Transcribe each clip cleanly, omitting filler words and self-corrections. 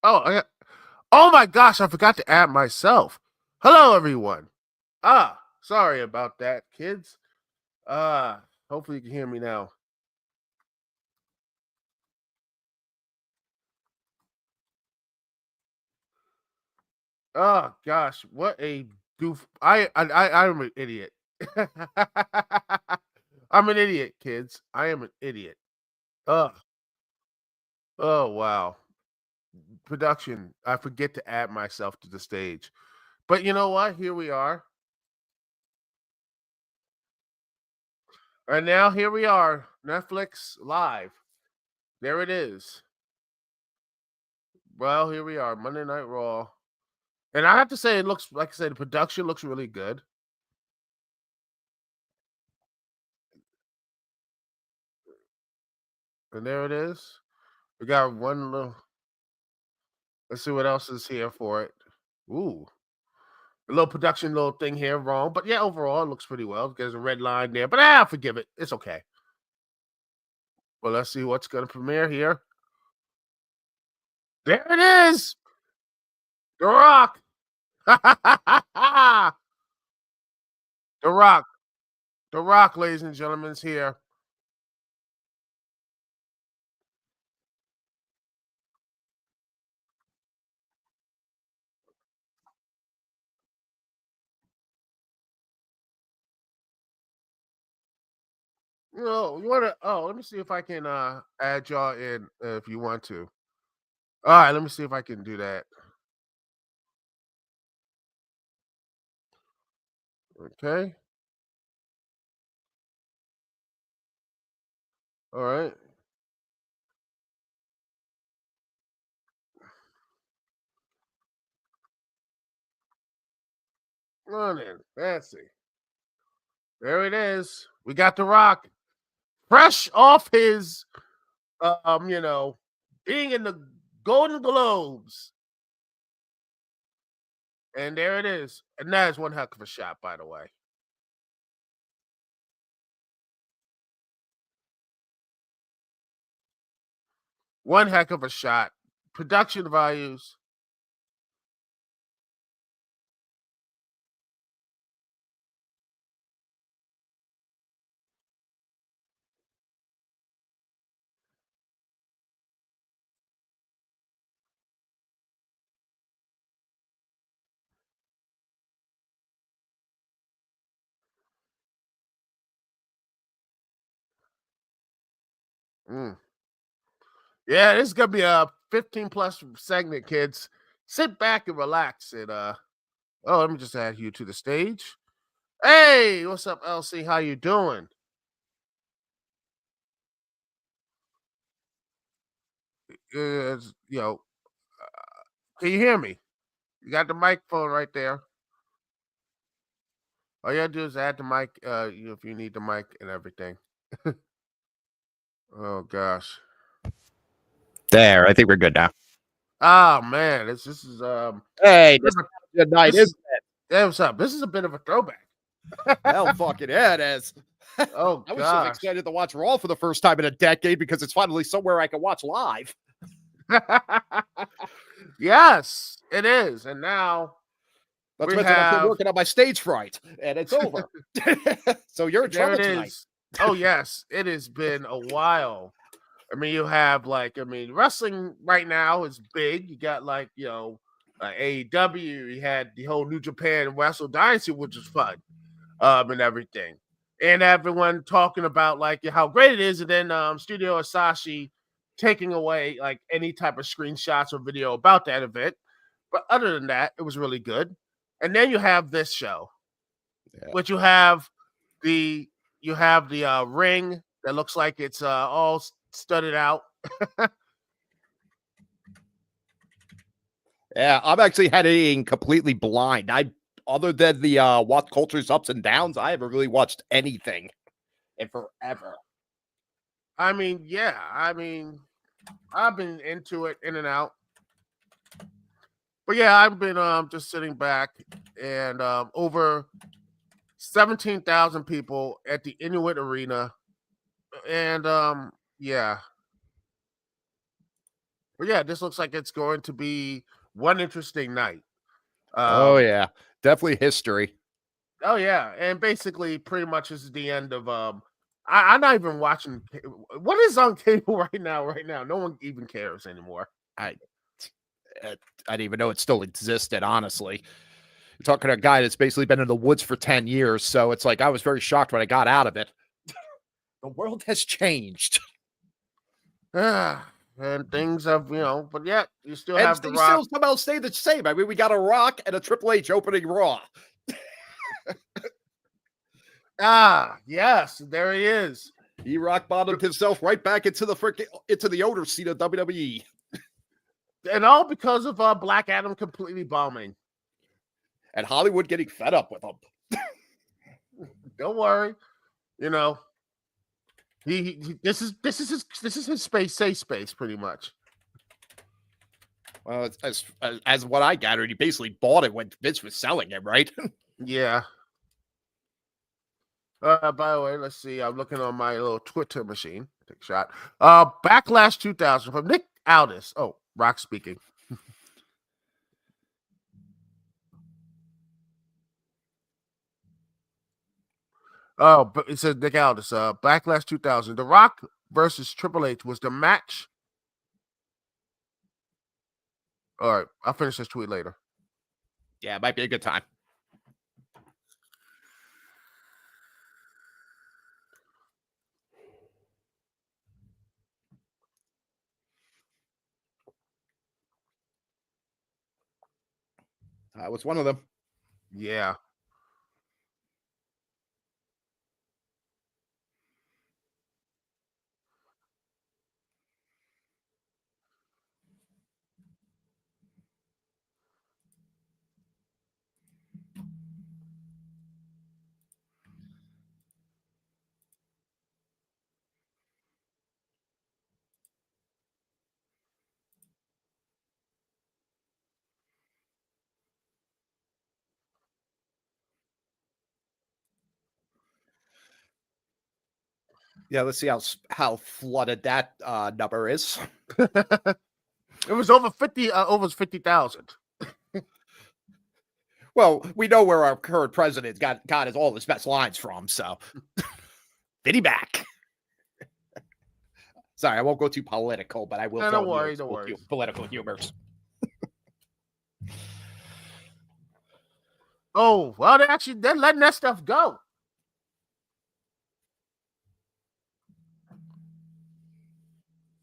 Oh my gosh, I forgot to add myself. Hello, everyone. Sorry about that, kids. Uh, Hopefully you can hear me now. Oh gosh, what a goof! I'm an idiot. I'm an idiot, kids. I am an idiot. Oh, oh wow. Production. I forget to add myself to the stage. But you know what? Here we are. And now here we are. Netflix live. There it is. Well, here we are. Monday Night Raw. And I have to say, it looks like I said, the production looks really good. And there it is. We got one little. Let's see what else is here for it. Ooh, a little production, little thing here wrong, but yeah, overall it looks pretty well. There's a red line there, but I'll forgive it. It's okay. Well, let's see what's going to premiere here. There it is, The Rock. The Rock, The Rock, ladies and gentlemen, is here. You know, you want to? Oh, let me see if I can add y'all in if you want to. All right, let me see if I can do that. Okay. All right. Come on in. Fancy. There it is. We got The Rock, fresh off his, you know, being in the Golden Globes, and there it is. And that is one heck of a shot, by the way. One heck of a shot. Production values. Mm. Yeah, this is gonna be a 15 plus segment, kids. Sit back and relax. And oh, let me just add you to the stage. Hey, what's up, LC? How you doing? You know, can you hear me? You got the microphone right there. All you gotta do is add the mic, if you need the mic and everything. Oh gosh. There, I think we're good now. Oh man, this is Hey, this is a good night, this is isn't it? yeah, what's up? This is a bit of a throwback. Hell, fucking yeah, it is. Oh I was so gosh. excited to watch Raw for the first time in a decade because it's finally somewhere I can watch live. Yes, it is. And now Not to we mention I'm still have working on my stage fright, and it's over. So you're in there trouble it tonight. is. Oh yes, it has been a while. I mean, you have like, I mean, wrestling right now is big. You got like, AEW. You had the whole New Japan Wrestle Dynasty, which was fun, and everything, and everyone talking about like how great it is, and then Studio Asashi taking away like any type of screenshots or video about that event. But other than that, it was really good. And then you have this show, Yeah. which the you have the ring that looks like it's all studded out. Yeah, I'm actually heading completely blind. Other than the What Culture's ups and downs, I haven't really watched anything in forever. I mean, yeah, I mean, I've been into it in and out. But yeah, I've been just sitting back and over 17,000 people at the Inuit Arena. And yeah. But yeah, this looks like it's going to be one interesting night. Oh yeah, definitely history. Oh yeah, and basically, pretty much is the end of. I'm not even watching. What is on cable right now? Right now, no one even cares anymore. I I didn't even know it still existed. Honestly, you're talking to a guy that's basically been in the woods for 10 years, so it's like I was very shocked when I got out of it. The world has changed, And things have, but yet you still and have The they Rock. still somehow stay the same. I mean, we got a Rock and a Triple H opening Raw. Yes, there he is. He rock bottomed himself right back into the owner's seat of WWE. And all because of Black Adam completely bombing. And Hollywood getting fed up with him. Don't worry, you know. This is his space, safe space, pretty much. Well, as what I gathered, he basically bought it when Vince was selling it, right? Yeah. By the way, let's see. I'm looking on my little Twitter machine. Take a shot. Backlash 2000 from Nick Aldis. Oh, Rock speaking. Oh, but it says Nick Aldis. Backlash 2000. The Rock versus Triple H was the match. All right, I'll finish this tweet later. Yeah, it might be a good time. That was one of them. Yeah. Yeah, let's see how flooded that number is. It was over 50,000. Well, we know where our current president got his all his best lines from, so Vinny back. Sorry, I won't go too political, but I will Don't worry, don't worry. Political humors. Oh, well, they're letting that stuff go.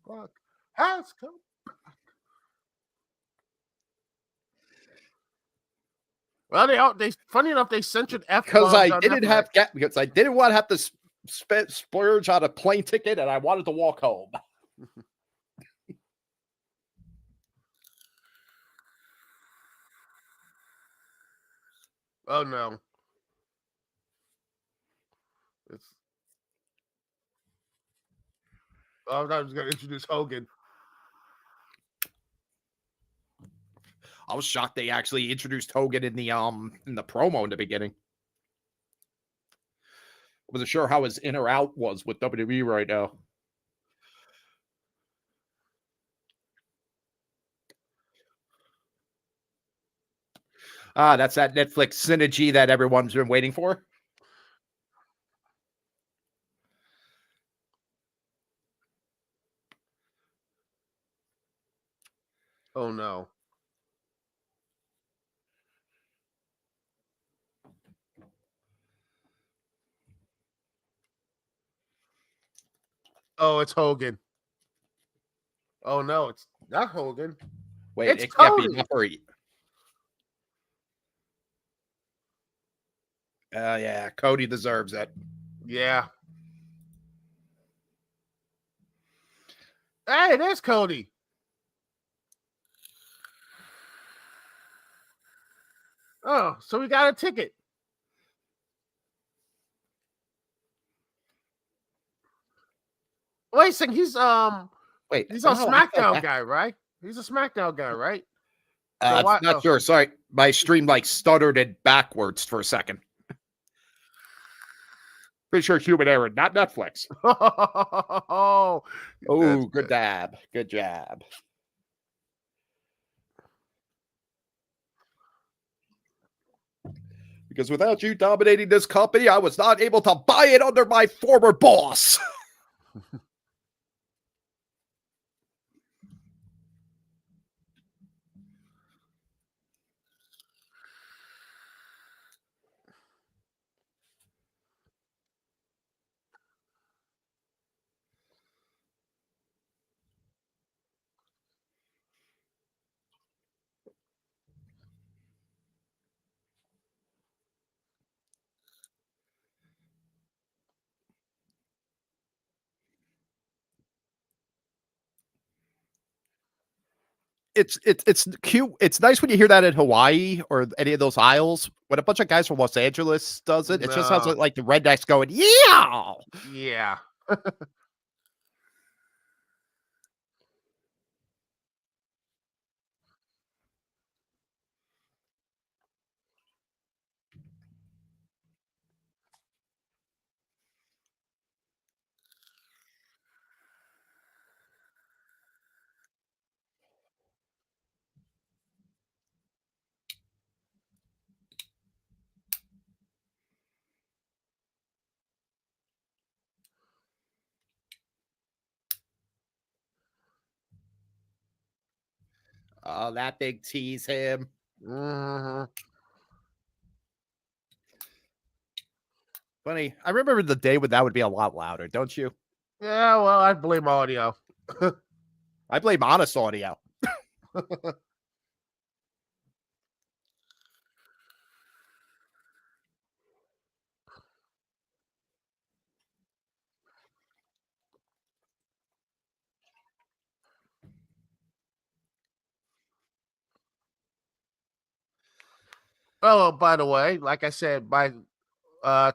Fuck. Has come. Well, they funny enough, they censored F Because bombs I on didn't Netflix. because I didn't want to have to splurge on a plane ticket, and I wanted to walk home. Oh no. I thought I was going to introduce Hogan. I was shocked they actually introduced Hogan in the promo in the beginning. I wasn't sure how his in or out was with WWE right now. That's that Netflix synergy that everyone's been waiting for. Oh no. Oh, it's Hogan. Oh no, it's not Hogan. Wait, It's it can't be Cody. Murray. Yeah, Cody deserves it. Yeah. Hey, there's Cody. Oh, so we got a ticket. Wait a second, he's on SmackDown guy, right? He's a SmackDown guy, right? Not sure. Sorry, my stream stuttered it backwards for a second. Pretty sure human error, not Netflix. Oh, good dab. Good jab. Because without you dominating this company, I was not able to buy it under my former boss. It's cute. It's nice when you hear that in Hawaii or any of those isles. When a bunch of guys from Los Angeles does it, it just sounds No. like the rednecks going, yeah. Yeah. Oh, that big tease him. Mm-hmm. Funny. I remember the day when that would be a lot louder, don't you? Yeah, well, I blame audio. I blame honest audio. Oh, by the way, like I said, my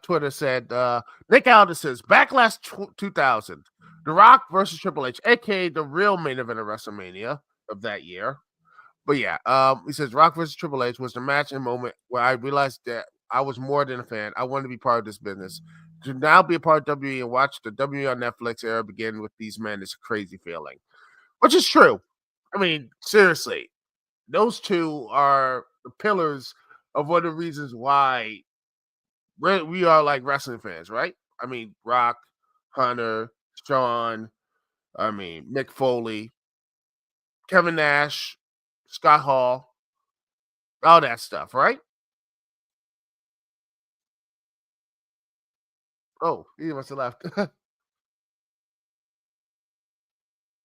Twitter said Nick Aldis says Backlash 2000, The Rock versus Triple H, aka the real main event of WrestleMania of that year. But yeah, he says Rock versus Triple H was the match and moment where I realized that I was more than a fan. I wanted to be part of this business. To now be a part of WWE and watch the WWE on Netflix era begin with these men is a crazy feeling, which is true. I mean, seriously, those two are the pillars of one of the reasons why we are like wrestling fans, right? I mean, Rock, Hunter, Shawn, I mean, Mick Foley, Kevin Nash, Scott Hall, all that stuff, right? Oh, he must have left.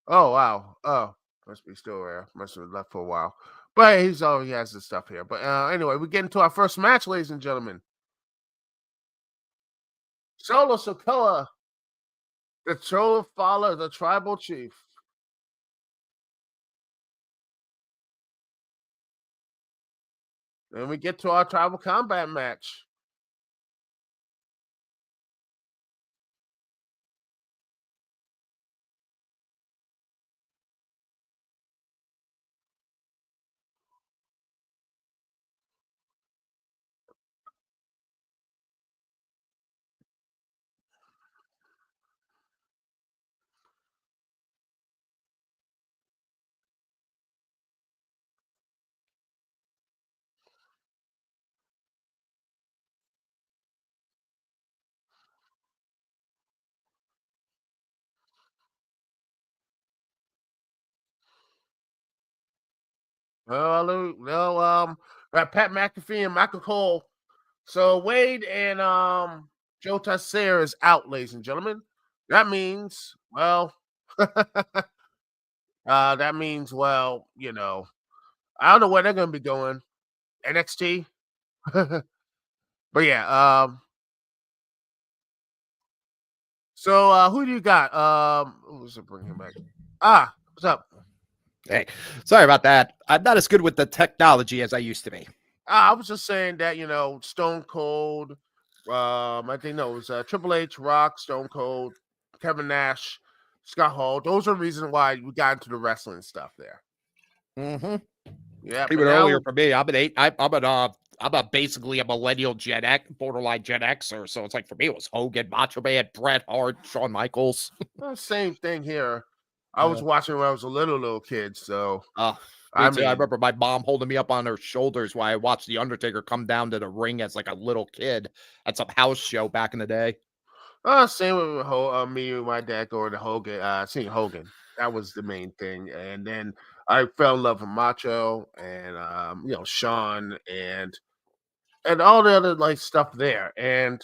Oh, wow. Oh, must be still there. Must have left for a while. But he has the stuff here. But anyway, we get into our first match, ladies and gentlemen. Solo Sokoa, the Troll follower, the tribal chief. Then we get to our tribal combat match. We got Pat McAfee and Michael Cole. So Wade and Joe Tessera is out, ladies and gentlemen. That means, well, that means, well, I don't know where they're gonna be going. NXT. But yeah, so who do you got? Who's it bring him back? What's up? Hey, sorry about that. I'm not as good with the technology as I used to be. I was just saying that, Stone Cold, I think no, it was Triple H, Rock, Stone Cold, Kevin Nash, Scott Hall. Those are reasons why we got into the wrestling stuff there. Mm-hmm. Yeah, but Even now earlier for me, I'm a basically a millennial Gen X, borderline Gen Xer. So it's like for me, it was Hogan, Macho Man, Bret Hart, Shawn Michaels. same thing here. I was watching when I was a little kid, so Me I too. I mean, remember my mom holding me up on her shoulders while I watched The Undertaker come down to the ring as like a little kid at some house show back in the day. same with me and my dad going to Hogan, seeing Hogan. That was the main thing, and then I fell in love with Macho and Sean and all the other like stuff there, and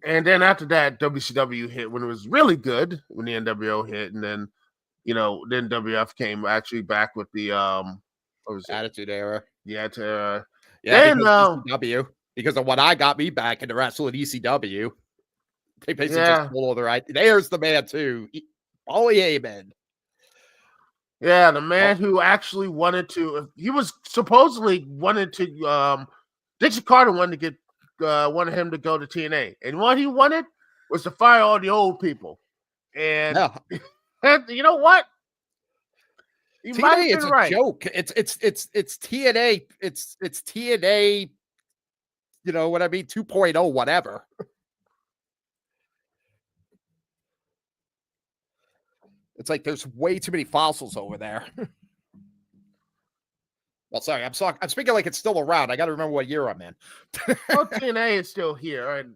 then after that WCW hit when it was really good when the NWO hit, and then then WF came actually back with the what was it? Attitude Era. Yeah, to Yeah, then because ECW, because of what I got me back into wrestling ECW. They basically just yeah. stole their idea. There's the man too. Paulie Heyman. Yeah, the man who actually wanted to, he was supposedly wanted to, Dixie Carter wanted to wanted him to go to TNA. And what he wanted was to fire all the old people. And, Yeah. and you know what? He might have TNA, been it's a right. joke. It's TNA. It's TNA, you know what I mean? 2.0, whatever. It's like there's way too many fossils over there. Well, sorry, I'm speaking like it's still around. I got to remember what year I'm in. Well, TNA is still here. And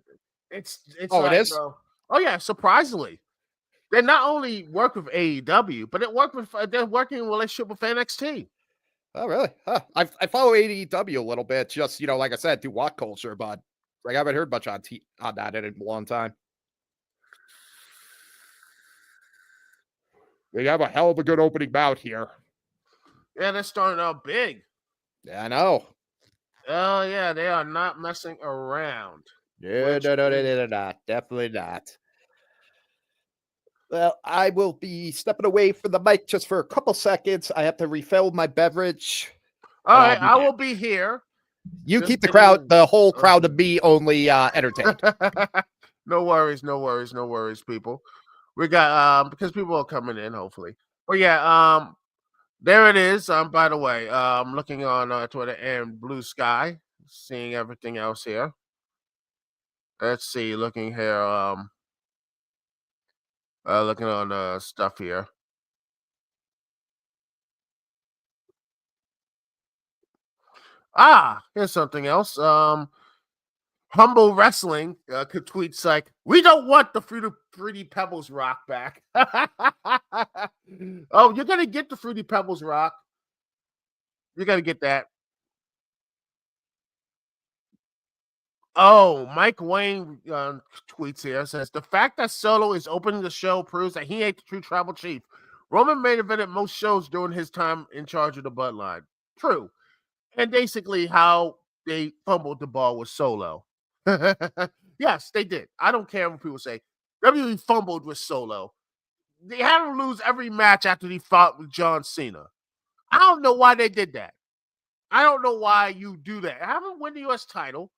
it's Oh, it like, is? oh yeah, surprisingly. They not only work with AEW, but they're working in relationship with NXT. Oh, really? Huh. I follow AEW a little bit, just like I said, through What Culture, but like I haven't heard much on that in a long time. They have a hell of a good opening bout here. Yeah, they're starting out big. Yeah, I know. Oh yeah, they are not messing around. No, they're not. Definitely not. Well, I will be stepping away from the mic just for a couple seconds. I have to refill my beverage. All And right, I'll be I back. will be here. You Just keep the getting whole crowd of me only entertained. no worries, no worries, no worries, people. We got because people are coming in, hopefully. But yeah, there it is. By the way, I'm looking on Twitter and Blue Sky, seeing everything else here. Let's see, looking here, looking on stuff here. Here's something else. Humble Wrestling could tweets like, "We don't want the Fruity Pebbles Rock back." Oh, you're gonna get the Fruity Pebbles Rock. You're gonna get that. Oh, Mike Wayne tweets here says the fact that Solo is opening the show proves that he ain't the true tribal chief. Roman main evented most shows during his time in charge of the Bloodline. True, and basically how they fumbled the ball with Solo. Yes, they did. I don't care what people say. WWE fumbled with Solo. They had him lose every match after he fought with John Cena. I don't know why they did that. I don't know why you do that. Have him win the U.S. title.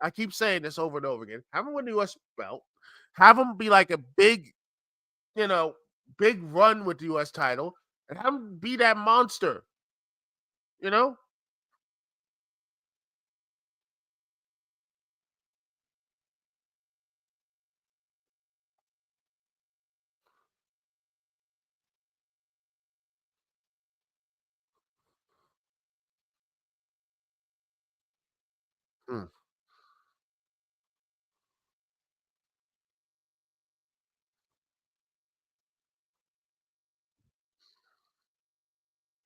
I keep saying this over and over again. Have him win the U.S. belt. Have him be like a big, big run with the U.S. title, and have him be that monster. You know, Hmm.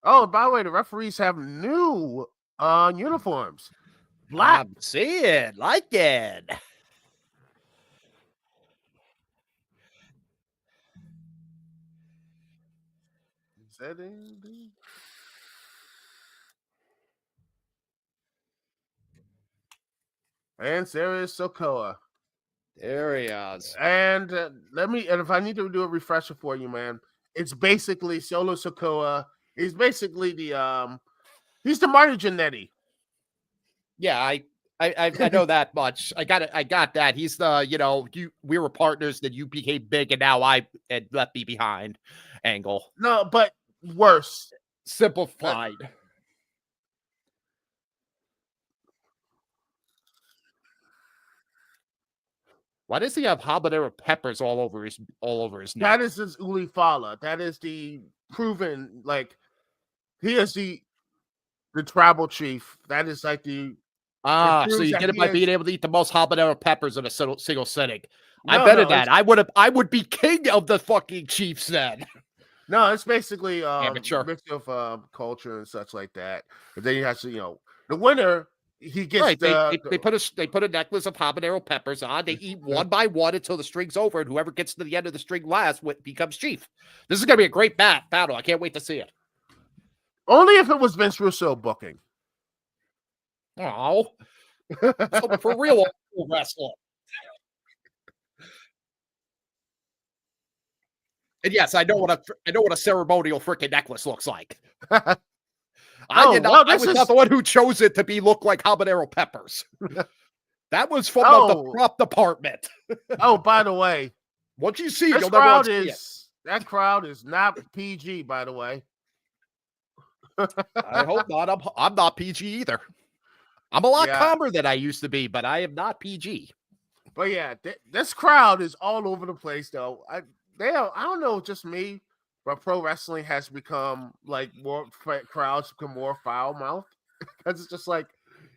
Oh, by the way, the referees have new uniforms. Black. I'm seeing, like it. Is that it? And Sarah Sokoa. There he is. And and if I need to do a refresher for you, man, it's basically Solo Sokoa. He's basically he's the Marty Jannetty. Yeah, I know that much. I got that. He's the, we were partners, then you became big, and now I had left me behind angle. No, but worse. Simplified. Why does he have habanero peppers all over his neck? That is his Uli Fala. That is the proven, like, he is the the tribal chief. That is like the it So proves you that get it he by is being able to eat the most habanero peppers in a single sitting. I no, bet at no, that. I would be king of the fucking Chiefs then. no, it's basically Amateur. mix of culture and such like that. But then you have to, the winner he gets Right. They, the, they they put a necklace of habanero peppers on. They eat one by one until the string's over, and whoever gets to the end of the string last becomes chief. This is gonna be a great battle. I can't wait to see it. only if it was Vince Russo booking. Oh, so for real wrestling. And yes, I know what a ceremonial freaking necklace looks like. I Oh, did not. well, I this was is not the one who chose it to look like habanero peppers. That was from the oh prop department. oh. By the way, Once you see it, this you'll never crowd unsee it. is that crowd is not PG. By the way, I hope not. I'm not PG either. I'm a lot yeah, calmer than I used to be, but I am not PG. but yeah, this crowd is all over the place though. I don't know, just me, but pro wrestling has become like crowds become more foul mouthed because it's just like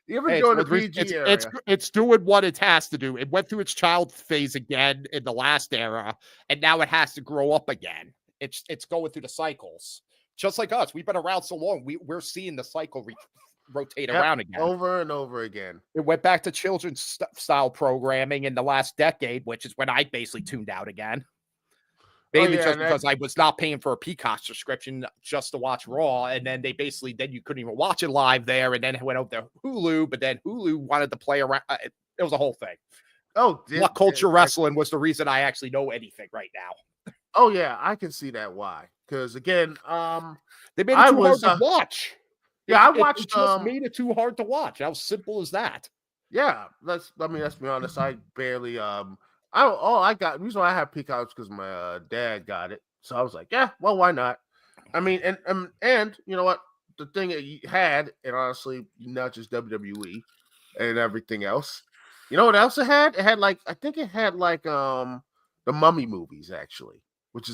even Hey, during the PG area. it's doing what it has to do. It went through its child phase again in the last era, and now it has to grow up again. It's going through the cycles, just like us. We've been around so long. We're seeing the cycle rotate Yep, around again. over and over again. It went back to children's style programming in the last decade, which is when I basically tuned out again. Mainly just because I was not paying for a Peacock subscription just to watch Raw, and then then you couldn't even watch it live there, and then it went over to Hulu, but then Hulu wanted to play around. It was a whole thing. What culture wrestling was the reason I actually know anything right now. Oh yeah, I can see that why. Because again, they made it too hard to watch. Yeah, I watched. It just made it too hard to watch. How simple is that? Yeah, let's be honest. I barely I got the reason why I have Peacock because my dad got it. So I was like, yeah, well, why not? I mean, and you know what? The thing that you had, and honestly, not just WWE and everything else. You know what else it had? It had I think it had the Mummy movies actually, which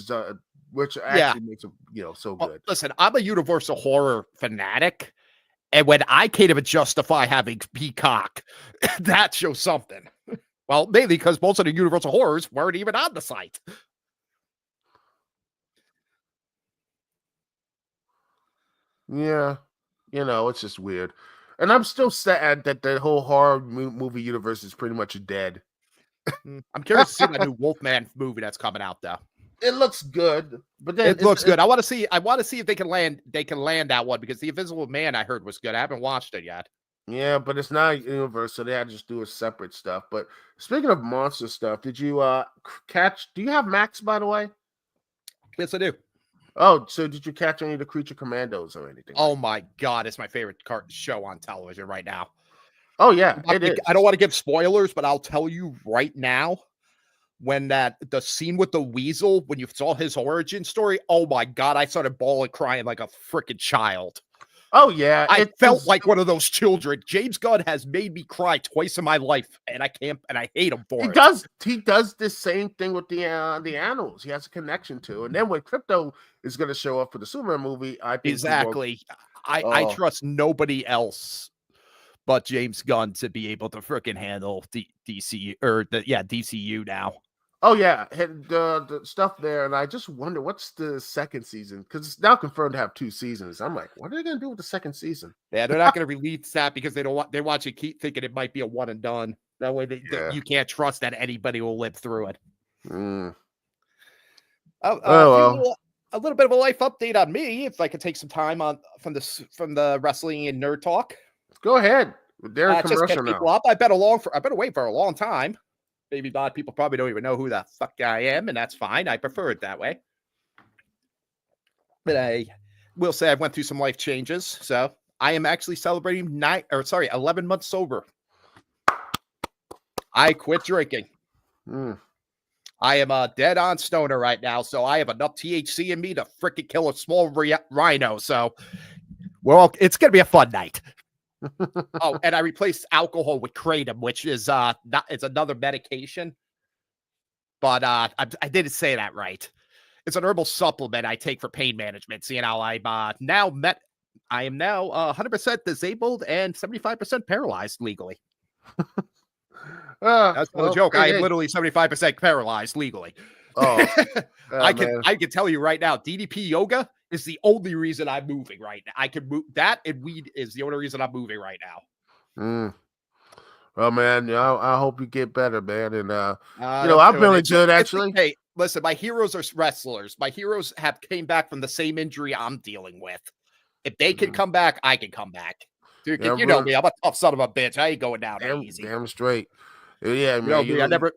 actually makes them so good. Listen, I'm a Universal horror fanatic. And when I can't even justify having Peacock, that shows something. Well, mainly because most of the Universal horrors weren't even on the site. Yeah, it's just weird. And I'm still sad that the whole horror movie universe is pretty much dead. I'm curious to see that new Wolfman movie that's coming out, though. It looks good, but then it looks good. I want to see if they can land that one because the Invisible Man I heard was good. I haven't watched it yet. Yeah, but it's not universe, so they had to just do a separate stuff. But speaking of monster stuff, did you do you have Max, by the way? Yes, I do. Oh, so did you catch any of the Creature Commandos or anything? Oh my god, it's my favorite show on television right now. Oh yeah, it is. I don't want to give spoilers, but I'll tell you right now, when the scene with the weasel, when you saw his origin story, oh my god, I started bawling, crying like a freaking child. Oh yeah, I felt like one of those children. James Gunn has made me cry twice in my life, and I hate him for it. He does the same thing with the animals. He has a connection to, and then when Crypto is going to show up for the Superman movie, I think exactly. I trust nobody else but James Gunn to be able to freaking handle DCU now. Oh yeah, the stuff there, and I just wonder what's the second season because it's now confirmed to have 2 seasons. I'm like, what are they going to do with the second season? Yeah, they're not going to release that because they want you to keep thinking it might be a one and done. That way, you can't trust that anybody will live through it. Mm. A little bit of a life update on me, if I could take some time from the wrestling and nerd talk. Go ahead. They're in commercial now. Up. I've been away for a long time. Maybe a lot of people probably don't even know who the fuck I am, and that's fine. I prefer it that way. But I will say I went through some life changes, so I am actually celebrating 11 months sober. I quit drinking. I am a dead-on stoner right now, so I have enough THC in me to freaking kill a small rhino. So, well, it's going to be a fun night. Oh, and I replaced alcohol with kratom, which is it's another medication. But I didn't say that right. It's an herbal supplement I take for pain management. So, I'm I am now 100% disabled and 75% paralyzed legally. That's not a joke. I am literally 75% paralyzed legally. Oh, I man. can tell you right now, DDP yoga is the only reason I'm moving right now. I can move that, and weed is the only reason I'm moving right now. Well, man, I hope you get better, man. And I'm I'm doing feeling it. good actually. Hey, listen, my heroes are wrestlers. My heroes have came back from the same injury I'm dealing with. If they can come back, I can come back. Dude, Yeah, you know me. I'm a tough son of a bitch. I ain't going down easy. damn straight. Yeah, You man. know me. I never.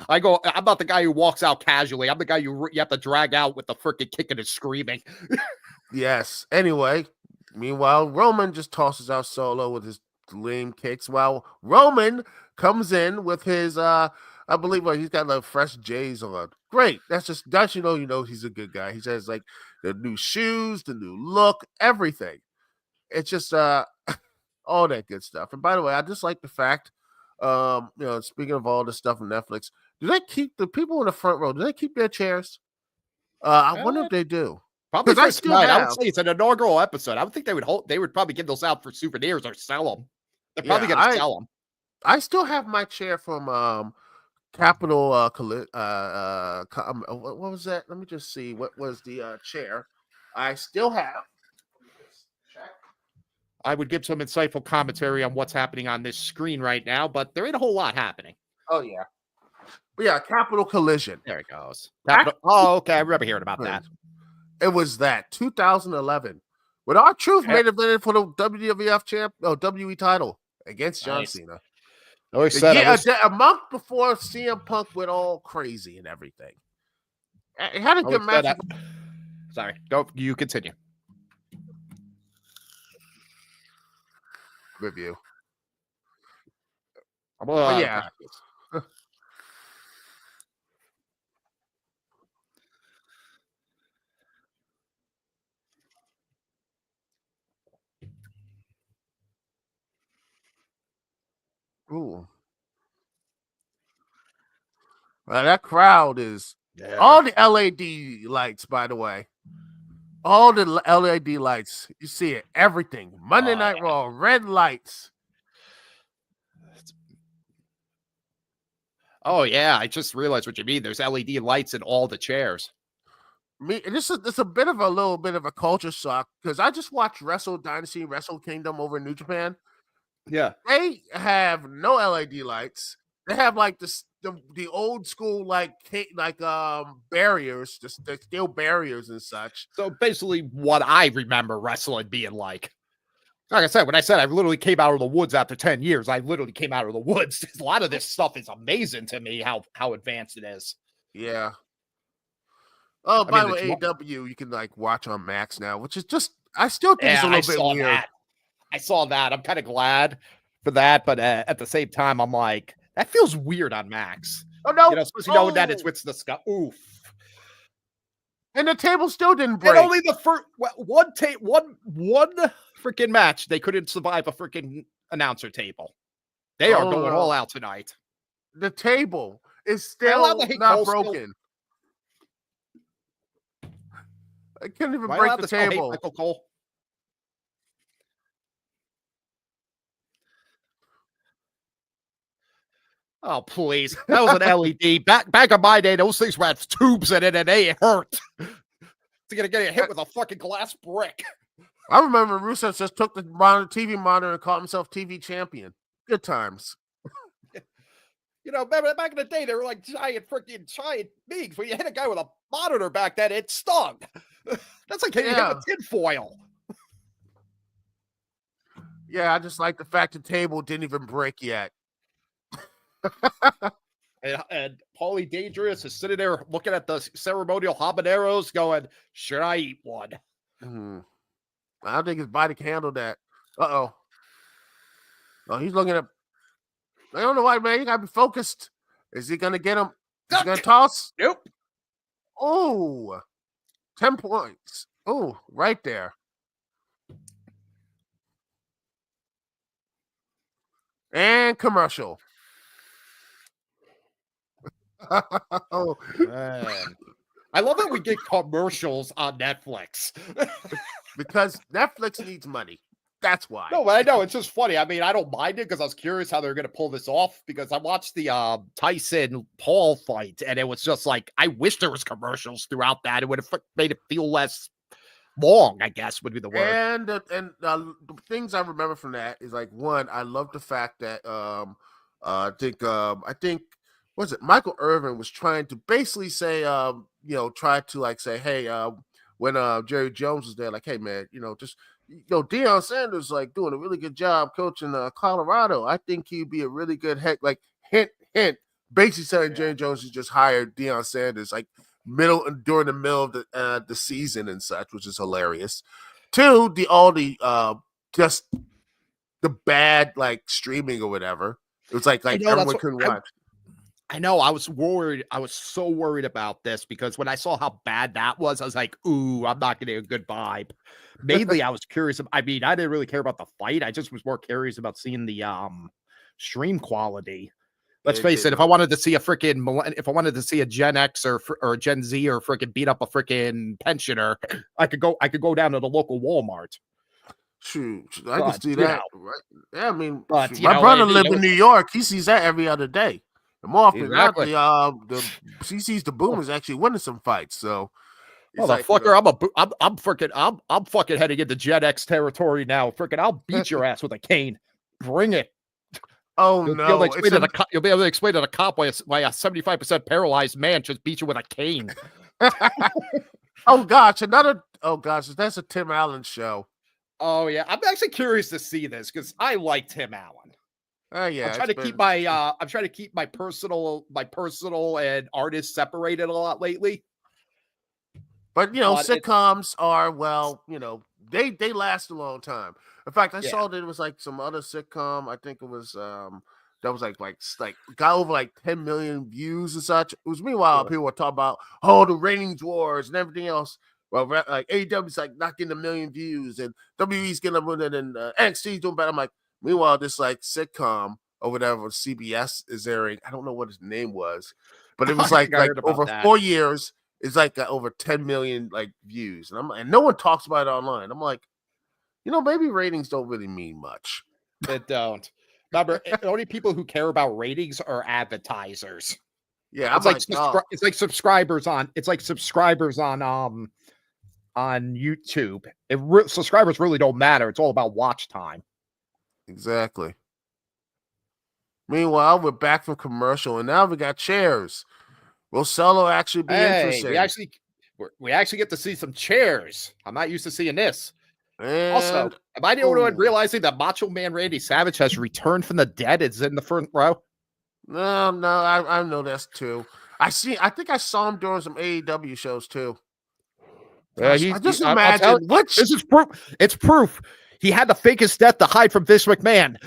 I'm not the guy who walks out casually. I'm the guy you have to drag out with the freaking kicking and screaming. Yes. Anyway, meanwhile, Roman just tosses out Solo with his lame kicks. While Roman comes in with his, I believe, he's got like fresh J's on. Great. That's you know he's a good guy. He has like the new shoes, the new look, everything. It's just all that good stuff. And by the way, I just like the fact, speaking of all the stuff on Netflix, do they keep the people in the front row? Do they keep their chairs? I wonder if they do. Probably Because I for still tonight. I would have. say it's an inaugural episode. I would think they would probably give those out for souvenirs or sell them. They're probably going to sell them. I still have my chair from Capital. What was that? Let me just see. What was the chair? I still have. Check. I would give some insightful commentary on what's happening on this screen right now, but there ain't a whole lot happening. Oh yeah. But yeah, Capital Collision. There it goes. Okay. I remember hearing about that. It was that 2011 when R-Truth made event for the WWE title against John Cena. A month before CM Punk went all crazy and everything. It had a good match. Sorry, go. You continue. Review. Yeah. Ooh. Well, that crowd is all the LED lights, by the way. All the LED lights. You see it. Everything. Monday Night Raw, red lights. Oh, yeah. I just realized what you mean. There's LED lights in all the chairs. This is a little bit of a culture shock because I just watched Wrestle Dynasty, Wrestle Kingdom over in New Japan. Yeah. They have no LED lights. They have like the old school barriers, the steel barriers and such. So basically what I remember wrestling being like. Like I said, when I said I literally came out of the woods after 10 years, I literally came out of the woods. A lot of this stuff is amazing to me, how advanced it is. Yeah. Oh, by the way, AEW, you can like watch on Max now, which is just, I still think it's a little bit weird. I saw that. I'm kind of glad for that, but at the same time, I'm like, that feels weird on Max. Oh, no. Especially knowing that it's with the Scott. Oof. And the table still didn't break. And only the first one freaking match, they couldn't survive a freaking announcer table. They are going all out tonight. The table is still not broken. I couldn't even break the table. Michael Cole? Oh, please. That was an LED. Back in my day, those things had tubes in it and they hurt. To get hit with a fucking glass brick. I remember Rusev just took the TV monitor and called himself TV champion. Good times. Remember back in the day, they were like giant beings. When you hit a guy with a monitor back then, it stung. That's like hitting him with tinfoil. Yeah, I just like the fact the table didn't even break yet. and Paulie Dangerous is sitting there looking at the ceremonial habaneros going, should I eat one? Mm-hmm. I don't think his body can handle that. Uh-oh. Oh, he's looking at... I don't know why, man. You got to be focused. Is he going to get him? Is he going to toss? Nope. Oh, 10 points. Oh, right there. And commercial. Oh, man. I love that we get commercials on Netflix. because Netflix needs money. That's why. No, but I know it's just funny. I mean, I don't mind it because I was curious how they're going to pull this off. Because I watched the Tyson Paul fight, and it was just like I wish there was commercials throughout that. It would have made it feel less long. I guess would be the word. And the things I remember from that is like one, I love the fact that I think was it Michael Irvin was trying to basically say try to like say hey when Jerry Jones was there like hey man just Deion Sanders like doing a really good job coaching Colorado. I think he'd be a really good head like hint basically saying Jerry Jones has just hired Deion Sanders like during the middle of the season and such, which is hilarious. Two, just the bad like streaming or whatever. It was like everyone couldn't watch. I know. I was worried. I was so worried about this because when I saw how bad that was, I was like, "Ooh, I'm not getting a good vibe." Mainly, I was curious. I mean, I didn't really care about the fight. I just was more curious about seeing the stream quality. Let's face it. If I wanted to see if I wanted to see a Gen X or a Gen Z or freaking beat up a freaking pensioner, I could go down to the local Walmart. Shoot, I can see that. Right? Yeah, I mean, my brother lives in New York. He sees that every other day. And more often than not, he sees the Boomers actually winning some fights. So, motherfucker, I'm fucking heading into Gen X territory now. Freaking, I'll beat your ass with a cane. Bring it. Oh you'll no! Be you'll be able to explain to the cop why a 75% paralyzed man just beat you with a cane. Oh gosh, that's a Tim Allen show. Oh yeah, I'm actually curious to see this because I like Tim Allen. Yeah, I'm trying to keep my personal and artist separated a lot lately. But sitcoms are they last a long time. In fact, I saw that it was like some other sitcom. I think it was that was like got over like 10 million views and such. It was meanwhile people were talking about the ratings wars and everything else. Well, like AEW's like not getting 1 million views and WWE's getting more than NXT's doing better. I'm like, meanwhile, this like sitcom or whatever CBS is airing. I don't know what his name was, but it was like over 4 years. It's like over 10 million like views, and no one talks about it online. I'm like, maybe ratings don't really mean much. They don't. Remember, the only people who care about ratings are advertisers. Yeah, it's like subscribers on YouTube. Subscribers really don't matter. It's all about watch time. Exactly. Meanwhile, we're back from commercial, and now we got chairs. Will Solo actually be interesting? We actually get to see some chairs. I'm not used to seeing this. And, also, am I the only one realizing that Macho Man Randy Savage has returned from the dead? It's in the front row. No, I know that's too. I think I saw him during some AEW shows too. Gosh, I just imagine this is proof. It's proof he had to fake his death to hide from Vince McMahon.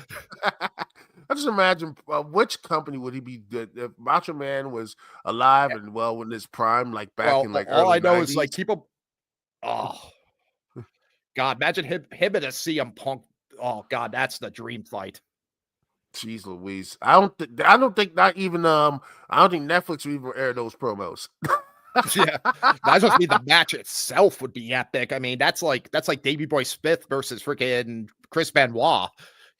I just imagine which company would he be good if Macho Man was alive and in his prime, like back in like all early I know 90s. Is like people. Oh God! Imagine him and a CM Punk. Oh God, that's the dream fight. Jeez Louise! I don't think Netflix would even air those promos. Yeah, that just mean the match itself would be epic. I mean, that's like Davey Boy Smith versus freaking Chris Benoit.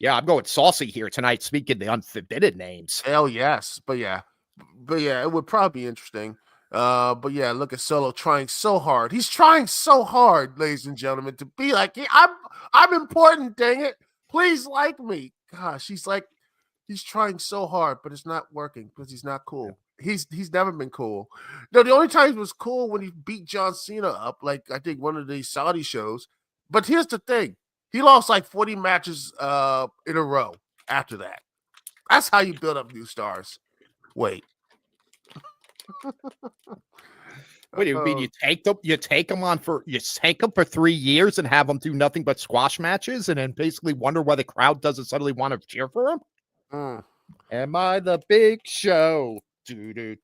Yeah, I'm going saucy here tonight. Speaking the unforbidden names. Hell yes, but yeah, it would probably be interesting. But yeah, look at Solo trying so hard. He's trying so hard, ladies and gentlemen, to be like I'm important. Dang it, please like me. Gosh, he's trying so hard, but it's not working because he's not cool. He's never been cool. No, the only time he was cool when he beat John Cena up, like I think one of these Saudi shows. But here's the thing. He lost like 40 matches in a row after that. That's how you build up new stars. Wait. What do you mean? You take them for 3 years and have them do nothing but squash matches and then basically wonder why the crowd doesn't suddenly want to cheer for him? Am I the big show? Doo-doo.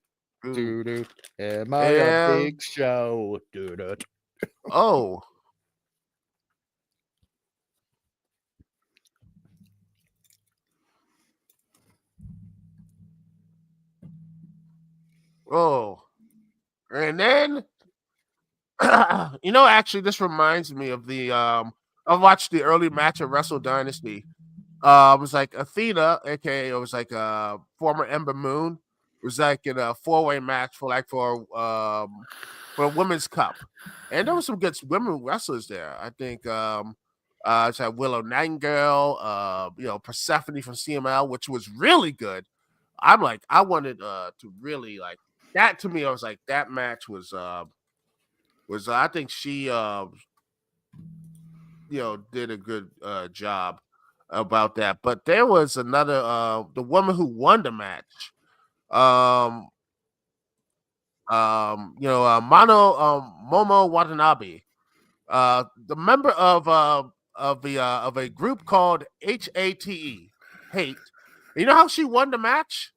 Doo-doo. Am I a big show? Doo-doo. Oh. Oh. And then Actually, this reminds me of the I watched the early match of Wrestle Dynasty. It was like Athena, aka it was like former Ember Moon, was like in a 4-way match for a women's cup, and there was some good women wrestlers there. I think it's like Willow Nightingale, Persephone from CML, which was really good. I'm like, I wanted to really like that. To me, I was like, that match was I think she did a good job about that. But there was another the woman who won the match. Um Momo Watanabe. The member of a group called HATE. Hate. You know how she won the match?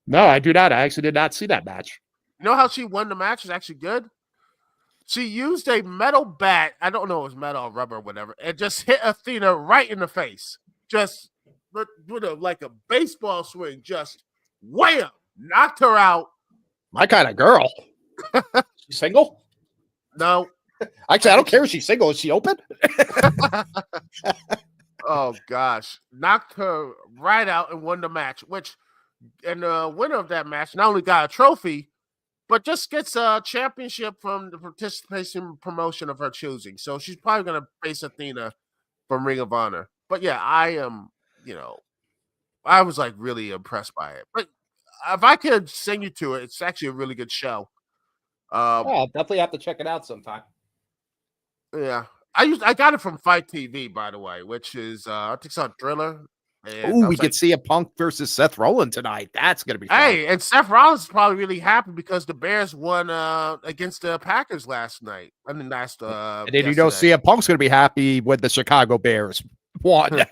No, I do not. I actually did not see that match. You know how she won the match? It's actually good. She used a metal bat. I don't know if it was metal or rubber or whatever, and just hit Athena right in the face. Just with like a baseball swing, just wham, knocked her out. My kind of girl. She's single? No. Actually, I don't care if she's single. Is she open? Oh gosh, knocked her right out and won the match. And the winner of that match not only got a trophy, but just gets a championship from the participation promotion of her choosing. So she's probably going to face Athena from Ring of Honor. But yeah, I am, I was like really impressed by it. But if I could send you to it, it's actually a really good show. I'll definitely have to check it out sometime. Yeah. I got it from Fight TV, by the way, which is I think it's on Thriller. Oh, we could see a Punk versus Seth Rollins tonight. That's gonna be fun. Hey, and Seth Rollins is probably really happy because the Bears won against the Packers last night. I mean, and then CM Punk's gonna be happy when the Chicago Bears won.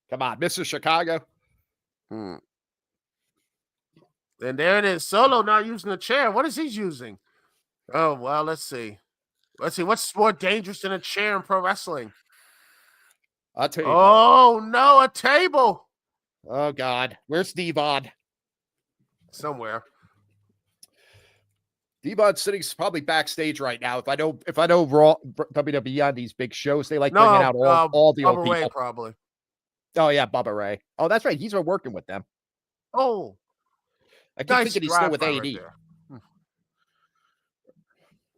Come on, Mr. Chicago. And there it is. Solo not using a chair. What is he using? Oh well, let's see. What's more dangerous than a chair in pro wrestling? I'll tell you. Oh no, a table. Oh God, where's Devon? Somewhere. Devon's sitting probably backstage right now. If I know Raw WWE on these big shows, they like bringing out all the old people. Ray, probably. Oh yeah, Bubba Ray. Oh, that's right. He's been working with them. Oh, I keep thinking he's still with A&E.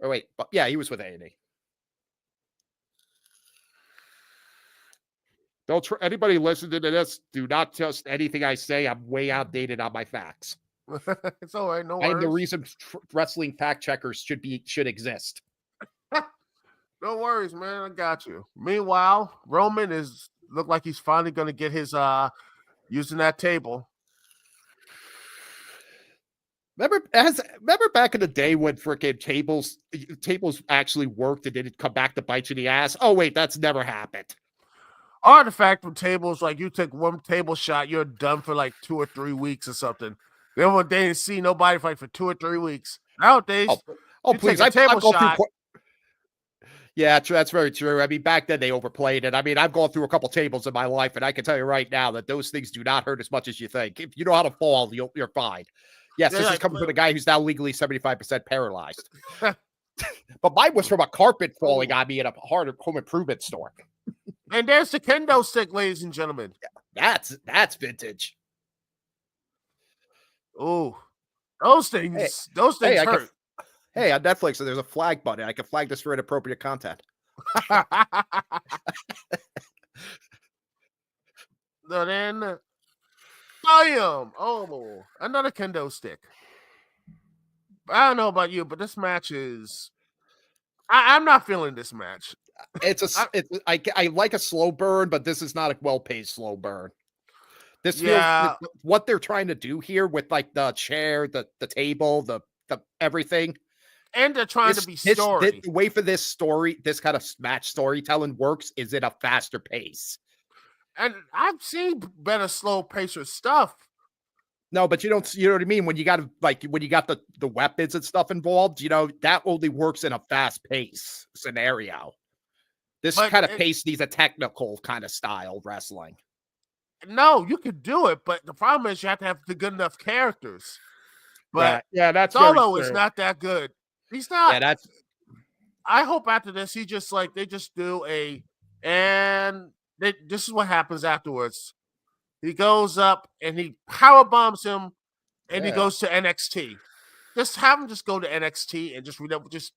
Oh wait, yeah, he was with A&E. Don't anybody listen to this. Do not trust anything I say. I'm way outdated on my facts. It's all right. No worries. I'm the reason wrestling fact checkers should exist. No worries, man. I got you. Meanwhile, Roman look like he's finally going to get his using that table. Remember back in the day when freaking tables actually worked and didn't come back to bite you in the ass? Oh wait, that's never happened. Artifact with tables, like you take one table shot, you're done for like 2 or 3 weeks or something. Then one day you see nobody fight for 2 or 3 weeks. Nowadays, please, take a table shot. Yeah, that's very true. I mean, back then they overplayed it. I mean, I've gone through a couple tables in my life, and I can tell you right now that those things do not hurt as much as you think. If you know how to fall, you're fine. Yes, this is coming from a guy who's now legally 75% paralyzed. But mine was from a carpet falling on me in a home improvement store. And there's the kendo stick, ladies and gentlemen. Yeah, that's vintage. Oh, those things hurt. Hey, on Netflix, there's a flag button. I can flag this for inappropriate content. So then, bam! Oh, another kendo stick. I don't know about you, but this match is. I'm not feeling this match. I like a slow burn, but this is not a well-paced slow burn. This feels what they're trying to do here with like the chair, the table, the everything. And they're trying to be story. The way for this kind of match storytelling works is at a faster pace. And I've seen better slow pacer stuff. No, but you know what I mean? When you got the weapons and stuff involved, that only works in a fast pace scenario. This kind of pace needs a technical kind of style wrestling. No, you could do it, but the problem is you have to have the good enough characters. But yeah, that's Solo is not that good. He's not. Yeah, that's I hope after this he just like they just do this is what happens afterwards. He goes up and he power bombs him, and he goes to NXT. Just have him just go to NXT and just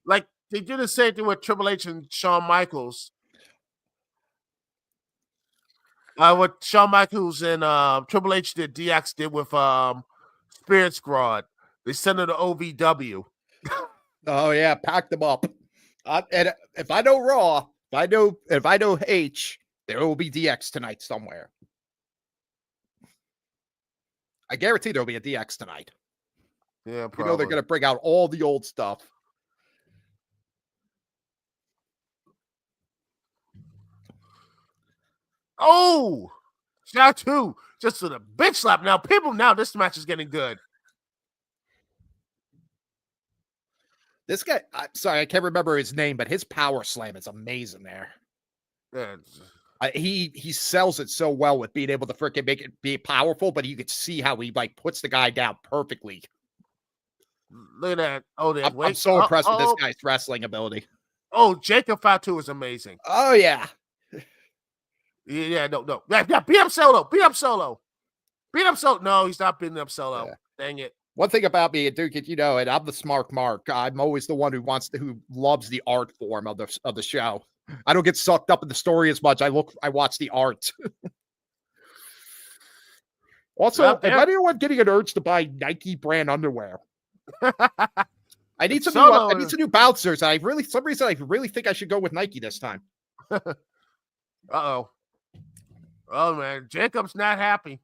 like they did the same thing with Triple H and Shawn Michaels. What Shawn Michaels and Triple H DX did with Spirit Squad. They sent it to OVW. Oh yeah, pack them up. And if I know Raw, if I know H, there will be DX tonight somewhere. I guarantee there'll be a DX tonight. Yeah, probably. You know they're gonna bring out all the old stuff. Oh, shot two, just with a bitch slap. Now this match is getting good. This guy, sorry, I can't remember his name, but his power slam is amazing there. Yeah. He sells it so well with being able to freaking make it be powerful, but you could see how he like puts the guy down perfectly. Look at that. Oh, I'm so impressed with this guy's wrestling ability. Oh, Jacob Fatu is amazing. Oh yeah. Yeah, no. Yeah, beat up Solo. Beat up Solo. No, he's not beating up Solo. Yeah. Dang it. One thing about me, Duke, you know, and I'm the smart mark. I'm always the one who loves the art form of the show. I don't get sucked up in the story as much. I watch the art. Also, if anyone getting an urge to buy Nike brand underwear, I need some new bouncers. Some reason I really think I should go with Nike this time. Uh-oh. Oh man, Jacob's not happy.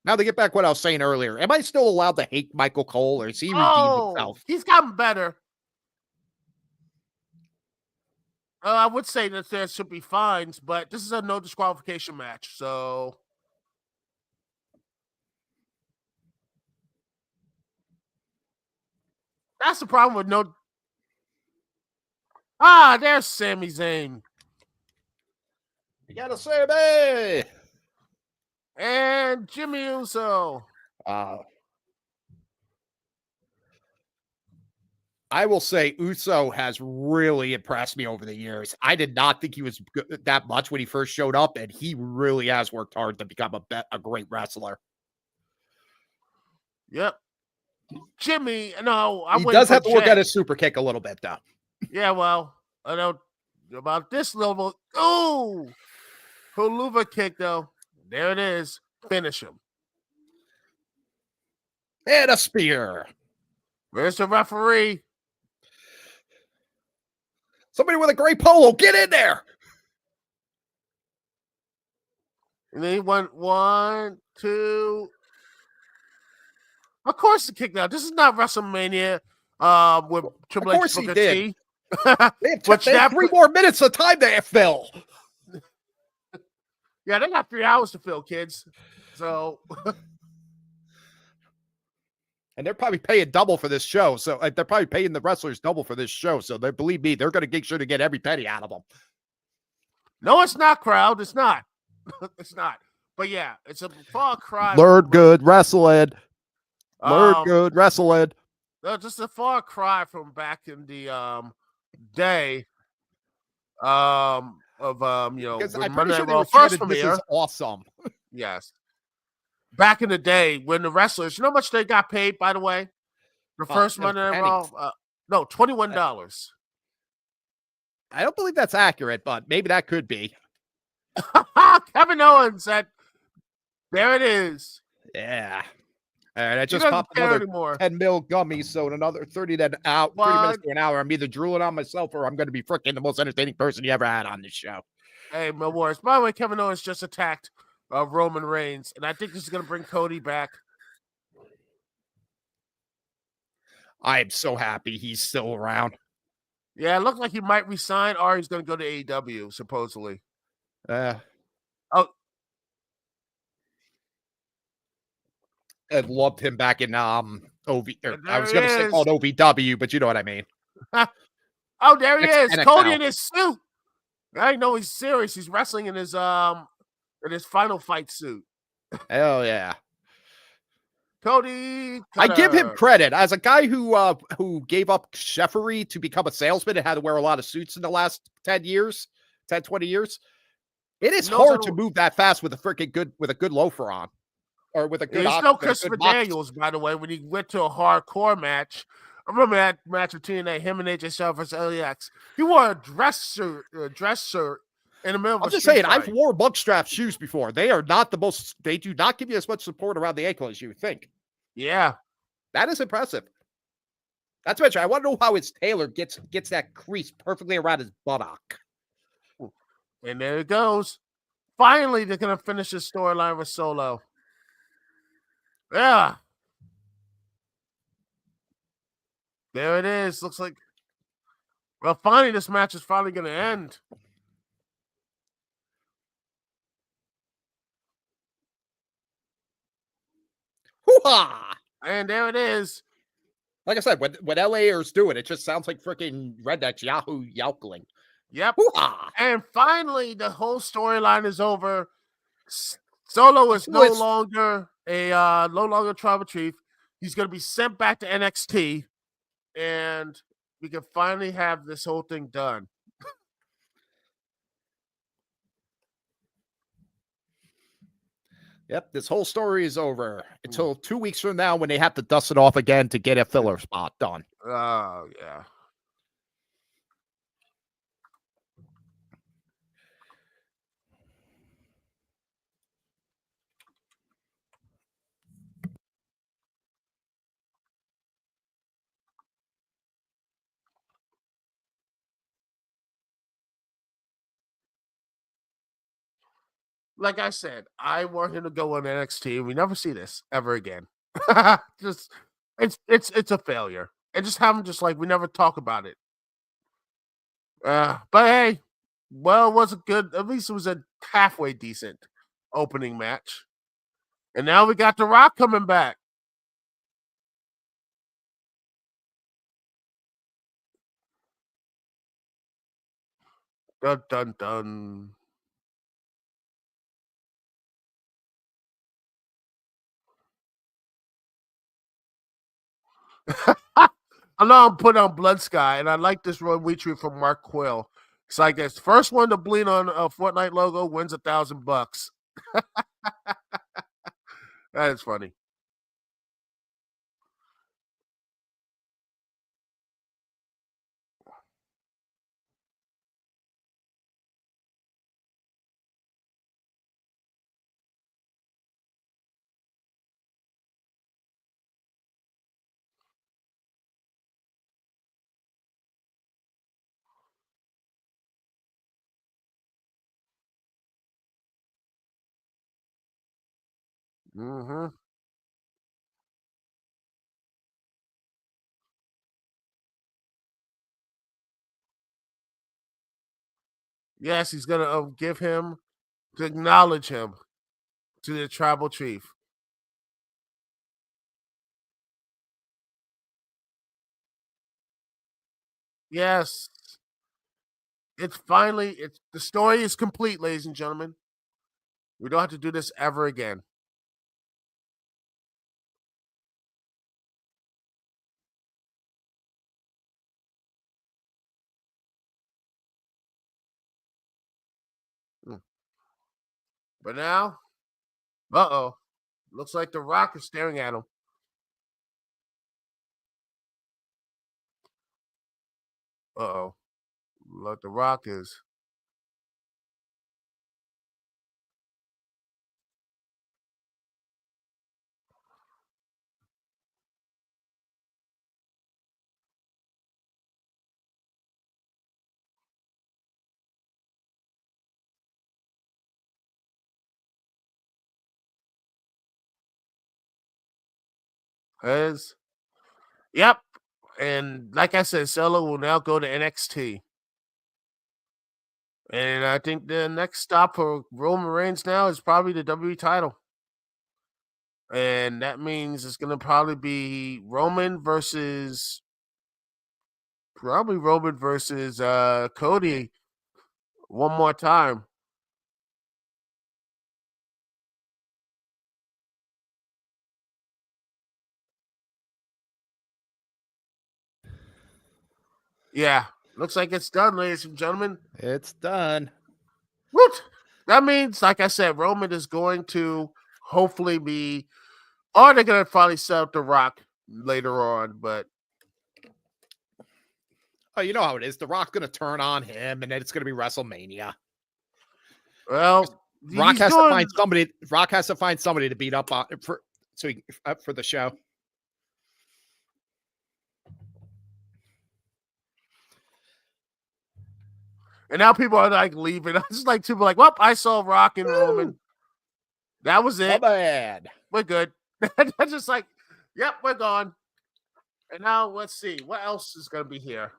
Now to get back what I was saying earlier, am I still allowed to hate Michael Cole, or is he redeemed himself? He's gotten better. I would say that there should be fines, but this is a no disqualification match, so that's the problem with no. There's Sami Zayn. You gotta say it, and Jimmy Uso. I will say Uso has really impressed me over the years. I did not think he was good that much when he first showed up, and he really has worked hard to become a great wrestler. Yep. Jimmy, he does have to work at his super kick a little bit, though. Yeah, well, I know about this level. Oh, Huluva kick, though. There it is. Finish him. And a spear. Where's the referee? Somebody with a gray polo, get in there. And then he went 1, 2. Of course, the kick now. This is not WrestleMania with Triple H. Of course he did. They have 3 more minutes of time to fill. Yeah, they got 3 hours to fill, kids. So, and they're probably paying double for this show. So they're probably paying the wrestlers double for this show. So believe me, they're going to make sure to get every penny out of them. No, it's not, crowd. It's not. It's not. But yeah, it's a far cry. Learn good wrestling. Learn good wrestling. No, just a far cry from back in the day. I'm pretty sure they were first from here. This is awesome. Yes. Back in the day when the wrestlers, you know how much they got paid, by the way? The first Monday Night Raw? No, $21. I don't believe that's accurate, but maybe that could be. Kevin Owens said, there it is. Yeah. All right, I just popped another 10 mil gummies, so in another 30 minutes to an hour, I'm either drooling on myself or I'm going to be freaking the most entertaining person you ever had on this show. Hey, no worries. By the way, Kevin Owens just attacked Roman Reigns, and I think this is going to bring Cody back. I am so happy he's still around. Yeah, it looks like he might resign, or he's going to go to AEW, supposedly. I loved him back in I was going to say called OVW, but you know what I mean. Oh, there he is. Cody NXL. in his suit. I know he's serious. He's wrestling in his final fight suit. Hell yeah. Cody I give him Cutter. credit as a guy who gave up chefery to become a salesman and had to wear a lot of suits in the last 10 years, 10, 20 years. It is Knows how hard to move that fast with a good loafer on. Or with a good He's no with a Christopher good box. Daniels, by the way, when he went to a hardcore match. I remember that match with TNA, him and AJ Styles versus LAX. He wore a dress shirt in the middle of I'm a just street saying, fight. I've wore bug strap shoes before. They are not the most, they do not give you as much support around the ankle as you would think. Yeah. That is impressive. Not to mention, I want to know how his tailor gets that crease perfectly around his buttock. And there it goes. Finally, they're going to finish this storyline with Solo. Yeah. There it is. Looks like, well, finally, this match is finally going to end. Hoo-ha! And there it is. Like I said, when LAers do it, it just sounds like freaking rednecks Yahoo yowkling. Yep. Hoo-ha! And finally, the whole storyline is over. Solo is no longer tribal chief. He's going to be sent back to NXT, and we can finally have this whole thing done. Yep, this whole story is over until 2 weeks from now when they have to dust it off again to get a filler spot done. Oh, yeah. Like I said, I want him to go on NXT. We never see this ever again. Just it's a failure. And just have him just like we never talk about it. But hey, well, it wasn't good. At least it was a halfway decent opening match. And now we got The Rock coming back. Dun dun dun. I know I'm putting on Blood Sky, and I like this one we tweet from Mark Quill. It's like this: first one to bleed on a Fortnite logo wins $1,000. That is funny. Mm-hmm. Yes, he's gonna give him to acknowledge him to the tribal chief. Yes, it's the story is complete, ladies and gentlemen. We don't have to do this ever again. But now, looks like The Rock is staring at him. Look, The Rock is. Is yep. And like I said, Solo will now go to NXT. And I think the next stop for Roman Reigns now is probably the WWE title. And that means it's going to probably be Roman versus Probably Roman versus Cody one more time. Yeah, looks like it's done, ladies and gentlemen. It's done. What? That means, like I said, Roman is going to hopefully be, or they're going to finally set up The Rock later on. But Oh, you know how it is. The Rock's going to turn on him, and then it's going to be WrestleMania. well, Rock has to find somebody. Rock has to find somebody to beat up on for for the show. And now people are like leaving. I just like people like, well, I saw Rock and Roman. That was it. Bad. We're good. They're just like, yep, we're gone. And now let's see what else is going to be here.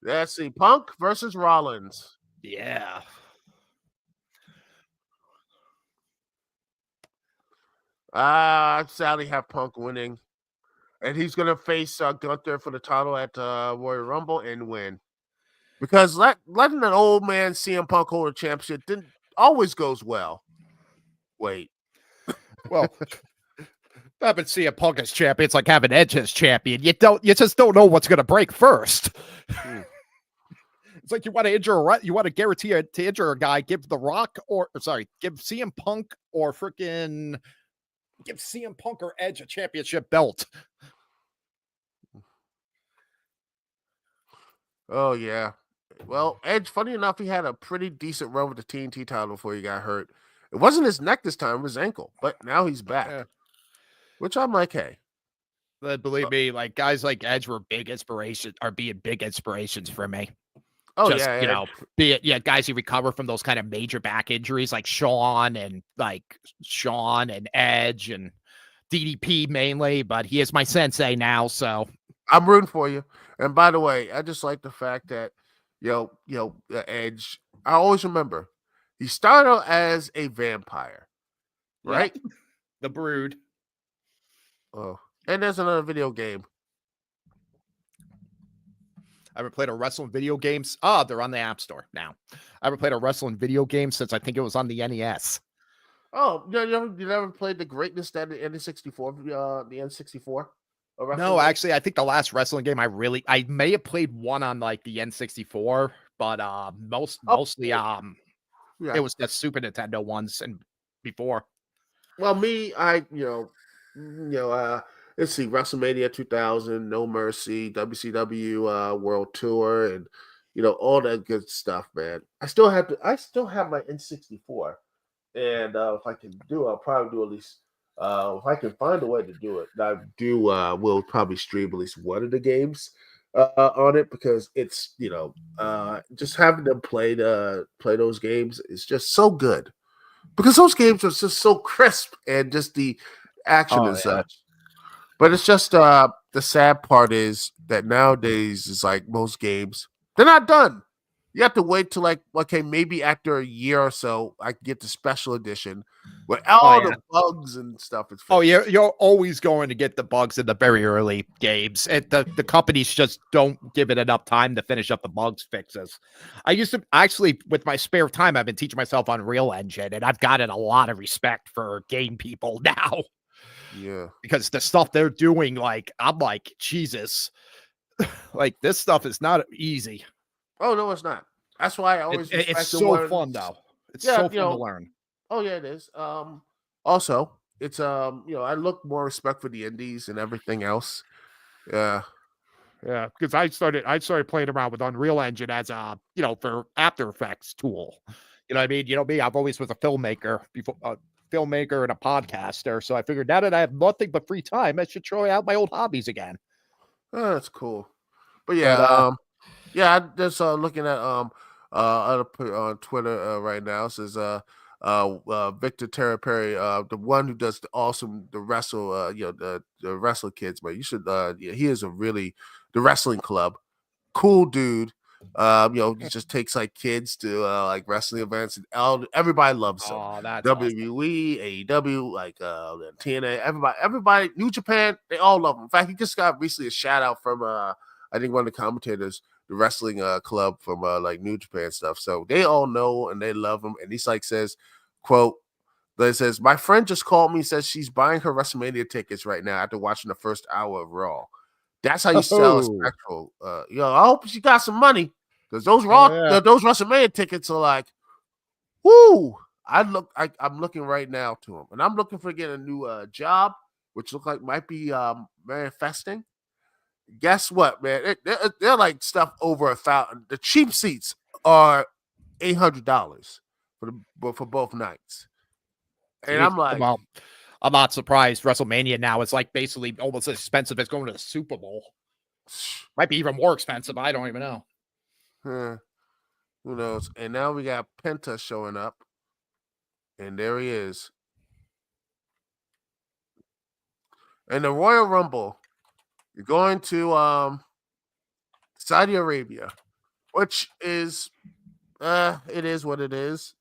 Let's see, Punk versus Rollins. Yeah. I'd sadly have Punk winning. And he's going to face Gunther for the title at Royal Rumble and win. Because letting an old man CM Punk hold a championship didn't always goes well. Wait. Well, having CM Punk as champion, it's like having Edge as champion. You just don't know what's going to break first. It's like you want to guarantee to injure a guy, give give CM Punk or freaking give CM Punk or Edge a championship belt. Oh yeah. Well, Edge, funny enough, he had a pretty decent run with the TNT title before he got hurt. It wasn't his neck this time, it was his ankle. But now he's back. Yeah. Which I'm like, hey. But believe me, like guys like Edge were big inspirations for me. Oh, just, yeah. You know, be it guys who recover from those kind of major back injuries like Shawn and Edge and DDP mainly, but he is my sensei now, so I'm rooting for you. And by the way, I just like the fact that Edge, I always remember he started out as a vampire, right? Yep. The Brood. Oh, and there's another video game. I haven't played a wrestling video games. Oh, they're on the App Store now. I haven't played a wrestling video game since I think it was on the NES. Oh, you never played the greatness that the N64, the N64? No, actually, I think the last wrestling game I may have played one on like the N64, but mostly it was the Super Nintendo ones and before. Well, me, let's see, WrestleMania 2000, No Mercy, WCW World Tour, and all that good stuff, man. I still have my N64, and if I can do it, I'll probably do at least. If I can find a way to do it, we'll probably stream at least one of the games on it, because it's just having them play those games is just so good, because those games are just so crisp and just the action and such. But it's just the sad part is that nowadays is like most games, they're not done. You have to wait till maybe after a year or so, I can get the special edition where all the bugs and stuff is fixed. Oh, you're always going to get the bugs in the very early games. The companies just don't give it enough time to finish up the bugs fixes. I used to actually, with my spare time, I've been teaching myself Unreal Engine, and I've gotten a lot of respect for game people now. Yeah, because the stuff they're doing, I'm like, Jesus, like this stuff is not easy. Oh no, it's not. That's why I always. It's so fun though. It's so fun to learn. Oh yeah, it is. Also, it's I look more respect for the indies and everything else. Yeah. Yeah, because I started playing around with Unreal Engine as a for After Effects tool. You know what I mean? You know me, I've always was a filmmaker before. Filmmaker and a podcaster, so I figured now that I have nothing but free time, I should try out my old hobbies again. Oh, that's cool. But yeah, I'm just looking at on Twitter right now. It says Victor Terraperi, the one who does the wrestle the wrestle kids, but you should he is the wrestling club, cool dude. He just takes like kids to like wrestling events, and everybody loves him. Oh, that's WWE, AEW, like TNA, everybody, New Japan, they all love him. In fact, he just got recently a shout out from I think one of the commentators, the wrestling club from like New Japan stuff. So they all know and they love him. And he's like says, quote, that says, my friend just called me, says she's buying her WrestleMania tickets right now after watching the first hour of Raw. That's how you sell a Oh, spectacle. I hope she got some money because those yeah. those WrestleMania tickets are like, whoo. I'm looking right now to him, and I'm looking for getting a new job, which look like might be manifesting. Guess what, man? They're like stuff over 1,000. The cheap seats are $800 for both nights, and See, I'm like, well, I'm not surprised. WrestleMania now is like basically almost as expensive as going to the Super Bowl. Might be even more expensive. I don't even know. Who knows? And now we got Penta showing up, and there he is. And the Royal Rumble, you're going to Saudi Arabia, which is it is what it is.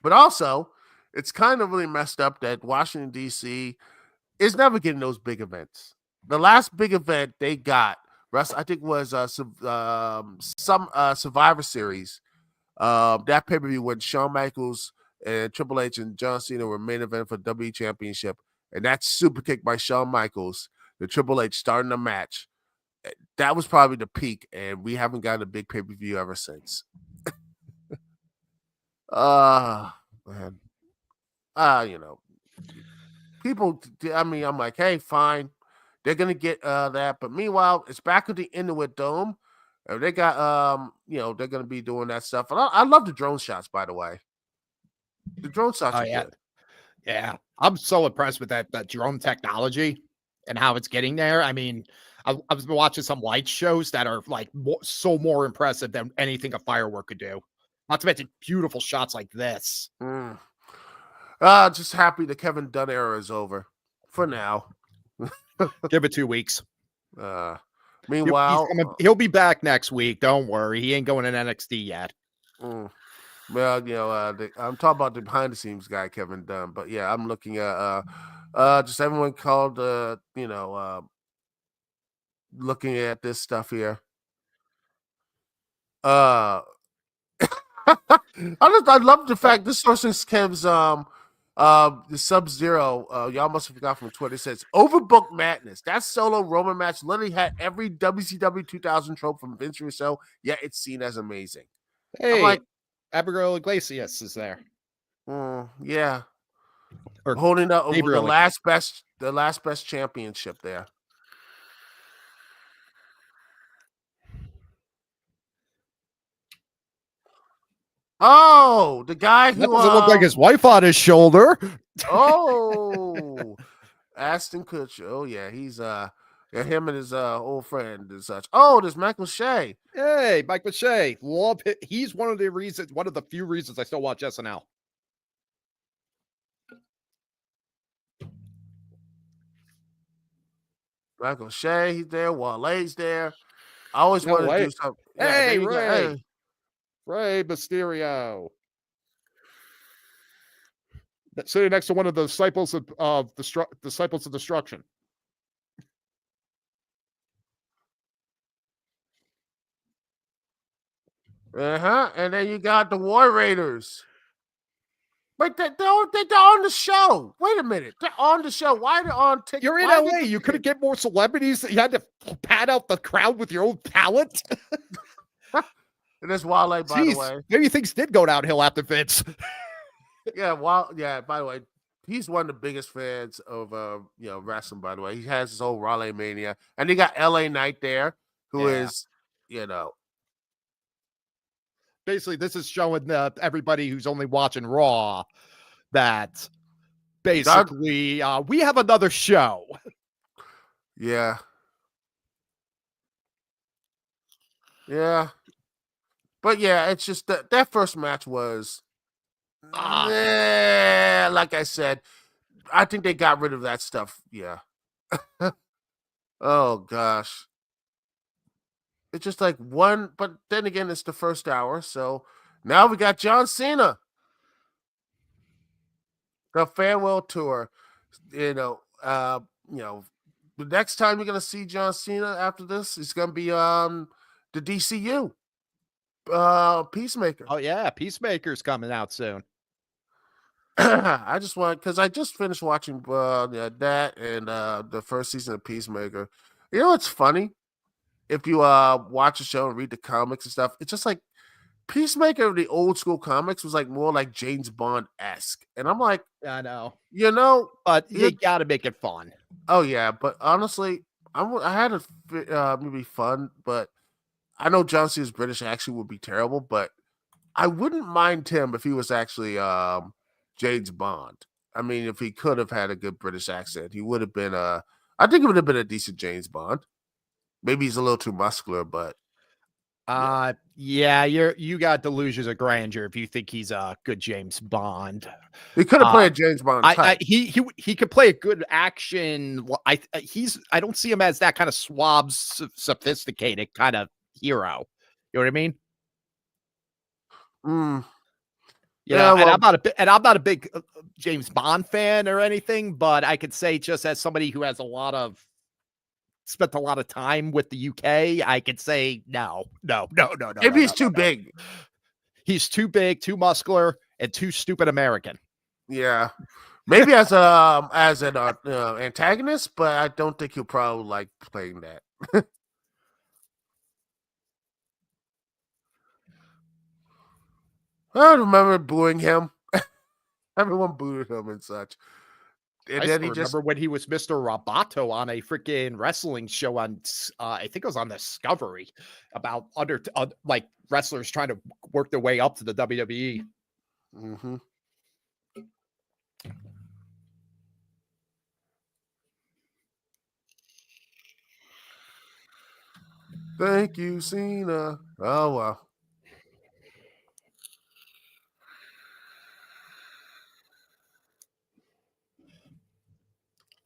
But also, it's kind of really messed up that Washington D.C. is never getting those big events. The last big event they got, I think, was some Survivor Series. That pay per view when Shawn Michaels and Triple H and John Cena were main event for WWE Championship, and that super kick by Shawn Michaels, the Triple H starting the match. That was probably the peak, and we haven't gotten a big pay per view ever since. Man. People. I mean, I'm like, hey, fine, they're gonna get that, but meanwhile, it's back at the Inuit Dome. They got they're gonna be doing that stuff. And I love the drone shots, by the way. The drone shots Oh are yeah, good. yeah. I'm so impressed with that drone technology and how it's getting there. I mean, I've been watching some light shows that are like more impressive than anything a firework could do. Not to mention beautiful shots like this. Just happy the Kevin Dunn era is over for now. Give it 2 weeks. Meanwhile, He'll be back next week. Don't worry. He ain't going in NXT yet. Well, I'm talking about the behind the scenes guy, Kevin Dunn. But yeah, I'm looking at just everyone called looking at this stuff here. I love the fact this source Kev's the Sub-Zero, y'all must have forgot from Twitter. It says overbooked madness. That solo Roman match literally had every WCW 2000 trope from Vince Russo, yet it's seen as amazing. Hey, I'm like, Abigail Iglesias is there. Yeah. Or holding up over the last best championship there. Oh, the guy who that doesn't look like his wife on his shoulder. Oh, Ashton Kutcher. Oh yeah, he's him and his old friend and such. Oh, there's Michael Shea. Hey, Michael Shea. Love it. He's one of the few reasons I still watch SNL. Michael Shea, he's there. Wale's there. I always wanted to do something. Hey, Ray. Ray Mysterio. Sitting next to one of the disciples of destruction. And then you got the War Raiders. But they're on the show. Wait a minute. They're on the show. Why are they on TikTok? You're in LA. You couldn't get more celebrities. You had to pad out the crowd with your own talent. And that's Wale, by the way. Maybe things did go downhill after Vince. Yeah, by the way, he's one of the biggest fans of wrestling, by the way. He has his whole Raleigh mania. And you got LA Knight there, who is, basically, this is showing everybody who's only watching Raw that basically we have another show. Yeah. Yeah. But yeah, it's just that first match was, like I said, I think they got rid of that stuff. Yeah. Oh, gosh. It's just like one, but then again, it's the first hour. So now we got John Cena. The farewell tour, the next time you're gonna see John Cena after this is gonna be the DCU Peacemaker. Oh yeah, Peacemaker's coming out soon. I just want because I just finished watching that and the first season of Peacemaker. You know what's funny? If you watch the show and read the comics and stuff, it's just like Peacemaker of the old school comics was like more like James Bond esque, and I'm like, I know, but you it, got to make it fun. oh yeah, but honestly, I had a movie fun, but I know John Cena's British accent would be terrible, but I wouldn't mind him if he was actually James Bond. I mean, if he could have had a good British accent, he would have been I think it would have been a decent James Bond. Maybe he's a little too muscular, but yeah, you got delusions of grandeur if you think he's a good James Bond. he could have played James Bond type. He could play a good action. I don't see him as that kind of suave, sophisticated kind of hero. You know what I mean? You know, and I'm not a big James Bond fan or anything, but I could say just as somebody who has spent a lot of time with the UK, I could say no. Maybe he's too big. He's too big, too muscular, and too stupid American. Yeah, maybe as an antagonist, but I don't think he'll probably like playing that. I remember booing him. Everyone booed him and such. And I then he remember when he was Mr. Roboto on a freaking wrestling show on, I think it was on Discovery, about like wrestlers trying to work their way up to the WWE. Mm-hmm. Thank you, Cena. Oh well.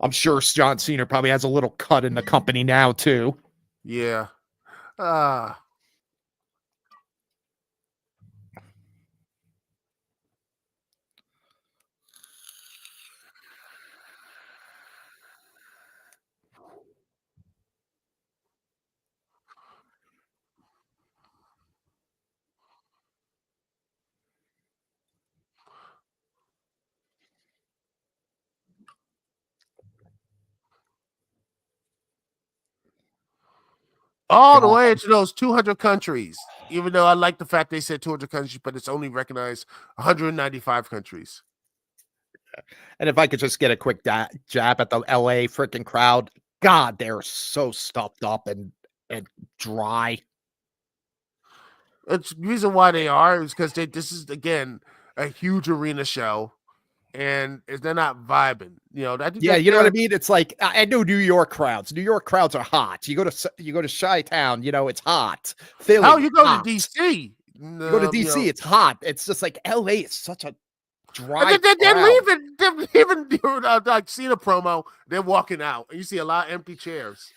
I'm sure John Cena probably has a little cut in the company now too. Yeah. All the way into those 200 countries. Even though I like the fact they said 200 countries, but it's only recognized 195 countries. And if I could just get a quick jab at the LA freaking crowd, God, they're so stuffed up and dry. It's the reason why they are is because this is again a huge arena show, and they're not vibing. You know, you know what I mean. It's like I know New York crowds. New York crowds are hot. You go to Chi-Town, you know it's hot. Philly, oh, you go hot. to DC. You go to DC, it's hot. It's just like LA is such a dry. They're leaving. They're leaving during like Cena promo. They're walking out, and you see a lot of empty chairs.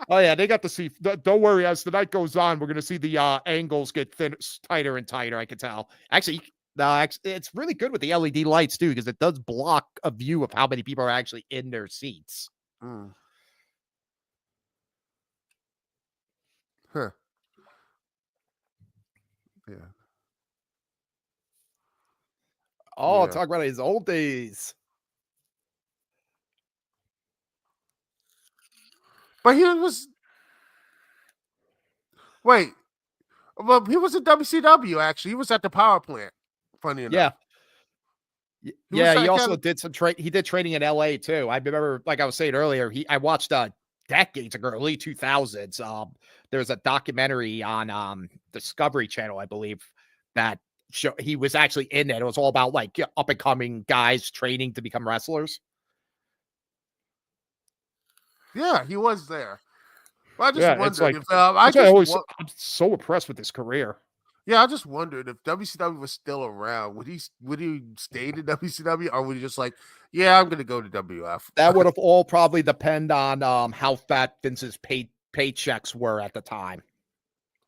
Oh yeah, they got to see. Don't worry, as the night goes on, we're going to see the angles get tighter and tighter. I can tell. Actually, it's really good with the LED lights too, because it does block a view of how many people are actually in their seats. Huh. Yeah. Oh, talk about his old days. But he was. Wait. Well, he was at WCW, actually. He was at the power plant. Funny enough. Yeah. He also did some he did training in LA too. I remember, like I was saying earlier, I watched decades ago, early 2000s. There's a documentary on Discovery Channel, I believe, that he was actually in it. It was all about like up and coming guys training to become wrestlers. Yeah, he was there. Well, I just wondered if I'm so impressed with his career. Yeah, I just wondered if WCW was still around, would he stay in WCW, or would he just like, yeah, I'm gonna go to WF? That would have all probably depend on how fat Vince's paychecks were at the time.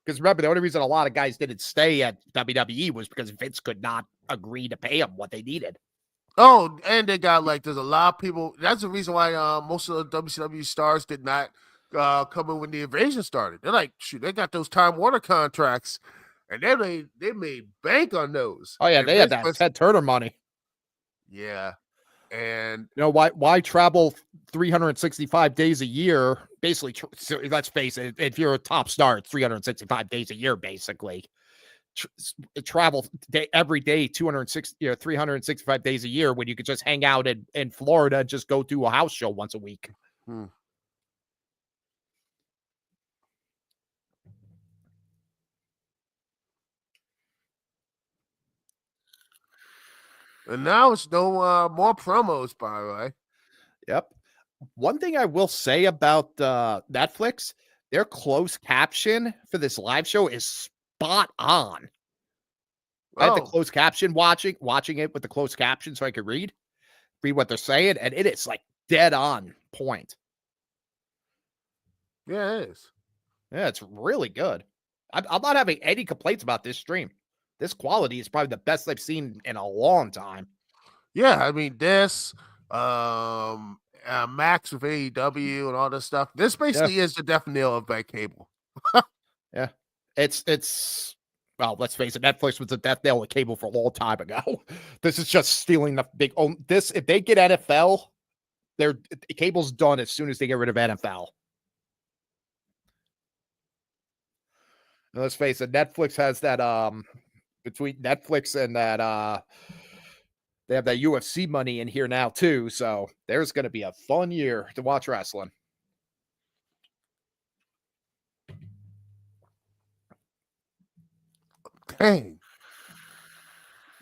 Because remember, the only reason a lot of guys didn't stay at WWE was because Vince could not agree to pay them what they needed. Oh, and they got like there's a lot of people. That's the reason why most of the WCW stars did not come in when the invasion started. They're like, shoot, they got those Time Warner contracts, and they made bank on those. Oh yeah, And they had Vince that was, Ted Turner money. yeah, and You know why travel 365 days a year? Basically, so let's face it. If you're a top star, it's 365 days a year, basically. Travel every day, 260, 365 days a year, when you could just hang out in Florida and just go to a house show once a week. hmm. And now it's no more promos, by the way. Yep. One thing I will say about Netflix, their closed caption for this live show is spot on. I had the Oh, closed caption watching it with the closed caption so I could read what they're saying, and it is like dead on point. yeah, it is. Yeah, it's really good. I'm not having any complaints about this stream. This quality is probably the best I've seen in a long time. Yeah, I mean this, Max with AEW and all this stuff. This Yeah, basically is the death knell of that cable. yeah. It's well, let's face it, Netflix was a death nail with cable for a long time ago. This is just stealing the big. Oh, this if they get NFL, their cable's done as soon as they get rid of NFL. And let's face it, Netflix has that between Netflix and that they have that UFC money in here now too. So there's going to be a fun year to watch wrestling. Dang.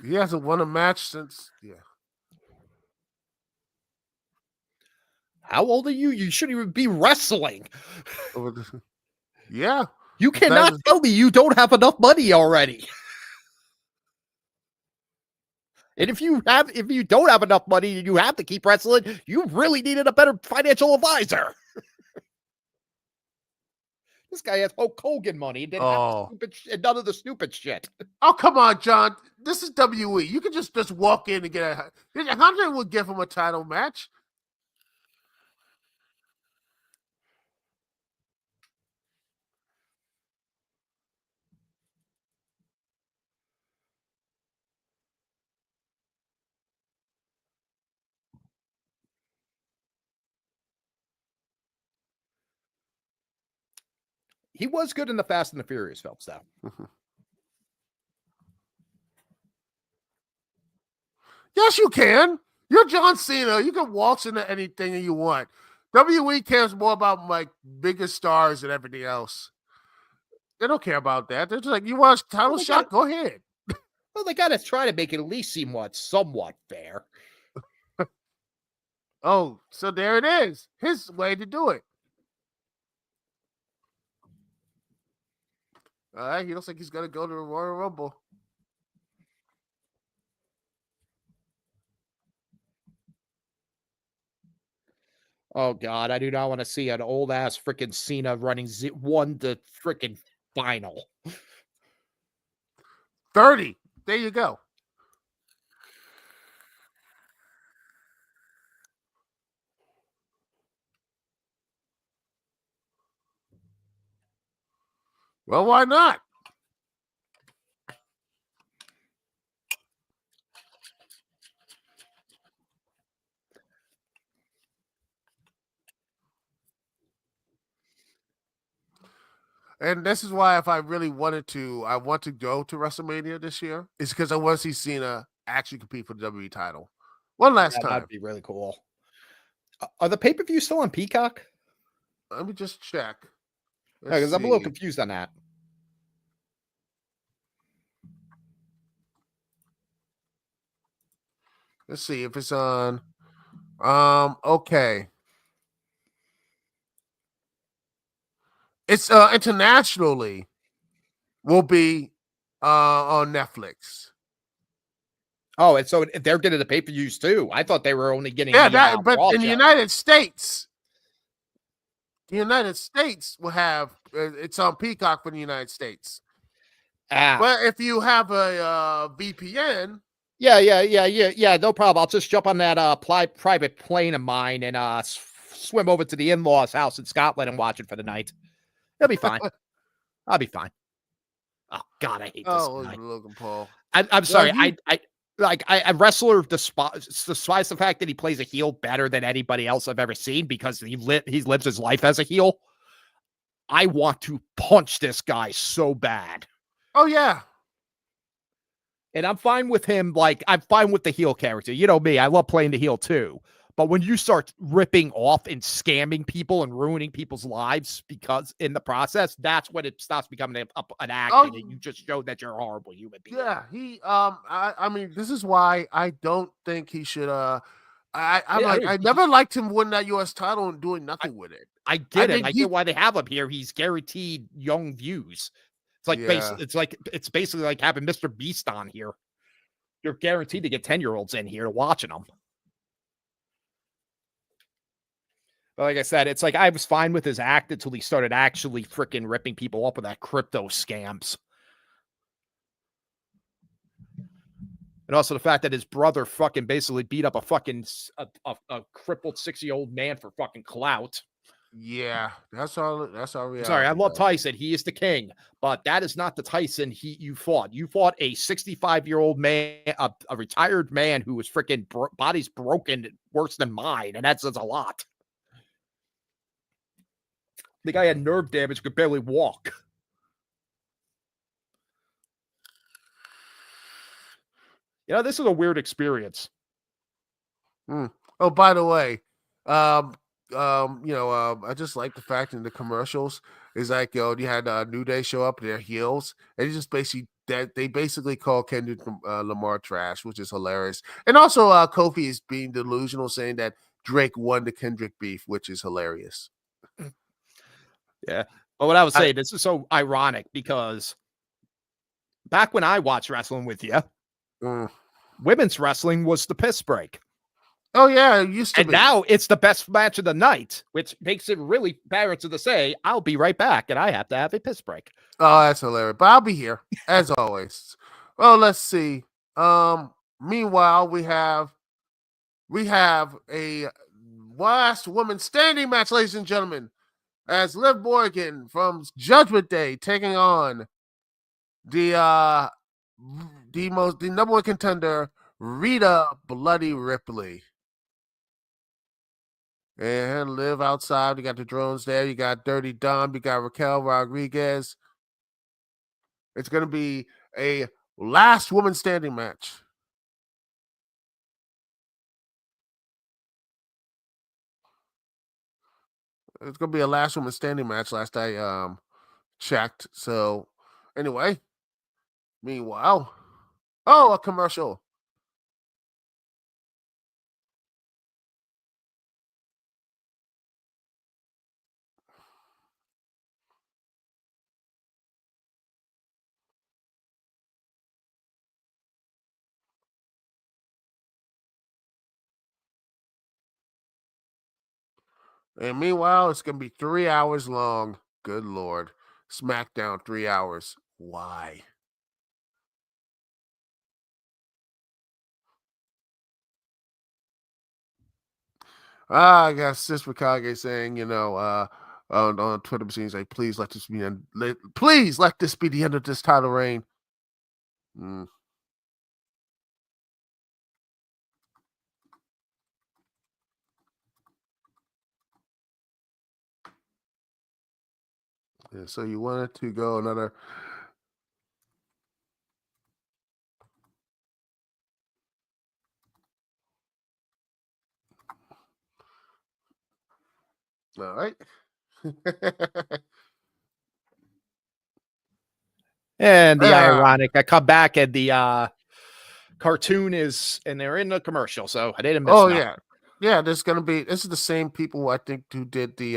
He hasn't won a match since How old are you? You shouldn't even be wrestling. Yeah. You It's not cannot even- tell me you don't have enough money already. And if you don't have enough money and you have to keep wrestling, you really needed a better financial advisor. This guy has Hulk Hogan money and didn't have Oh. and none of the stupid shit. Oh, come on, John. This is WE. You can just walk in and get a 100 would give him a title match. He was good in the Fast and the Furious films, though. Yes, you can. You're John Cena. You can waltz into anything you want. WE cares more about like bigger stars than everything else. They don't care about that. They're just like, you want a title shot? Go ahead. Well, they got to try to make it at least seem somewhat fair. Oh, so there it is. His way to do it. All right. He looks like he's going to go to the Royal Rumble. Oh God, I do not want to see an old ass freaking Cena running 1 to freaking final. 30. There you go. Well, why not? And this is why, if I really wanted to, I want to go to WrestleMania this year. It's because I want to see Cena actually compete for the WWE title one last time. That'd be really cool. Are the pay-per-views still on Peacock? Let me just check. Because I'm a little confused on that. Let's see if it's on. Okay. It's internationally will be on Netflix. Oh, and so they're getting the pay-per-views too. I thought they were only getting But Raw in the show. United States, will have it's on Peacock for the United States. Ah. But if you have a VPN, Yeah. No problem. I'll just jump on that private plane of mine and swim over to the in-laws' house in Scotland and watch it for the night. It'll be fine. I'll be fine. Oh God, I hate this Oh, guy. Logan Paul. I'm Well, sorry. A wrestler despise the fact that he plays a heel better than anybody else I've ever seen because he lives his life as a heel. I want to punch this guy so bad. Oh yeah. And I'm fine with him. Like, I'm fine with the heel character. You know me, I love playing the heel too. But when you start ripping off and scamming people and ruining people's lives because in the process, that's when it stops becoming an act and you just show that you're a horrible human being. Yeah, I mean, this is why I don't think he should I never liked him winning that US title and doing nothing with it. I get it. I get why they have him here. He's guaranteed young views. It's like it's basically like having Mr. Beast on here. You're guaranteed to get 10-year-olds in here watching them. But like I said, it's like I was fine with his act until he started actually freaking ripping people up with that crypto scams. And also the fact that his brother fucking basically beat up a fucking a crippled 60-year-old man for fucking clout. Yeah, that's all reality. Sorry, I love Tyson. He is the king, but that is not the Tyson you fought. You fought a 65-year-old man, a retired man who was freaking body's broken worse than mine, and that says a lot. The guy had nerve damage, could barely walk. You know, this is a weird experience. Oh, by the way, I just like the fact in the commercials is like, you had New Day show up in their heels, and it just they basically call Kendrick Lamar trash, which is hilarious. And also, Kofi is being delusional, saying that Drake won the Kendrick beef, which is hilarious. Yeah, but what I would say, this is so ironic because back when I watched wrestling with you, women's wrestling was the piss break. Oh yeah, it used to be. And now it's the best match of the night, which makes it really embarrassing to say, I'll be right back, and I have to have a piss break. Oh, that's hilarious. But I'll be here, as always. Well, let's see. Meanwhile, we have a last woman standing match, ladies and gentlemen, as Liv Morgan from Judgment Day taking on the number one contender, Rita Bloody Ripley. And Liv outside. You got the drones there. You got Dirty Dom. You got Raquel Rodriguez. It's going to be a last woman standing match. It's going to be a last woman standing match last I checked. So anyway, meanwhile, a commercial. And meanwhile, it's going to be 3 hours long. Good Lord. SmackDown, 3 hours. Why? I got Sis Mikage saying, on Twitter machines, like, please let this be the end of this title reign. Yeah, so you wanted to go another. All right. And the ironic, I come back and the cartoon and they're in the commercial, so I didn't miss nothing. Yeah, this is the same people I think who did the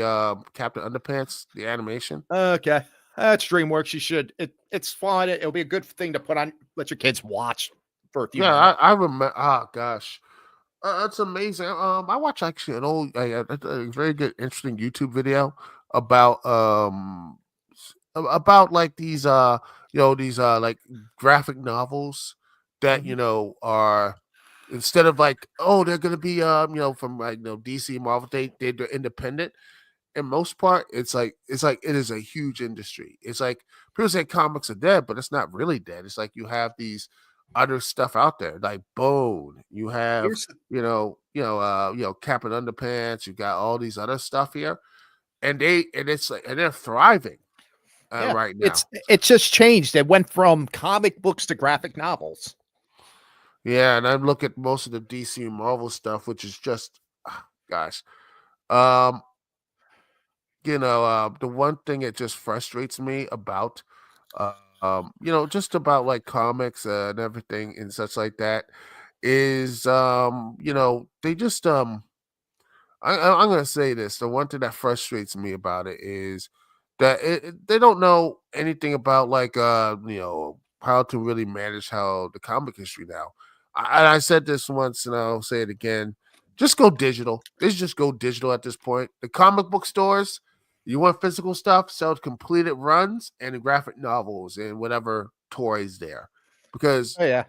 Captain Underpants, the animation. Okay. That's DreamWorks. It's fun. It'll be a good thing to put on, let your kids watch for a few minutes. I remember. Oh gosh, that's amazing. I watched actually an old, a very good, interesting YouTube video about like these like graphic novels that Mhm. are instead of like, oh, they're gonna be from like DC Marvel, they're independent. In most part, it's like it is a huge industry. It's like people say comics are dead, but it's not really dead. It's like you have these other stuff out there, like Bone. You have Here's Captain Underpants. You got all these other stuff here, and they're thriving Yeah, right now. it's just changed. It went from comic books to graphic novels. Yeah, and I look at most of the DC and Marvel stuff, which is just, gosh, um, the one thing that just frustrates me about, just about like comics and everything and such like that is, they just, I'm gonna say this. The one thing that frustrates me about it is that they don't know anything about like how to really manage how the comic history now. I said this once and I'll say it again. Just go digital. They should just go digital at this point. The comic book stores, you want physical stuff, sell completed runs and the graphic novels and whatever toys there. Because Oh yeah.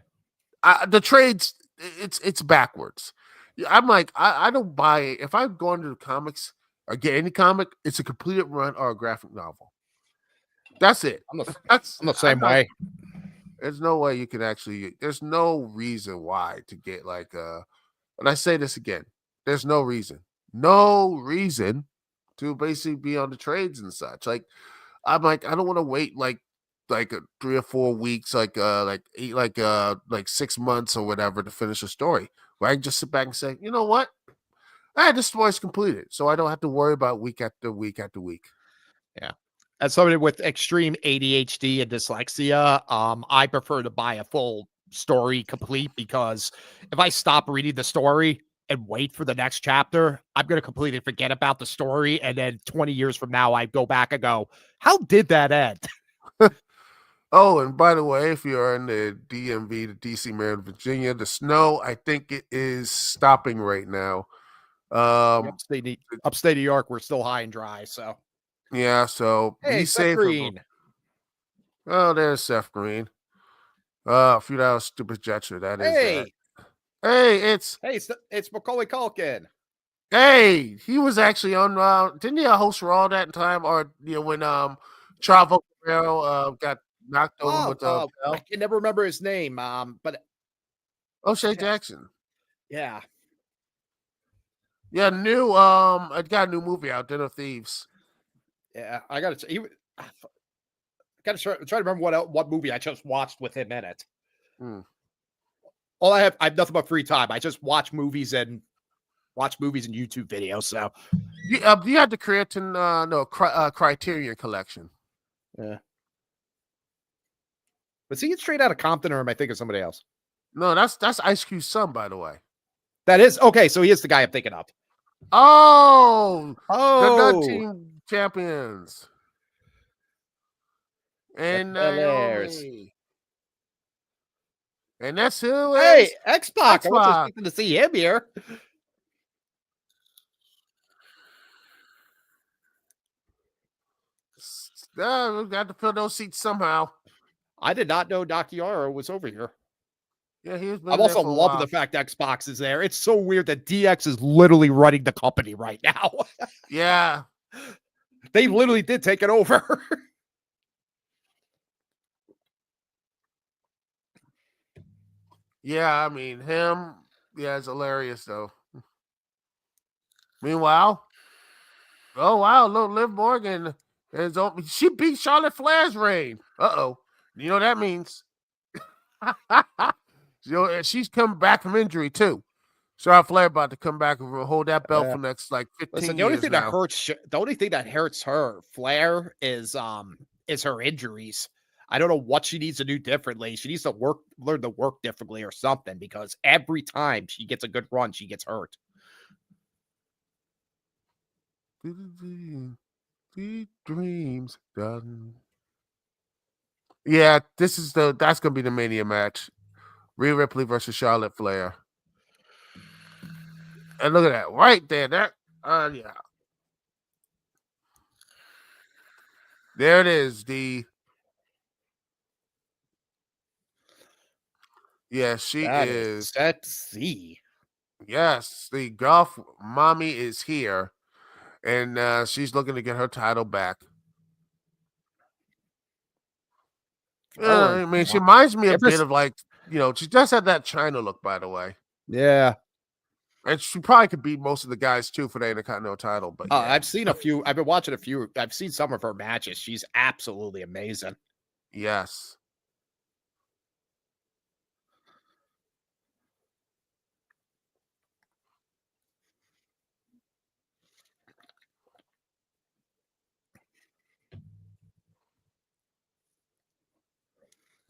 the trades, it's backwards. Yeah, I'm like, I don't buy it. If I go into the comics or get any comic, it's a completed run or a graphic novel. That's it. I'm the That's I'm the I'm same not. way. There's no way you can actually. There's no reason why to get like And I say this again. There's no reason to basically be on the trades and such. Like I'm like, I don't want to wait like 3 or 4 weeks, like 6 months or whatever to finish a story. Where I can just sit back and say, you know what? This story's completed. So I don't have to worry about week after week after week. Yeah. As somebody with extreme ADHD and dyslexia, I prefer to buy a full story complete because if I stop reading the story and wait for the next chapter, I'm going to completely forget about the story. And then 20 years from now, I go back and go, how did that end? Oh, and by the way, if you're in the DMV, the DC, Maryland, Virginia, the snow, I think it is stopping right now. Um, Upstate New York, we're still high and dry. So, yeah, so be hey, Seth safe. Green. Oh, there's Seth Green. A few dollars stupid gesture. That is that. Hey, Hey, it's it's Macaulay Culkin. Hey, he was actually on. Didn't he host Raw that time, or when Chavo Guerrero got knocked over Oh, with a I bell? can never remember his name. But O'Shea yeah, Jackson. yeah. Yeah, new. I got a new movie out, Den of Thieves. Yeah, I gotta try to remember what movie I just watched with him in it. Hmm. All I have nothing but free time. I just watch movies and YouTube videos. So You had the Creatin, no, Criterion Collection. yeah, but see it straight out of Compton, or am I thinking of somebody else? No, that's Ice Cube's son, by the way. That is okay. So he is the guy I'm thinking of. Oh, the Nut Oh, Team champions the and Bel-Airs. Naomi, and that's who Hey, is X-Pac. X I wasn't Pac. expecting to see him here. We got to fill those seats somehow. I did not know Dakiara was over here. Yeah, he's I'm been there also for a loving while. the fact Xbox is there. It's so weird that DX is literally running the company right now. Yeah, They literally did take it over. yeah. I mean, him. Yeah, it's hilarious though. Meanwhile, oh wow, little Liv Morgan she beat Charlotte Flair's reign. Uh-oh. You know what that means? And she's come back from injury too. Charlotte Flair about to come back and hold that belt for the next like Listen, 15 the only years thing that now. hurts the only thing that hurts her, Flair, is her injuries. I don't know what she needs to do differently. She needs to learn to work differently or something because every time she gets a good run, she gets hurt. Dreams done. Yeah, that's gonna be the Mania match. Rhea Ripley versus Charlotte Flair. And look at that right there. Yeah. There it is. Yeah, she That is is. sexy. Yes, the golf mommy is here, and she's looking to get her title back. Oh, Yeah, I mean, she reminds me a ever bit of like, she does have that China look, by the way. yeah. And she probably could beat most of the guys too for the Intercontinental title, but yeah. I've seen a few. I've been watching a few. I've seen some of her matches. She's absolutely amazing. Yes.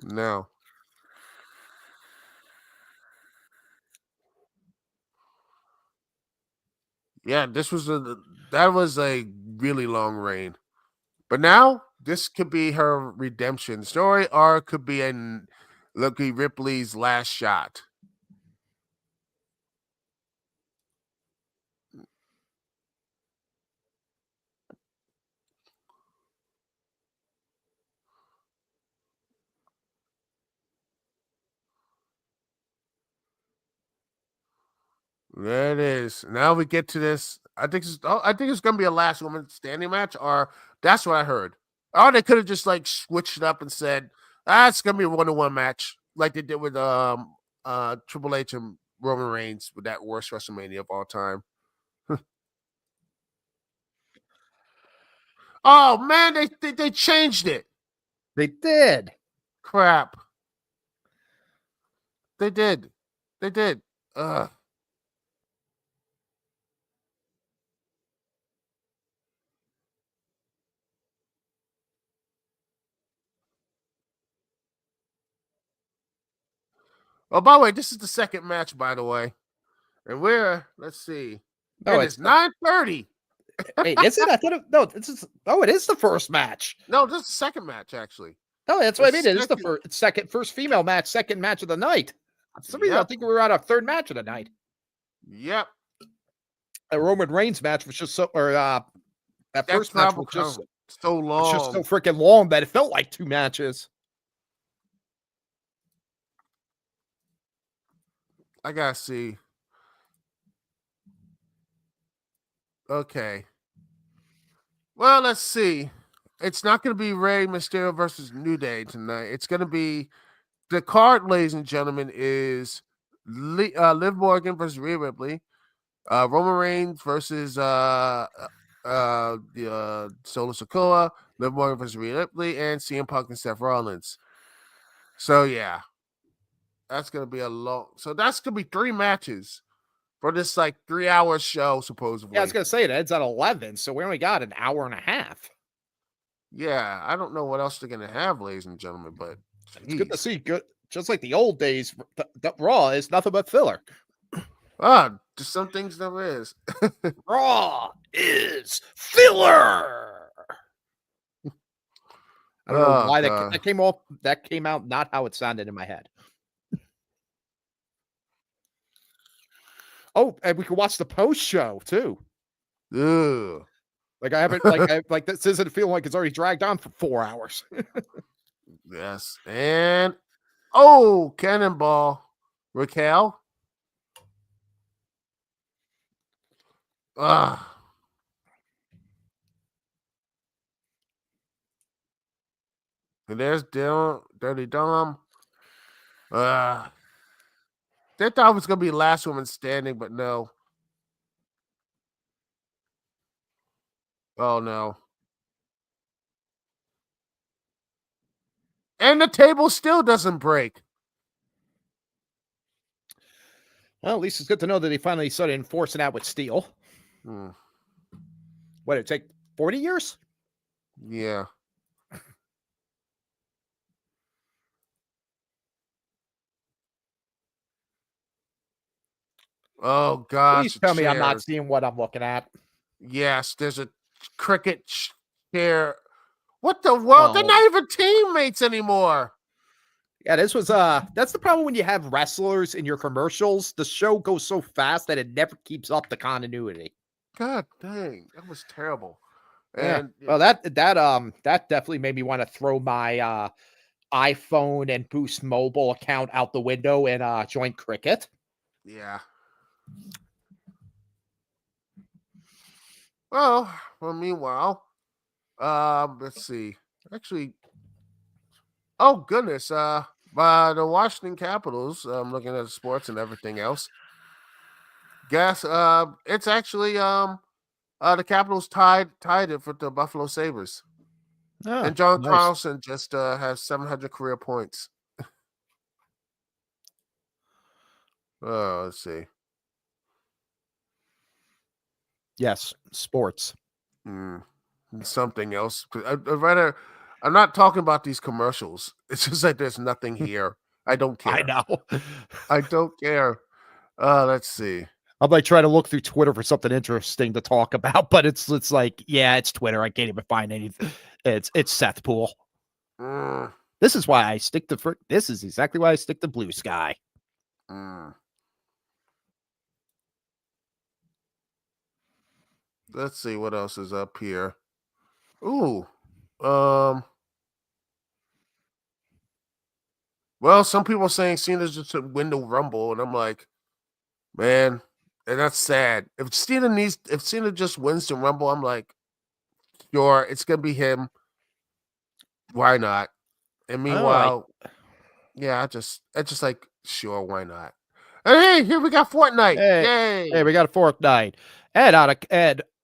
No. Yeah, that was a really long reign. But now this could be her redemption story, or it could be in Lucky Ripley's last shot. There it is. Now we get to this. I think it's gonna be a last woman standing match, or that's what I heard. Or they could have just like switched it up and said, it's gonna be a 1-on-1 match, like they did with Triple H and Roman Reigns with that worst WrestleMania of all time. Oh man, they changed it. They did. Crap. They did. They did. Ugh. Oh, by the way, this is the second match, by the way. And let's see. No, It it's is 9:30. wait, is it? I thought no. This is it is the first match. No, this is the second match, actually. Oh, that's The what I mean. It is the second- first female match, second match of the night. For some reason, I Yep. think we were on a third match of the night. Yep. A Roman Reigns match was just so, or that first match was just so long. It's just so freaking long that it felt like two matches. I gotta see. Okay. Well, let's see. It's not going to be Rey Mysterio versus New Day tonight. It's going to be the card, ladies and gentlemen, is Liv Morgan versus Rhea Ripley, Roman Reigns versus Solo Sikoa, Liv Morgan versus Rhea Ripley, and CM Punk and Seth Rollins. So yeah, that's gonna be a long. So that's gonna be 3 matches for this like 3-hour show supposedly. Yeah, I was gonna say it ends at 11, so we only got an hour and a half. Yeah, I don't know what else they're gonna have, ladies and gentlemen, but it's good to see. Good, just like the old days, the Raw is nothing but filler. Just some things there is. Raw is filler. I don't know why that came off. That came out not how it sounded in my head. Oh, and we can watch the post show too. Ugh. Like I haven't like this doesn't feel like it's already dragged on for 4 hours. Yes, and Cannonball, Raquel. And there's Dirty Dom. They thought it was gonna be last woman standing, but no. Oh no. And the table still doesn't break. Well, at least it's good to know that they finally started enforcing that with steel. What did it take? 40 years? Yeah. Oh gosh. Please tell me I'm not seeing what I'm looking at. Yes, there's a cricket chair. What the world? They're not even teammates anymore. Yeah, this was that's the problem when you have wrestlers in your commercials. The show goes so fast that it never keeps up the continuity. God dang, that was terrible. Yeah. And well, that definitely made me want to throw my iPhone and Boost Mobile account out the window and join Cricket. Yeah. Well, meanwhile, let's see. Actually, oh goodness, the Washington Capitals. I'm looking at the sports and everything else. Guess, it's actually the Capitals tied it for the Buffalo Sabres, Oh, and John nice. Carlson just has 700 career points. Oh, let's see. Yes, sports. Something else. I'd rather. I'm not talking about these commercials. It's just like there's nothing here. I don't I care. know. I don't care. Let's see. I'm like trying to look through Twitter for something interesting to talk about, but it's like, yeah, it's Twitter. I can't even find anything. It's Seth Pool. Mm, This is why I stick to this is exactly why I stick to Blue Sky. mm. Let's see what else is up here. Ooh. Well, some people are saying Cena's just a win the Rumble, and I'm like, man, and that's sad. If Cena just wins the Rumble, I'm like, sure, it's gonna be him. Why not? And All right. meanwhile, yeah, I just like, sure, why not? And hey, here we got Fortnite. Hey, Yay! we got a fourth night. And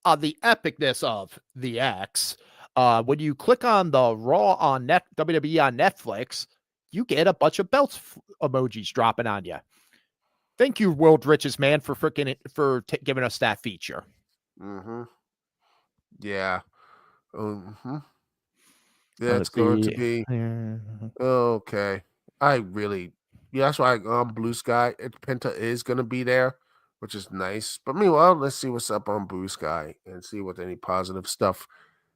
on the epicness of the X, when you click on the Raw on WWE on Netflix, you get a bunch of belts emojis dropping on you. Thank you, world richest man, for giving us that feature. Mm-hmm. Yeah. Mm-hmm. Yeah, Let's it's going to see. be okay. Yeah, that's why Blue Sky. Penta is gonna be there, which is nice. But meanwhile, let's see what's up on Blue Sky and see what any positive stuff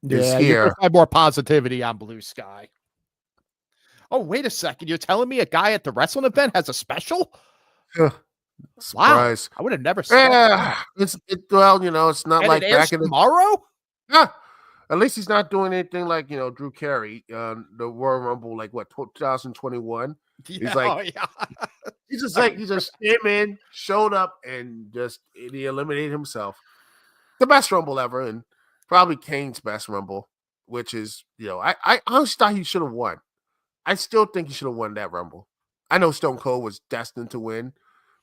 is Yeah, you're gonna here. find more positivity on Blue Sky. Oh, wait a second. You're telling me a guy at the wrestling event has a special? Wow. Surprise. I would have never thought Yeah, that. well, it's not And it like airs back in the tomorrow? yeah. At least he's not doing anything like Drew Carey, the Royal Rumble, like what 2021. He's Yeah, like oh yeah. he just came in, showed up, and he eliminated himself. The best Rumble ever, and probably Kane's best Rumble, which is I honestly thought he should have won. I still think he should have won that Rumble. I know Stone Cold was destined to win